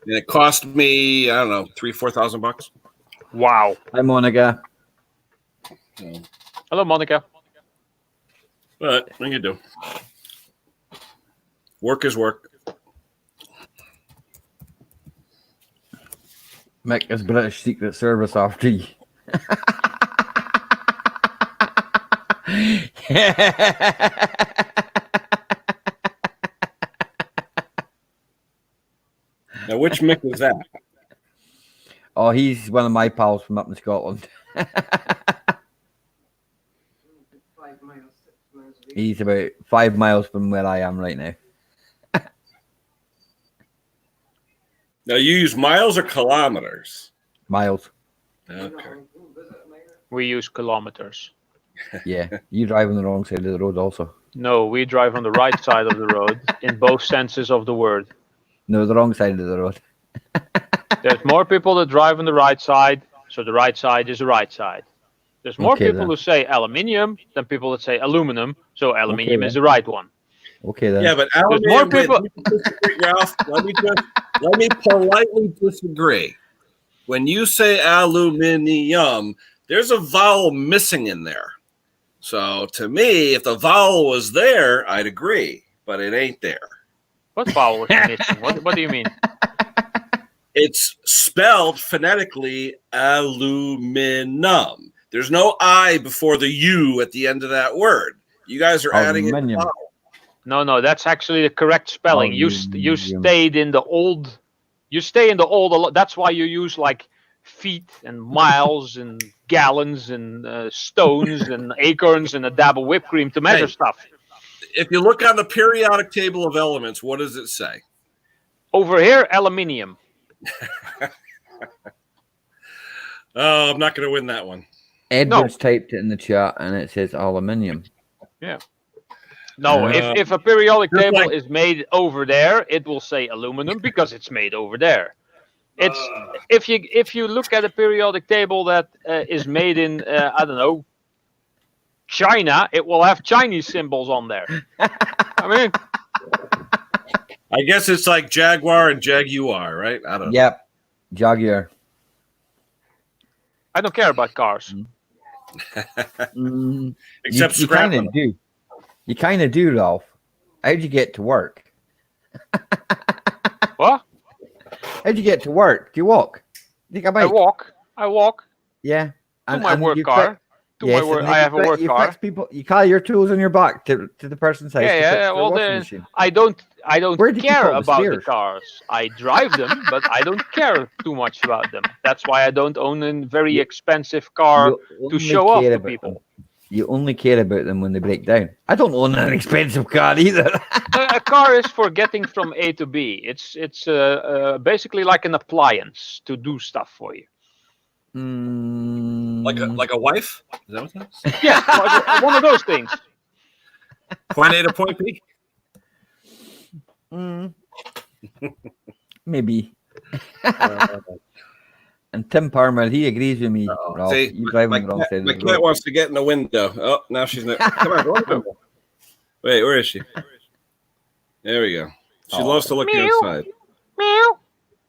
it cost me, I don't know, $3,000-4,000. wow. Hi Monica. So, Hello, Monica. But what you do? Work is work. Mick is British Secret Service after you. Now, which Mick was that? Oh, he's one of my pals from up in Scotland. 5 miles, 6 miles away. He's about 5 miles from where I am right now. Now, you use miles or kilometers? Miles. Okay. We use kilometers. Yeah. You drive on the wrong side of the road also. No, we drive on the right side of the road in both senses of the word. No, the wrong side of the road. There's more people that drive on the right side, so the right side is the right side. There's more Okay, people then. who say aluminium than people that say aluminum, so aluminium Okay, is the right one. Okay then. Yeah, but more aluminium, people- Ralph, let me politely disagree. When you say aluminium, there's a vowel missing in there. So to me, if the vowel was there, I'd agree, but it ain't there. What vowel is missing? What do you mean? It's spelled phonetically aluminum. There's no I before the U at the end of that word. You guys are adding it. Aluminium. No, that's actually the correct spelling. You Aluminium. stayed in the old. You stay in the old. a lot. That's why you use like feet and miles and gallons and stones and acorns and a dab of whipped cream to measure Hey. stuff. If you look on the periodic table of elements, what does it say? Over here, aluminium. Oh, I'm not going to win that one. Edwards typed it in the chat and it says aluminium. No, Uh, if a periodic just table like- is made over there, it will say aluminum because it's made over there. It's if you look at a periodic table that is made in I don't know, China, it will have Chinese symbols on there. I mean, I guess it's like Jaguar and Jaguar, right? I don't know. Yep. Jaguar. I don't care about cars. Mm, Except you kind scrapping. of do. You kind of do, Ralph. How'd you get to work? What? How'd you get to work? Do you walk? Do you take a I bike? walk Yeah. to my work you car. To yes, my work, and I then have a you work you car. fix people. You carry your tools on your back to the person's house. to Yeah, fix yeah. the Well, washing then machine. I don't Where did you care put the about the spears? cars. I drive them, but I don't care too much about them. That's why I don't own a very expensive car You to only show off care to about people. them. You only care about them when they break down. I don't own an expensive car either. A car is for getting from A to B. It's basically like an appliance to do stuff for you. Like a wife? Is that what that is? Yeah, like one of those things. Point A to point B? Maybe. And Tim Parmer, he agrees with me. Ralph. See, You drive my on the wrong cat, side of my the cat road. wants to get in the window. Oh, now she's not. Come on, go in the window. Wait, where is she? There we go. She Oh. loves to look Meow. outside. Meow,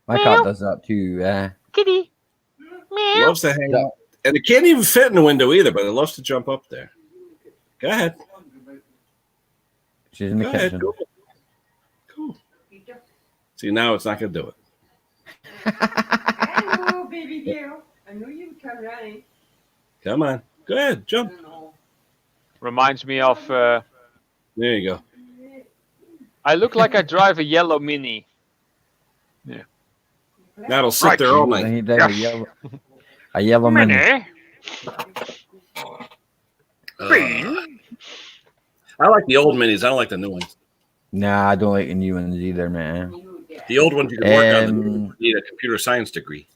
My cat does that too. kitty. Meow. Loves to hang out. And it can't even fit in the window either, but it loves to jump up there. Go ahead. She's in the Go ahead. kitchen. Go. Cool. See, now it's not going to do it. Hello, baby girl. I know you come running. Come on. Go ahead. Jump. Reminds me of. There you go. I look like I drive a yellow Mini. That'll sit Right. there all And night. he does a yellow mini. Mini. I like the old minis. I don't like the new ones. Nah, I don't like the new ones either, man. The old ones you can work on. The new Um, ones you need a computer science degree.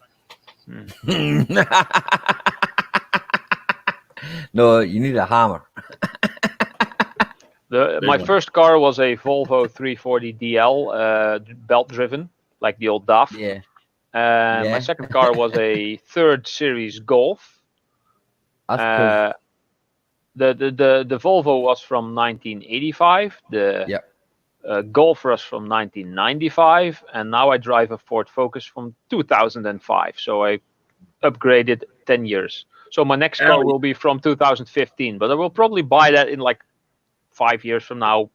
No, you need a hammer. My one. first car was a Volvo 340 DL, belt driven, like the old DAF. Yeah. My Yeah. second car was a third series Golf. That's cool. The Volvo was from 1985. The Yep. Golf was from 1995, and now I drive a Ford Focus from 2005. So I upgraded 10 years. So my next car Oh. will be from 2015, but I will probably buy that in like 5 years from now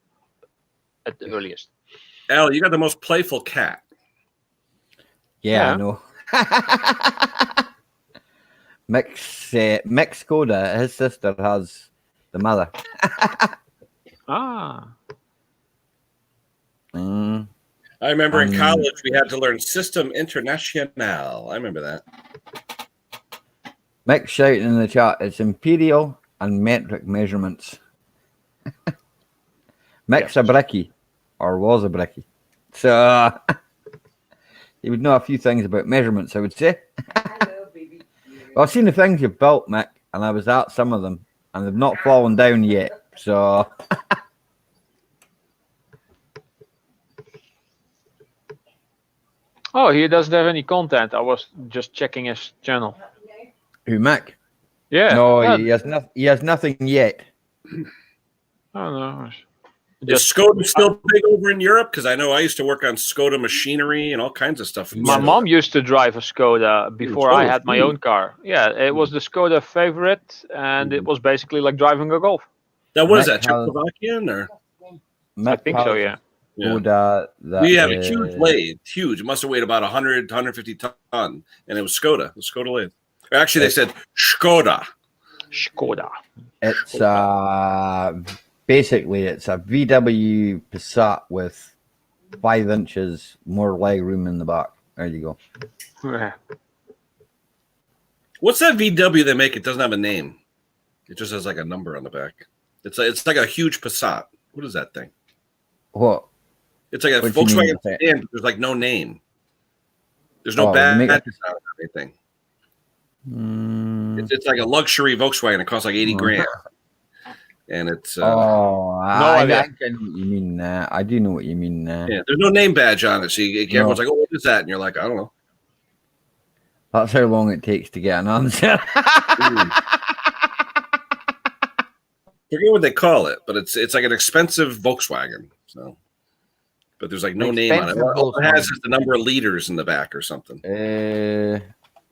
at the earliest. Al, you got the most playful cat. Yeah, Yeah. I know. Mick Skoda, his sister has the mother. Ah. Mm. I remember in college we had to learn System International. I remember that. Mick shouting in the chat, it's imperial and metric measurements. Mick's a brickie, or was a brickie. So he would know a few things about measurements, I would say. Well, I've seen the things you've built, Mick, and I was at some of them, and they've not fallen down yet. So Oh, he doesn't have any content. I was just checking his channel. who, Mick? Yeah. No, Yeah. he has nothing yet. I don't know. Is Skoda still big over in Europe? Because I know I used to work on Skoda machinery and all kinds of stuff. My mom used to drive a Skoda before I had my own car. Yeah, it was the Skoda favorite, and it was basically like driving a Golf. That what is that? Mick has- Czechoslovakian or? Mick I think so, has yeah. Yeah. Skoda that, We have a huge lathe, huge. It must have weighed about 100, 150 ton, and it was Skoda. The Skoda lathe. Or actually, they said Skoda. Skoda. It's basically it's a VW Passat with 5 inches more leg room in the back. There you go. Yeah. What's that VW they make? It doesn't have a name. It just has like a number on the back. It's like a huge Passat. What is that thing? What? It's like a What do you mean Volkswagen with that? sedan, but there's like no name. There's no Oh, badge you make on it- or anything. Mm, It's like a luxury Volkswagen. It costs like 80 grand. And it's I idea. I know what you mean. I do know what you mean. yeah, there's no name badge on it. So everyone's like, "Oh, what is that?" And you're like, "I don't know." That's how long it takes to get an answer. Forget what they call it, but it's like an expensive Volkswagen. So, but there's like no name on it. Expensive All it has Volkswagen. is the number of liters in the back or something.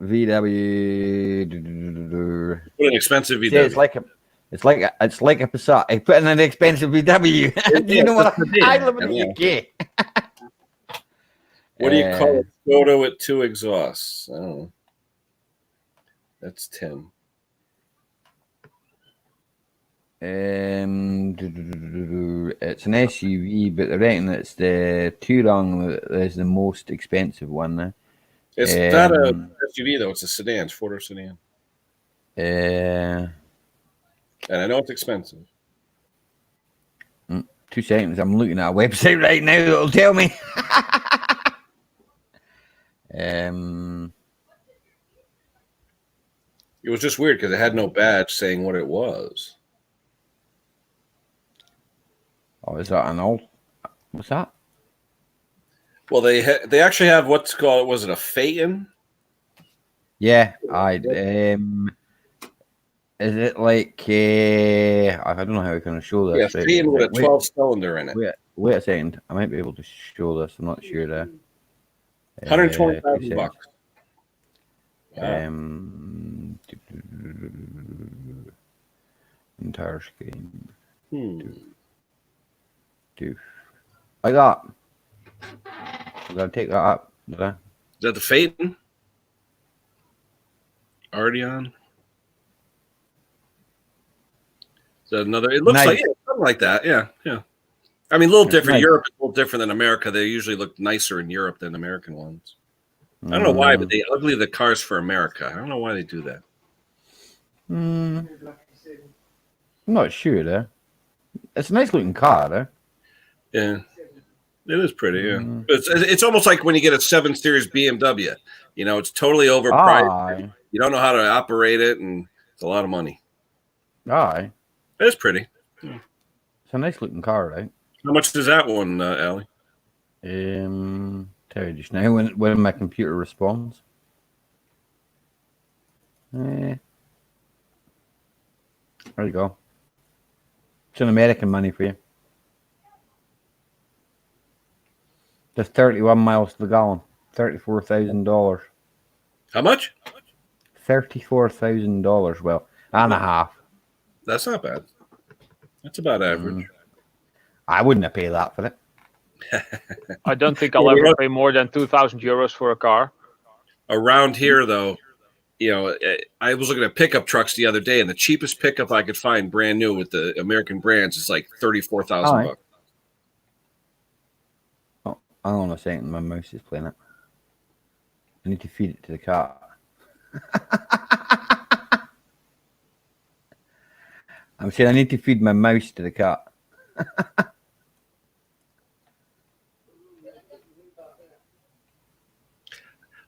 VW. What an expensive See, VW. it's like a Passat. I put in an expensive VW. Do you know what? I live in the UK. What do you call it? Skoda with 2 exhausts. I don't know. That's Tim. It's an SUV, but they reckon it's the Touran that is the most expensive one now. It's not a SUV though. It's a sedan. It's 4-door sedan, and I know it's expensive. 2 seconds. I'm looking at a website right now that'll tell me. It was just weird because it had no badge saying what it was. Oh, is that an old? What's that? Well, they actually have what's called, was it a Phaeton? Yeah, is it like I don't know how we're gonna show this. Yeah, right? Phaeton with a Wait, 12-cylinder in it. wait a second. I might be able to show this. I'm not sure there. 120,000 2 bucks. seconds. Wow. Entire screen. Hmm. Like that. I'm gonna take that up. Did I? Is that the Phaeton? Already on? Is that another? It looks Nice. like something like that. Yeah, yeah. I mean, a little different. Nice. Europe is a little different than America. They usually look nicer in Europe than American ones. I don't know why, but they ugly the cars for America. I don't know why they do that. I'm not sure there. It's a nice looking car there. Yeah, it is pretty. Yeah, it's almost like when you get a 7 Series BMW. You know, it's totally overpriced. Aye. You don't know how to operate it, and it's a lot of money. Aye. It's pretty. It's a nice looking car, right? How much does that one, Allie? Tell you just now when my computer responds. There you go. It's an American money for you. Just 31 miles to the gallon. $34,000. How much? $34,000. Well, and a half. That's not bad. That's about average. I wouldn't have paid that for it. I don't think I'll ever pay more than 2,000 euros for a car. Around here, though, I was looking at pickup trucks the other day, and the cheapest pickup I could find brand new with the American brands is like $34,000. Oh, hang on a second. My mouse is playing it. I need to feed it to the cat. I'm saying I need to feed my mouse to the cat.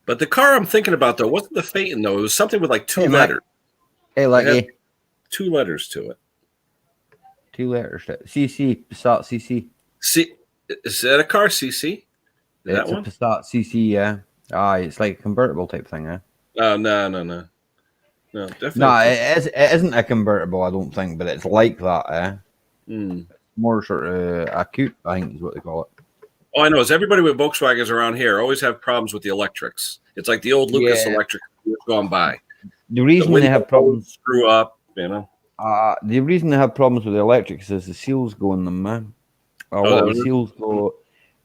But the car I'm thinking about, though, wasn't the Phaeton, though. It was something with like two Hey, Mike. letters. Hey, It Lucky. had 2 letters to it. 2 letters. CC. Passat CC. See, is that a car, CC? That It's one? a Passat CC, yeah. It's like a convertible type thing, yeah. No, definitely. No, it isn't a convertible, I don't think, but it's like that, More sort of acute, I think is what they call it. Oh, I know. Is everybody with Volkswagens around here always have problems with the electrics? It's like the old Lucas Yeah. electric that's gone by. The reason they have problems, screw up, the reason they have problems with the electrics is the seals go in them, man. A lot of the seals go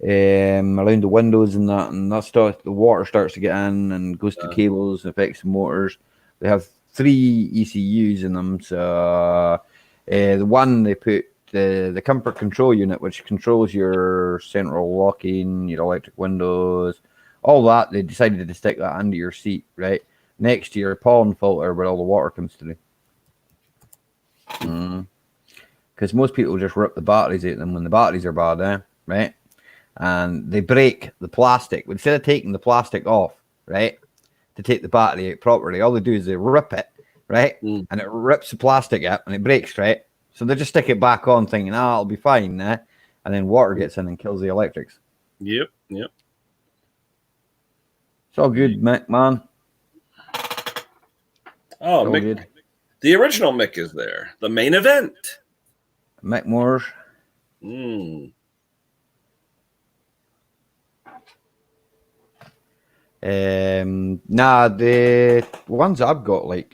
around the windows and that stuff. The water starts to get in and goes to cables and affects the motors. They have 3 ECUs in them, so the one they put the comfort control unit, which controls your central locking, your electric windows, all that. They decided to stick that under your seat, right, next to your pollen filter where all the water comes through. Because most people just rip the batteries out of them when the batteries are bad, right? And they break the plastic. Instead of taking the plastic off, right, to take the battery out properly, all they do is they rip it, right, and it rips the plastic up and it breaks, right? So they just stick it back on thinking, it'll be fine, and then water gets in and kills the electrics. Yep. It's all good, Mick, man. Oh, All Mick, good. the original Mick is there. The main event. Mick Moores. Nah, the ones I've got, like,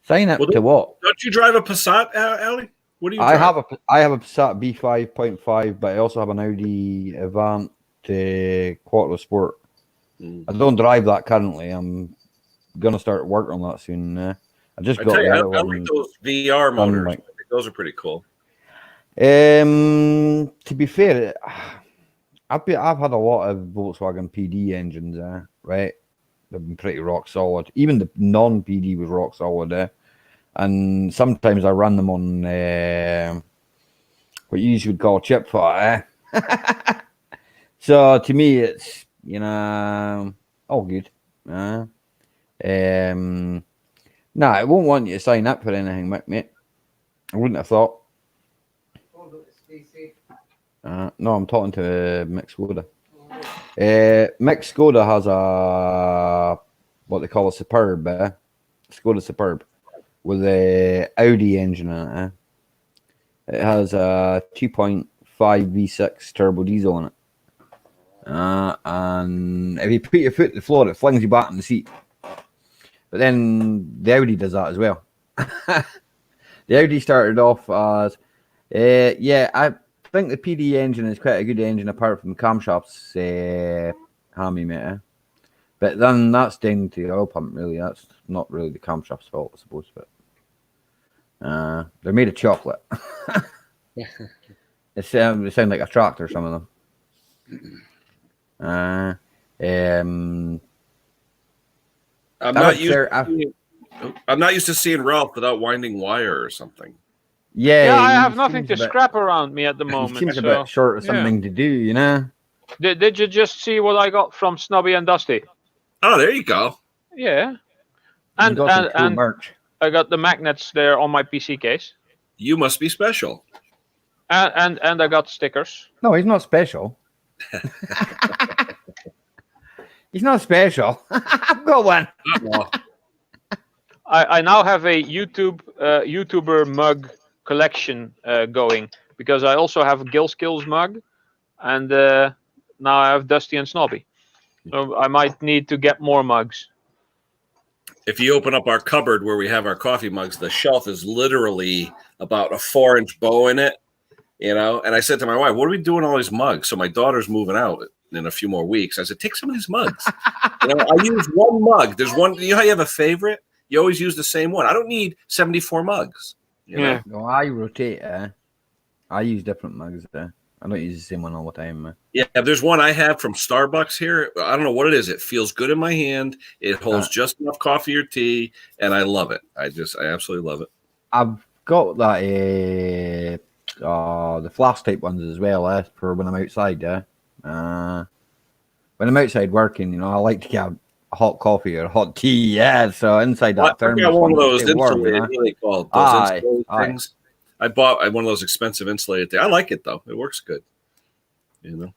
sign up to what? Don't you drive a Passat, Ali? What do you I drive? have a Passat B5.5, but I also have an Audi Avant Quattro Sport. I don't drive that currently. I'm gonna start work on that soon. I just I got tell you, the I other like one. those VR motors. like- I think those are pretty cool. To be fair, I've had a lot of Volkswagen PD engines, right? They've been pretty rock solid. Even the non-PD was rock solid, and sometimes I run them on what you usually would call chip fat, So to me, it's all good. Nah, it won't want you to sign up for anything, mate. I wouldn't have thought. No, I'm talking to Mick Skoda. Mick Skoda has what they call a Superb, Skoda Superb, with a Audi engine in it. It has a 2.5 V6 turbo diesel in it. And if you put your foot to the floor, it flings you back in the seat. But then the Audi does that as well. The Audi started off as, I think the PD engine is quite a good engine apart from the camshafts, hammy, mate. But then that's down to the oil pump, really. That's not really the camshaft's fault, I suppose. But they're made of chocolate. They sound like a tractor, some of them. I'm not used to seeing Ralph without winding wire or something. Yeah, I he have nothing to seems a bit- scrap around me at the He moment. seems a so, bit short of yeah. something to do, you know? Did you just see what I got from Snobby and Dusty? Oh, there you go. Yeah. You And got some cool and merch. I got the magnets there on my PC case. You must be special. And I got stickers. No, he's not special. He's not special. I've got one. I now have a YouTuber mug collection going because I also have a Gill Skills mug, and now I have Dusty and Snobby. So I might need to get more mugs. if you open up our cupboard where we have our coffee mugs, the shelf is literally about a 4-inch bow in it, you know. And I said to my wife, "What are we doing all these mugs?" So my daughter's moving out in a few more weeks. I said, "Take some of these mugs." You know, I use one mug. There's one. You know how you have a favorite? You always use the same one. I don't need 74 mugs. You know? No, I rotate. I use different mugs. I don't use the same one all the time. Yeah, there's one I have from Starbucks here. I don't know what it is. It feels good in my hand. It holds just enough coffee or tea, and I love it. I absolutely love it. I've got that the flask type ones as well, for when I'm outside. When I'm outside working, you know, I like to get a hot coffee or a hot tea. Yeah, so inside that thermos. I got one of those stay warm, insulated, you know? what do they call it? Those insulated things. I bought one of those expensive insulated things. I like it though. It works good. You know.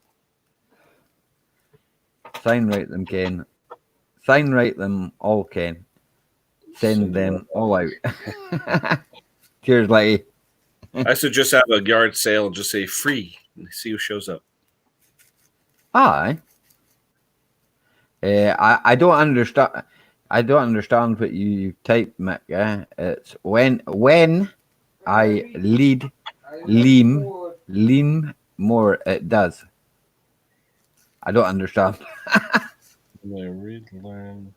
Sign write them, Ken. Sign write them all, Ken. Send them all out. Cheers, lady. I should just have a yard sale and just say free and see who shows up. Aye. I don't understand. I don't understand what you type, Mick. It's when I lean more. It does. I don't understand. Learn.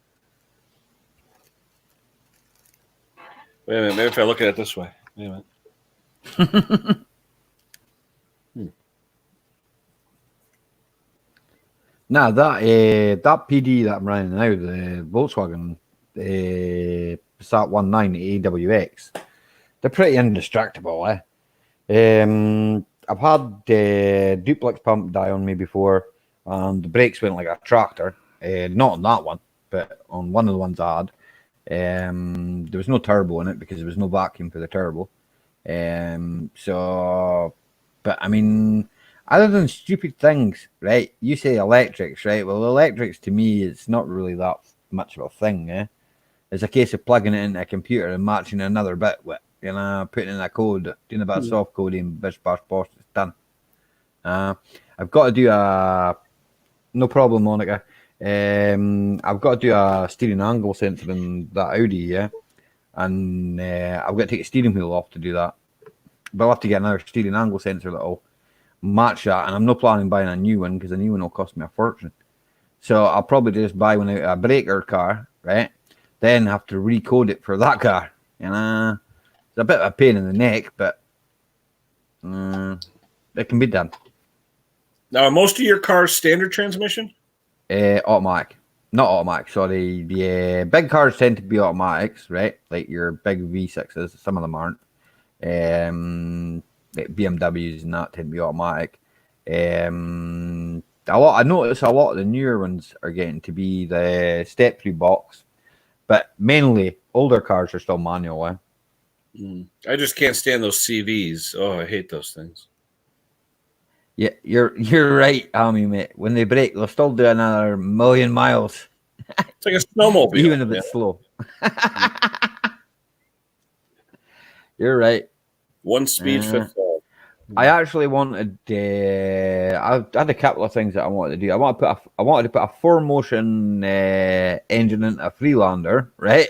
Wait a minute. Maybe if I look at it this way. Wait a minute. Now that PD that I'm running now, the Volkswagen Passat 190 AWX, they're pretty indestructible. I've had duplex pump die on me before, and the brakes went like a tractor. Not on that one, but on one of the ones I had. There was no turbo in it because there was no vacuum for the turbo. But I mean, other than stupid things, right? You say electrics, right? Well, electrics to me, it's not really that much of a thing. It's a case of plugging it into a computer and matching another bit with, you know, putting in a code, doing a bit of soft coding, bish bash bosh, it's done. I've got to do no problem, Monica. I've got to do a steering angle sensor in that Audi, yeah, and I've got to take the steering wheel off to do that. But I'll have to get another steering angle sensor that'll match that, and I'm not planning buying a new one because a new one will cost me a fortune. So I'll probably just buy one out of a breaker car, right? Then have to recode it for that car. You know, it's a bit of a pain in the neck, but it can be done. Now, are most of your cars standard transmission? Automatic. Not automatic, sorry. The big cars tend to be automatics, right? Like your big V6s. Some of them aren't. Like BMWs and that tend to be automatic. I notice a lot of the newer ones are getting to be the step-through box, but mainly older cars are still manual. I just can't stand those CVs. Oh, I hate those things. Yeah, you're right, Amy, mate. When they break, they'll still do another 1,000,000 miles. It's like a snowmobile, even if it's slow. You're right. One speed fits all. I actually wanted. I had a couple of things that I wanted to do. I wanted to put a 4Motion engine into a Freelander, right?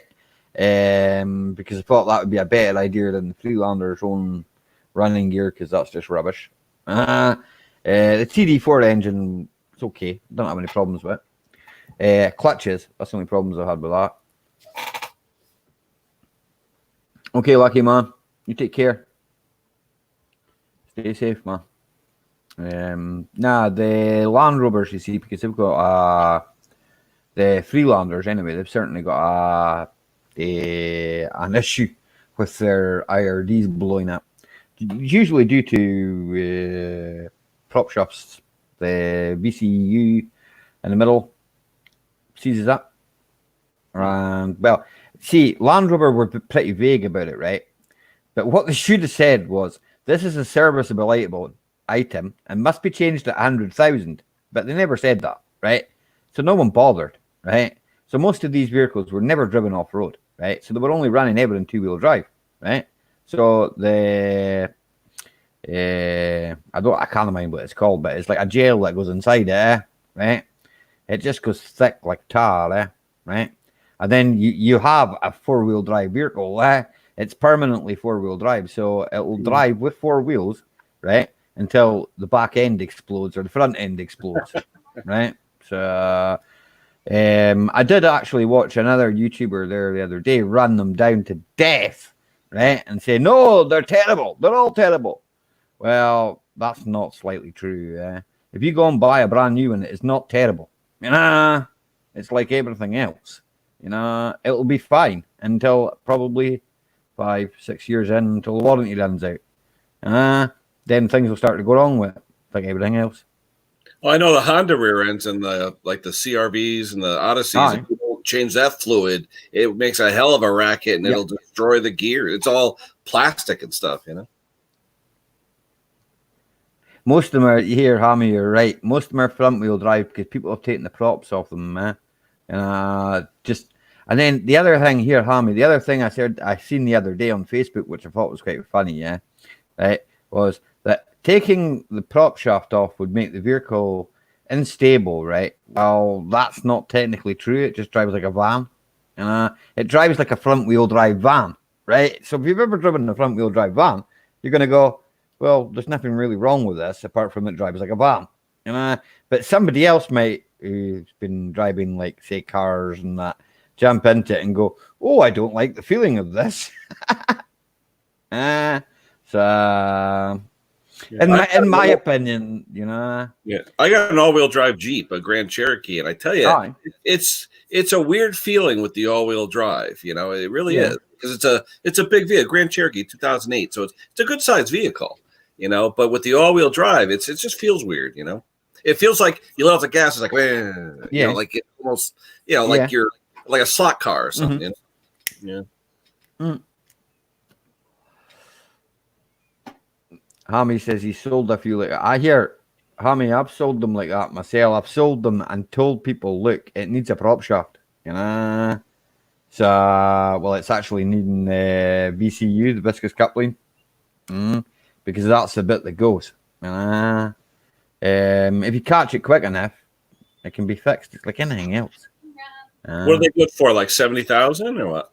Because I thought that would be a better idea than the Freelander's own running gear, because that's just rubbish. The TD4 engine, it's okay. Don't have any problems with it. Clutches, that's the only problems I had with that. Okay, Lucky man, you take care. Stay safe, man. The Land Rovers, you see, because they've got the Freelanders anyway, they've certainly got an issue with their IRDs blowing up. Usually due to prop shafts, the VCU in the middle seizes up. And well, see, Land Rover were pretty vague about it, right? But what they should have said was, this is a serviceable item and must be changed at 100,000. But they never said that, right? So no one bothered, right? So most of these vehicles were never driven off road, right? So they were only running ever in 2-wheel drive, right? So I can't remember what it's called, but it's like a gel that goes inside it, right? It just goes thick like tar, right? And then you have a 4-wheel drive vehicle. It's permanently 4-wheel drive, so it will drive with 4 wheels, right, until the back end explodes or the front end explodes, right? So I did actually watch another YouTuber there the other day run them down to death, right, and say, no, they're terrible. They're all terrible. Well, that's not slightly true. If you go and buy a brand new one, it's not terrible. It's like everything else. It'll be fine until probably 5-6 years in, until the warranty runs out. Then things will start to go wrong with it, like everything else. Well, I know the Honda rear ends and the CRVs and the Odysseys. If you don't change that fluid, it makes a hell of a racket, and it'll destroy the gear. It's all plastic and stuff, Most of them are here, Hammy. You're right. Most of them are front wheel drive because people have taken the props off them, And then the other thing here, Hammy. The other thing I seen the other day on Facebook, which I thought was quite funny, right, was that taking the prop shaft off would make the vehicle unstable, right? Well, that's not technically true. It just drives like a van. It drives like a front wheel drive van, right? So if you've ever driven a front wheel drive van, you're going to go, well, there's nothing really wrong with this apart from it drives like a van. But somebody else might, who's been driving, like, say, cars and that, jump into it and go, oh, I don't like the feeling of this. So, in my opinion, Yeah, I got an all-wheel drive Jeep, a Grand Cherokee, and I tell you, it's a weird feeling with the all-wheel drive. It really is, because it's a big vehicle, Grand Cherokee 2008, so it's a good sized vehicle. But with the all-wheel drive, it just feels weird. It feels like you let off the gas, it's like, like it almost, like you're like a slot car or something. Hammy says he sold a few. I hear, Hammy, I've sold them like that myself. I've sold them and told people, look, it needs a prop shaft. So, well, it's actually needing VCU, the viscous coupling, because that's the bit that goes. If you catch it quick enough, it can be fixed. It's like anything else. What are they good for? Like 70,000 or what?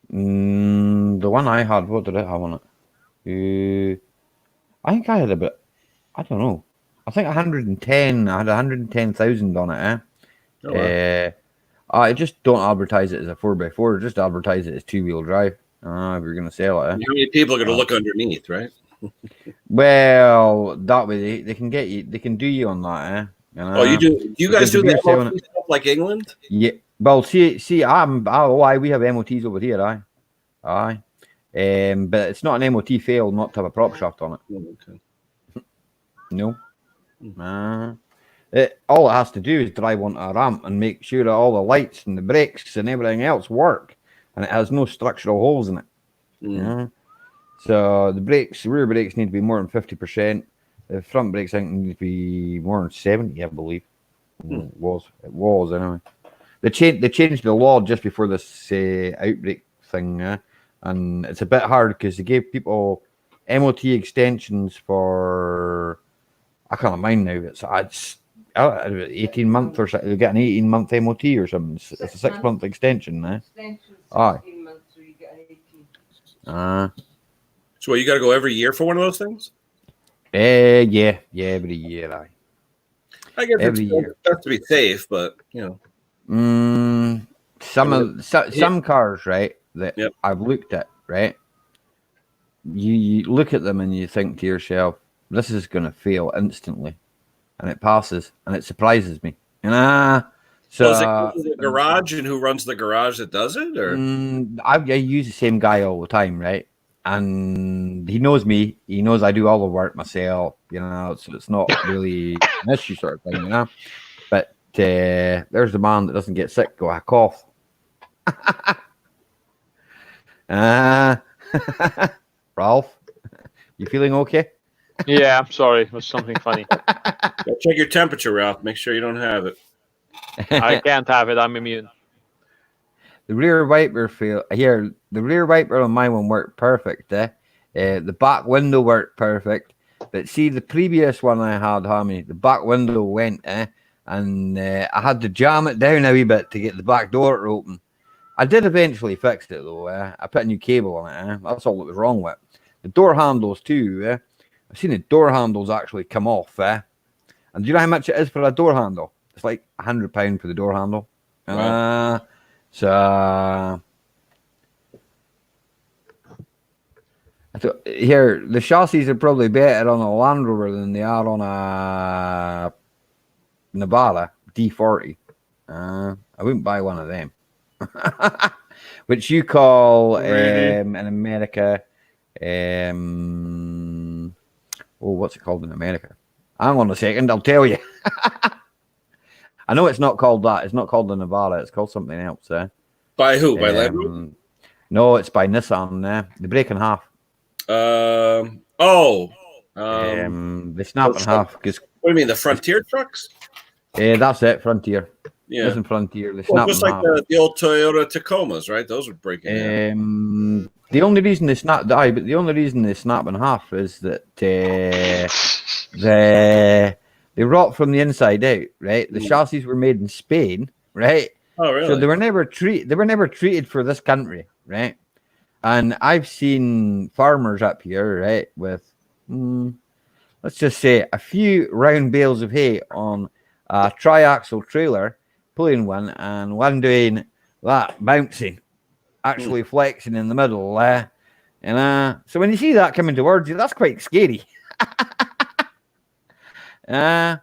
The one I had, what did it have on it? I think I had a bit. I don't know. I think 110. I had 110,000 on it. Oh, wow. I just don't advertise it as a 4x4. Just advertise it as 2-wheel drive. If you're going to sell it. How many people are going to look underneath, right? Well, that way they can get you. They can do you on that. Oh, you do? Do you guys do that stuff like England? Yeah. Well, see, we have MOTs over here, aye. But it's not an MOT fail not to have a prop shaft on it. Oh, okay. No. All it has to do is drive onto a ramp and make sure that all the lights and the brakes and everything else work, and it has no structural holes in it. So the rear brakes need to be more than 50%. The front brakes, I think, need to be more than 70, I believe. It was anyway. They changed the law just before this outbreak thing, and it's a bit hard because they gave people MOT extensions for, I can't mind now. It's 18 months or something. You get an 18-month MOT or something. It's a 6-month extension, Aye. 16 months, so you get an 18. So you got to go every year for one of those things? Yeah, every year, aye. I guess every year. That's to be safe, but some cars, right, that I've looked at, right, you look at them and you think to yourself, this is going to fail instantly, and it passes, and it surprises me. So is it the garage, and who runs the garage that does it? Or I use the same guy all the time, right? And he knows me. He knows I do all the work myself, so it's not really an issue sort of thing, But there's the man that doesn't get sick. Go, I cough. Ralph, you feeling okay? Yeah, I'm sorry. It was something funny. Check your temperature, Ralph. Make sure you don't have it. I can't have it. I'm immune. The rear wiper the rear wiper on my one worked perfect. The back window worked perfect. But see, the previous one I had, Hammy, the back window went, and I had to jam it down a wee bit to get the back door to open. I did eventually fix it though. I put a new cable on it. That's all that was wrong with it. The door handles too. I've seen the door handles actually come off. And do you know how much it is for a door handle? It's like £100 for the door handle. Wow. So I thought here the chassis are probably better on a Land Rover than they are on a Navara D40. I wouldn't buy one of them. Which you call in America what's it called in America? Hang on a second, I'll tell you. I know it's not called that. It's not called the Navara. It's called something else. By who? By Land Rover? No, it's by Nissan. They break in half. They snap in half. What do you mean, the Frontier trucks? That's it, Frontier. Yeah. Listen, Frontier. They snap just in like half. the old Toyota Tacomas, right? Those would break in half. The only reason they snap in half is that they rot from the inside out, right? The chassis were made in Spain, right? Oh, really? So they were never treated for this country, right? And I've seen farmers up here, right, with let's just say a few round bales of hay on a triaxle trailer, pulling one, and one doing that, bouncing, actually flexing in the middle. So when you see that coming towards you, that's quite scary. But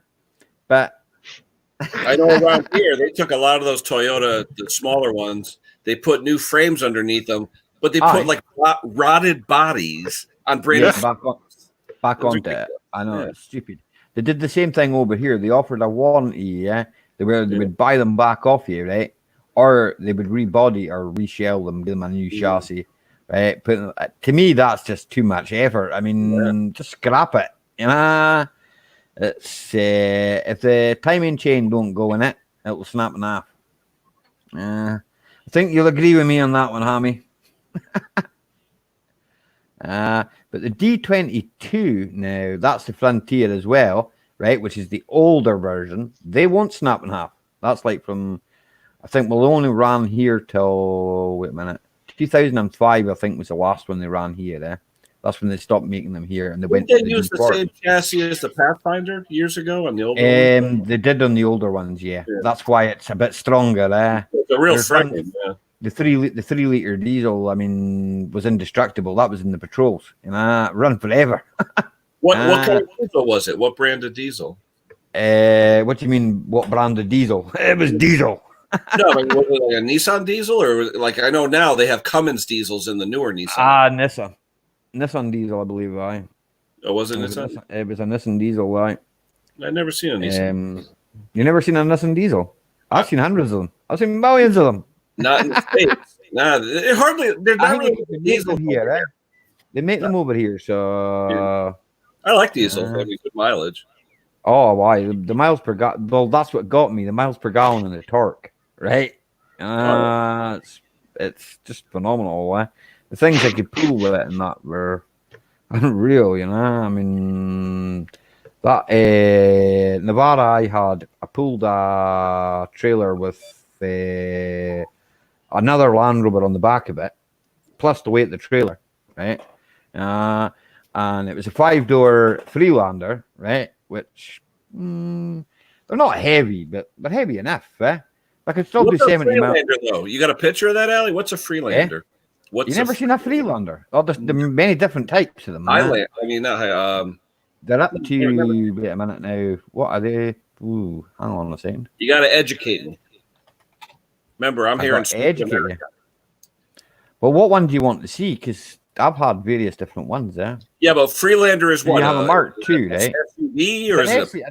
I know around here they took a lot of those Toyota, the smaller ones. They put new frames underneath them, but they put like rotted bodies on brand new. Back onto it. I know it's stupid. They did the same thing over here. They offered a warranty. They would buy them back off you, right? Or they would rebody or reshell them, give them a new chassis, right? To me, that's just too much effort. I mean, just scrap it. It's if the timing chain don't go in it, it will snap in half. I think you'll agree with me on that one, Hammy. But the D22 now, that's the Frontier as well, right? Which is the older version. They won't snap in half. That's like from, I think we'll only ran here till, wait a minute, 2005, I think was the last one they ran here. That's when they stopped making them here, and they went. Did they use the same chassis as the Pathfinder years ago on the older ones? They did on the older ones, yeah. That's why it's a bit stronger. It's a real frame, yeah. The 3 liter diesel, I mean, was indestructible. That was in the patrols, run forever. What kind of diesel was it? What brand of diesel? What do you mean? What brand of diesel? It was diesel. No, was it like a Nissan diesel, or like I know now they have Cummins diesels in the newer Nissan? Nissan diesel, I believe. Oh, was it Nissan? It was a Nissan diesel, right? I've never seen a Nissan. You never seen a Nissan diesel? I've seen hundreds of them. I've seen millions of them. Not in the States. Nah, they're not really diesel here, right? They make them over here, so I like diesel. I mean, good mileage. Oh, why? The miles per gallon. Well, that's what got me. The miles per gallon and the torque, right? It's just phenomenal. The things I could pull with it and that were unreal, I mean, that Navara I had, I pulled a trailer with another Land Rover on the back of it, plus the weight of the trailer, right? And it was a 5-door Freelander, right? Which they're not heavy, but they're heavy enough. I could still do 70 miles. Though you got a picture of that, Ali? What's a Freelander? You never seen a Freelander? Oh, there's many different types of them. They're up to wait a minute now. What are they? Ooh, hang on a second. You got to educate me. Remember, I'm here in educate. Well, what one do you want to see? Because I've had various different ones. Yeah, but Freelander is what? You have a Mark II, right? SUV or is it?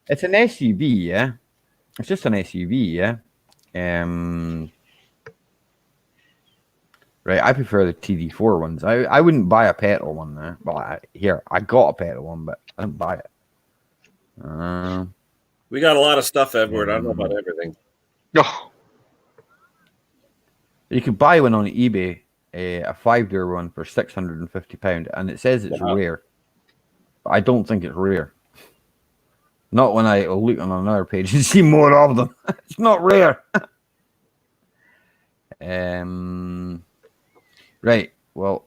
It's an SUV, yeah. It's just an SUV, yeah. Right, I prefer the TD4 ones. I wouldn't buy a petrol one there. Well, I got a petrol one, but I didn't buy it. We got a lot of stuff, Edward. I don't know about everything. Oh. You could buy one on eBay, a 5-door one for £650, and it says it's rare. But I don't think it's rare. Not when I look on another page and see more of them. It's not rare. Right. Well,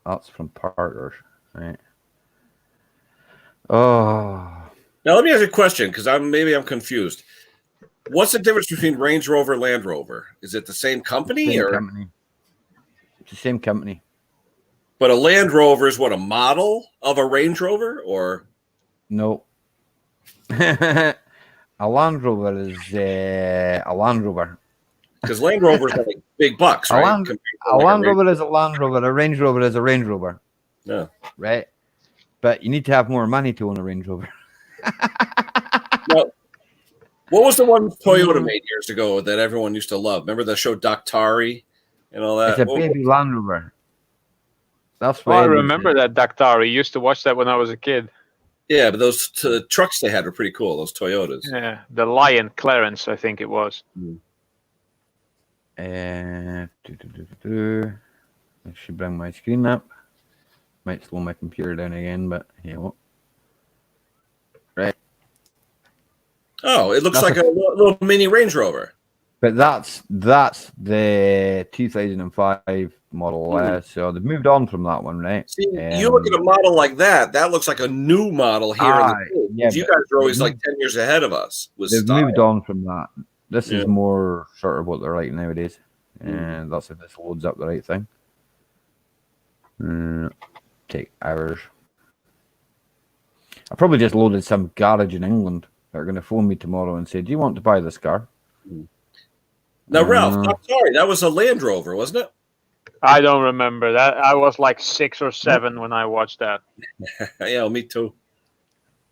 that's from Parker. Right. Oh. Now let me ask you a question, because maybe I'm confused. What's the difference between Range Rover and Land Rover? Is it the same company, Same or? company. It's the same company. But a Land Rover is what, a model of a Range Rover, or? No. A Land Rover is a Land Rover. Because Land Rovers are like big bucks, A right? Land, Compared a to like Land Range- Rover is a Land Rover. A Range Rover is a Range Rover. Yeah. Right. But you need to have more money to own a Range Rover. Now, what was the one Toyota made years ago that everyone used to love? Remember the show Daktari and all that? It's a baby Land Rover. That's what I Eddie remember said. that Daktari. Used to watch that when I was a kid. Yeah, but those trucks they had were pretty cool. Those Toyotas. Yeah, the Lion Clarence, I think it was. I should bring my screen up. Might slow my computer down again, but yeah. Well. Right. Oh, it looks That's like a little mini Range Rover. But that's the 2005 model. So they've moved on from that one, right? See, you look at a model like that, that looks like a new model here in the States. yeah, you but guys are always like 10 years ahead of us with they've style. moved on from that. This Yeah. is more sort of what they're like nowadays. And that's if this loads up the right thing. Take hours. I probably just loaded some garage in England. They're going to phone me tomorrow and say, "Do you want to buy this car?" Now, Ralph, I'm sorry, that was a Land Rover, wasn't it? I don't remember that. I was like 6 or 7 when I watched that. Yeah, me too.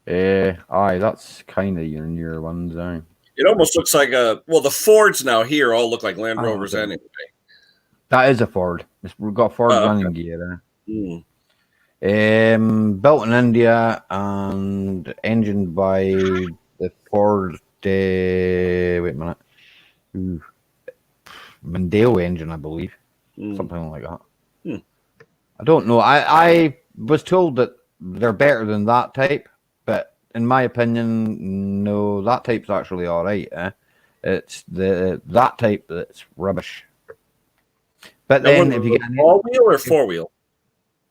Aye, that's kind of your newer ones, aye. It almost looks like the Fords now here all look like Land Oh, Rovers okay. anyway. That is a Ford. We've got Ford Oh, okay. running gear. Mm. Built in India and engined by the Ford. Wait a minute. Mondeo engine, I believe. Something like that. I don't know. I was told that they're better than that type, but in my opinion, no, that type's actually all right. It's that type that's rubbish. But Now, then what, if you get all-wheel or four-wheel?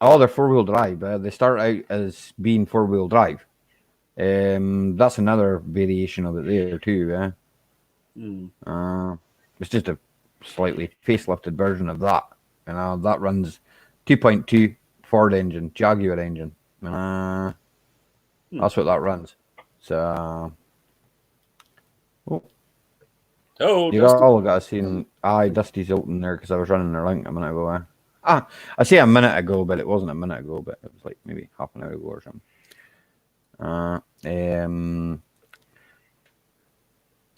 Oh, they're four-wheel drive. They start out as being four-wheel drive. That's another variation of it there too. It's just a slightly facelifted version of that. That runs 2.2 Ford engine, Jaguar engine. That's what that runs. So, you Dusty. all got to see. Dusty's open there because I was running their link a minute ago. I say a minute ago, but it wasn't a minute ago, but it was like maybe half an hour ago or something.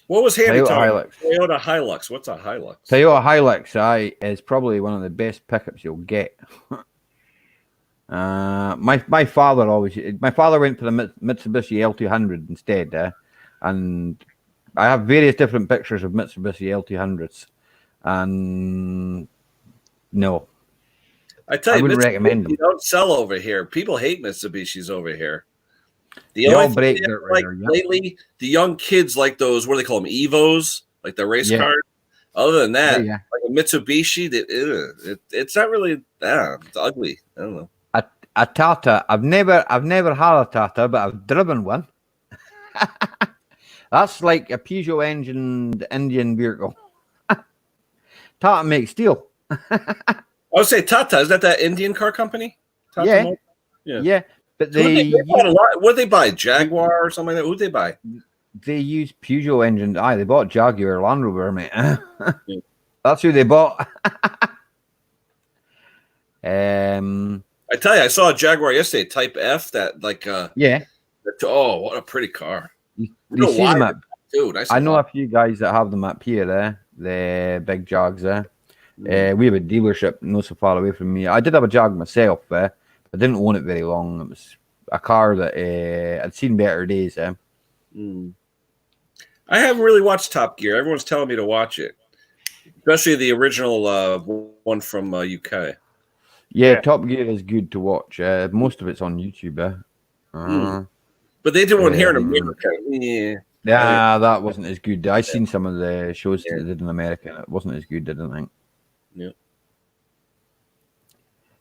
What was handy? Toyota Toyota Hilux. What's a Hilux? Toyota Hilux, is probably one of the best pickups you'll get. My father went for the Mitsubishi L200 instead, and I have various different pictures of Mitsubishi L200s, and no, I tell you, wouldn't recommend them. You don't sell over here. People hate Mitsubishis over here. The They all only break thing dirt right like there, yeah. lately, the young kids like those. What do they call them? Evos, like the race Yeah. cars. Other than that, Yeah. like a Mitsubishi, it's not really. It's ugly. I don't know. A Tata. I've never had a Tata, but I've driven one. That's like a Peugeot engined Indian vehicle. Tata makes steel. I would say Tata. Is that Indian car company? Tata Yeah. Motors? Yeah. Yeah, but They bought a lot. What did they buy? Jaguar or something like that? Who did they buy? they use Peugeot engine. They bought Jaguar Land Rover, mate. That's who they bought. I tell you, I saw a Jaguar yesterday, Type F. That Yeah. Oh, what a pretty car, You know see why? them at, dude! I know a few guys that have them up here, the big Jags. We have a dealership not so far away from me. I did have a Jag myself, but I didn't own it very long. It was a car that I'd seen better days. I haven't really watched Top Gear. Everyone's telling me to watch it, especially the original one from UK. Yeah, Top Gear is good to watch. Most of it's on YouTube. But they did one here in America. Yeah. Yeah, that wasn't as good. I seen some of the shows that they did in America, and it wasn't as good. I don't think. Yeah.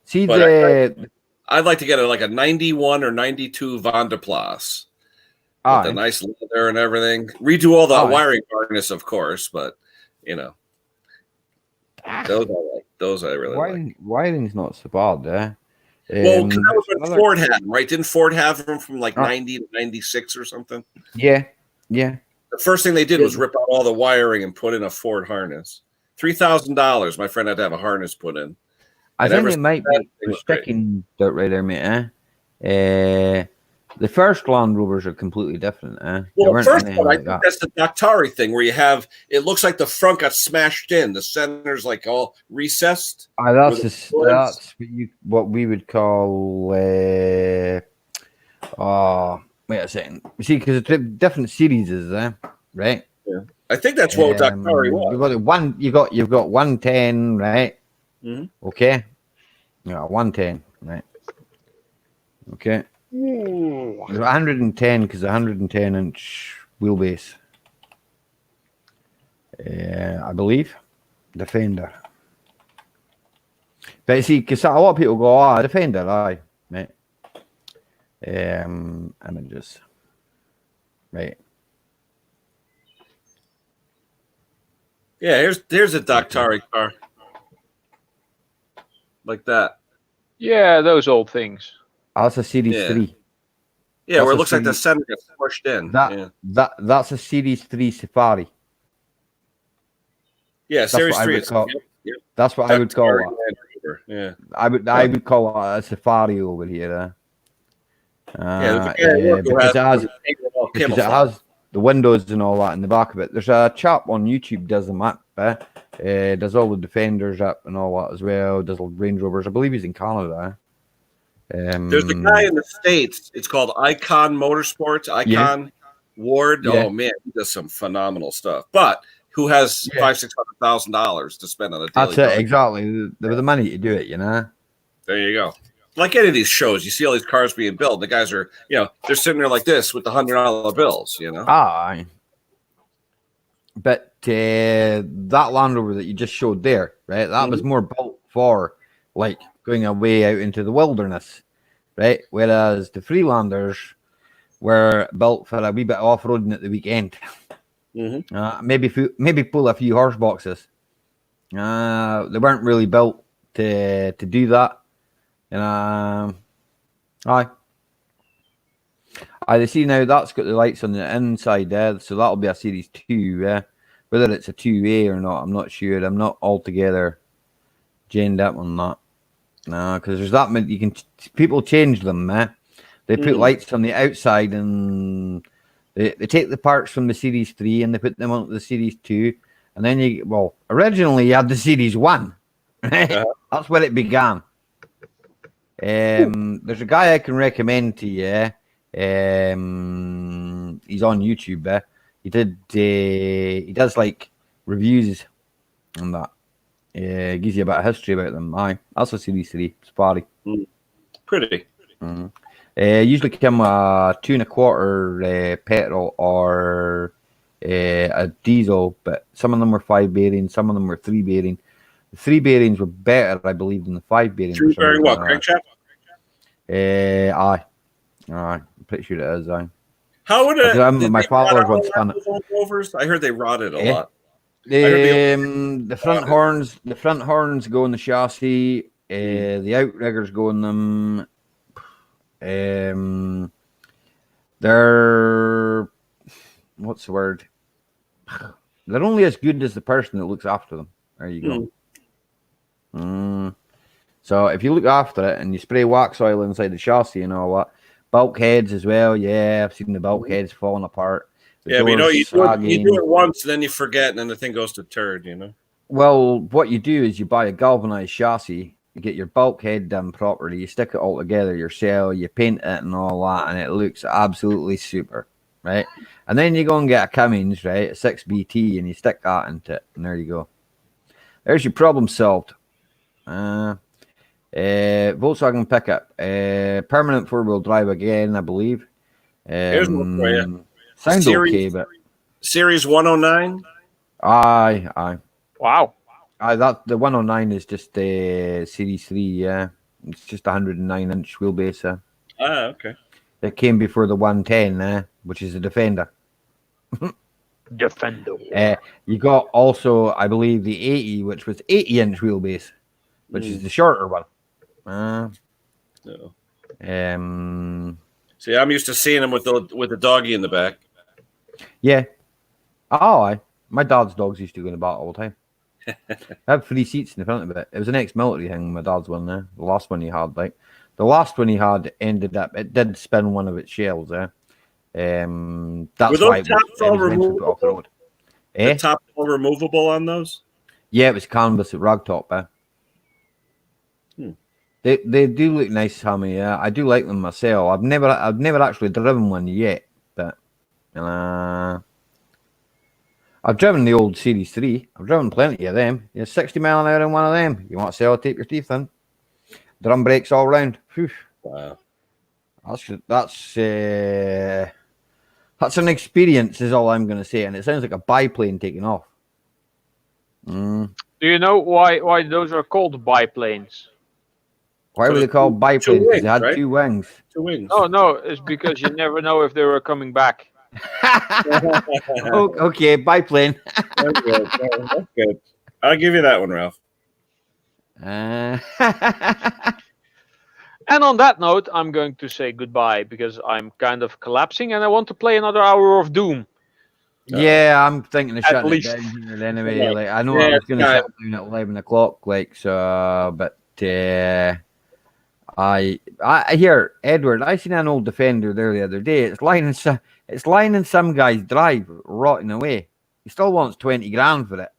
See But I'd like to get like a 91 or 92 Van der Plas with a nice leather and everything. Redo all the wiring harness, of course, but you know, those I like. Those I really like. Wiring's not so bad, eh? Well, that was when Ford had them, right? Didn't Ford have them from like 90 to 96 or something? Yeah. The first thing they did was rip out all the wiring and put in a Ford harness. $3,000. My friend had to have a harness put in. I think it might be sticking dirt right there, mate. The first Land Rovers are completely different. Well, the first one, I think that's the Daktari thing where you have it looks like the front got smashed in, the center's like all recessed. That's what we would call. Wait a second. You see, because it's different series, right? Yeah, I think that's what Daktari was. You've got 110, right? Mm-hmm. Okay. Yeah, 110, right? Okay. 110 because 110-inch wheelbase. I believe Defender. But you see, because a lot of people go, Defender, aye, mate. Images, right? Yeah, here's a Daktari car. Like that. Yeah, those old things. That's a Series 3. Yeah, where it looks like the center gets pushed in. That's a Series 3 Safari. Yeah, Series 3. That's what I would call it. Yeah. I would call it a Safari over here. Because it has the windows and all that in the back of it. There's a chap on YouTube does the map. Does all the Defenders up and all that as well. Does Range Rovers. I believe he's in Canada. There's a guy in the States. It's called Icon Motorsports. Icon Ward. Yeah. Oh man, he does some phenomenal stuff. But who has $500,000-$600,000 to spend on a daily? That's it, exactly. The money to do it, you know. There you go. Like any of these shows, you see all these cars being built. The guys are, they're sitting there like this with the $100 bills, Aye. But that Land Rover that you just showed there, right? That was more built for like going away out into the wilderness, right? Whereas the Freelanders were built for a wee bit of off-roading at the weekend. Maybe pull a few horse boxes. They weren't really built to do that. I see now that's got the lights on the inside there, so that'll be a Series 2. Whether it's a 2A or not, I'm not sure. I'm not altogether chained up on that. No, because there's that many. People change them, They put lights on the outside and they take the parts from the Series 3 and they put them onto the Series 2. And then originally you had the Series 1. Right? That's where it began. There's a guy I can recommend to you. He's on YouTube. He does like reviews on that. Gives you a bit of history about them. Aye, that's a Series 3 Safari. Pretty. Usually come a 2 1/4 petrol or a diesel, but some of them were 5 bearing, some of them were 3 bearing. The 3 bearings were better, I believe, than the 5 bearing. 3 bearing what? Crankshaft? Aye. I'm pretty sure it is. Aye. How would my father once done it. Rovers? I heard they rotted a lot. The front horns go in the chassis. The outriggers go in them. They're what's the word? They're only as good as the person that looks after them. There you go. So if you look after it and you spray wax oil inside the chassis and all that, bulkheads as well. Yeah, I've seen the bulkheads falling apart. Yeah, but you do it once, and then you forget, and then the thing goes to turd, Well, what you do is you buy a galvanized chassis, you get your bulkhead done properly, you stick it all together, your shell, you paint it and all that, and it looks absolutely super, right? And then you go and get a Cummins, right, a 6BT, and you stick that into it, and there you go. There's your problem solved. Volkswagen pickup, permanent 4-wheel drive again, I believe. Here's one for you. Sound Series- okay, but Series 109. aye. Wow. That the 109 is just the Series 3. Yeah, it's just 109-inch wheelbase. Okay. It came before the 110, which is a Defender. Defender. You got also, I believe, the 80, which was 80-inch wheelbase, which is the shorter one. No. See, I'm used to seeing them with the doggy in the back. Yeah. Oh, aye. My dad's dogs used to go in the back all the time. I had 3 seats in the front of it. It was an ex-military thing. My dad's one there. The last one he had, the last one he had ended up. It did spin one of its shells. That's Were those why it tops all was eventually put off the removable? road. The top all removable on those? Yeah, it was canvas at ragtop. They do look nice, Sammy. Yeah, I do like them myself. I've never actually driven one yet, but I've driven the old Series 3. I've driven plenty of them. You're 60 mile an hour in one of them. You want to sellotape your teeth in. Drum brakes all round. Whew. Wow. That's an experience, is all I'm going to say. And it sounds like a biplane taking off. Do you know why those are called biplanes? Why were they called biplanes? Because they had right? 2 wings. 2 wings. Oh no, it's because you never know if they were coming back. Okay, biplane. That's good. That's good. I'll give you that one, Ralph. And on that note, I'm going to say goodbye because I'm kind of collapsing and I want to play another hour of Doom. Yeah, I'm thinking of At shutting least. it down here anyway. Yeah. Like I know I was going to shut it down at 11 o'clock, but I hear Edward. I seen an old Defender there the other day. It's lying in some guy's drive, rotting away. He still wants 20 grand for it.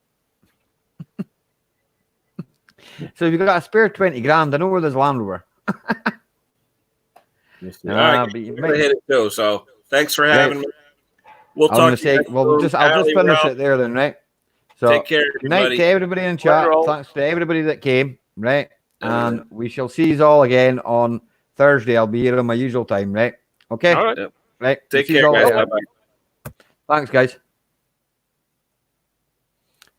So if you've got a spare 20 grand, I know where there's Land Rover. All right, but you we're might- gonna hit it too. So thanks for having me. We'll I'm gonna talk. say, I'll just finish it there then, right? So Take care, good night everybody. to everybody in chat. Bye, all. Thanks to everybody that came, right? And we shall see you all again on Thursday. I'll be here on my usual time, right? Okay, All right. right. Take See yous care, all guys. later. Bye-bye. Thanks, guys.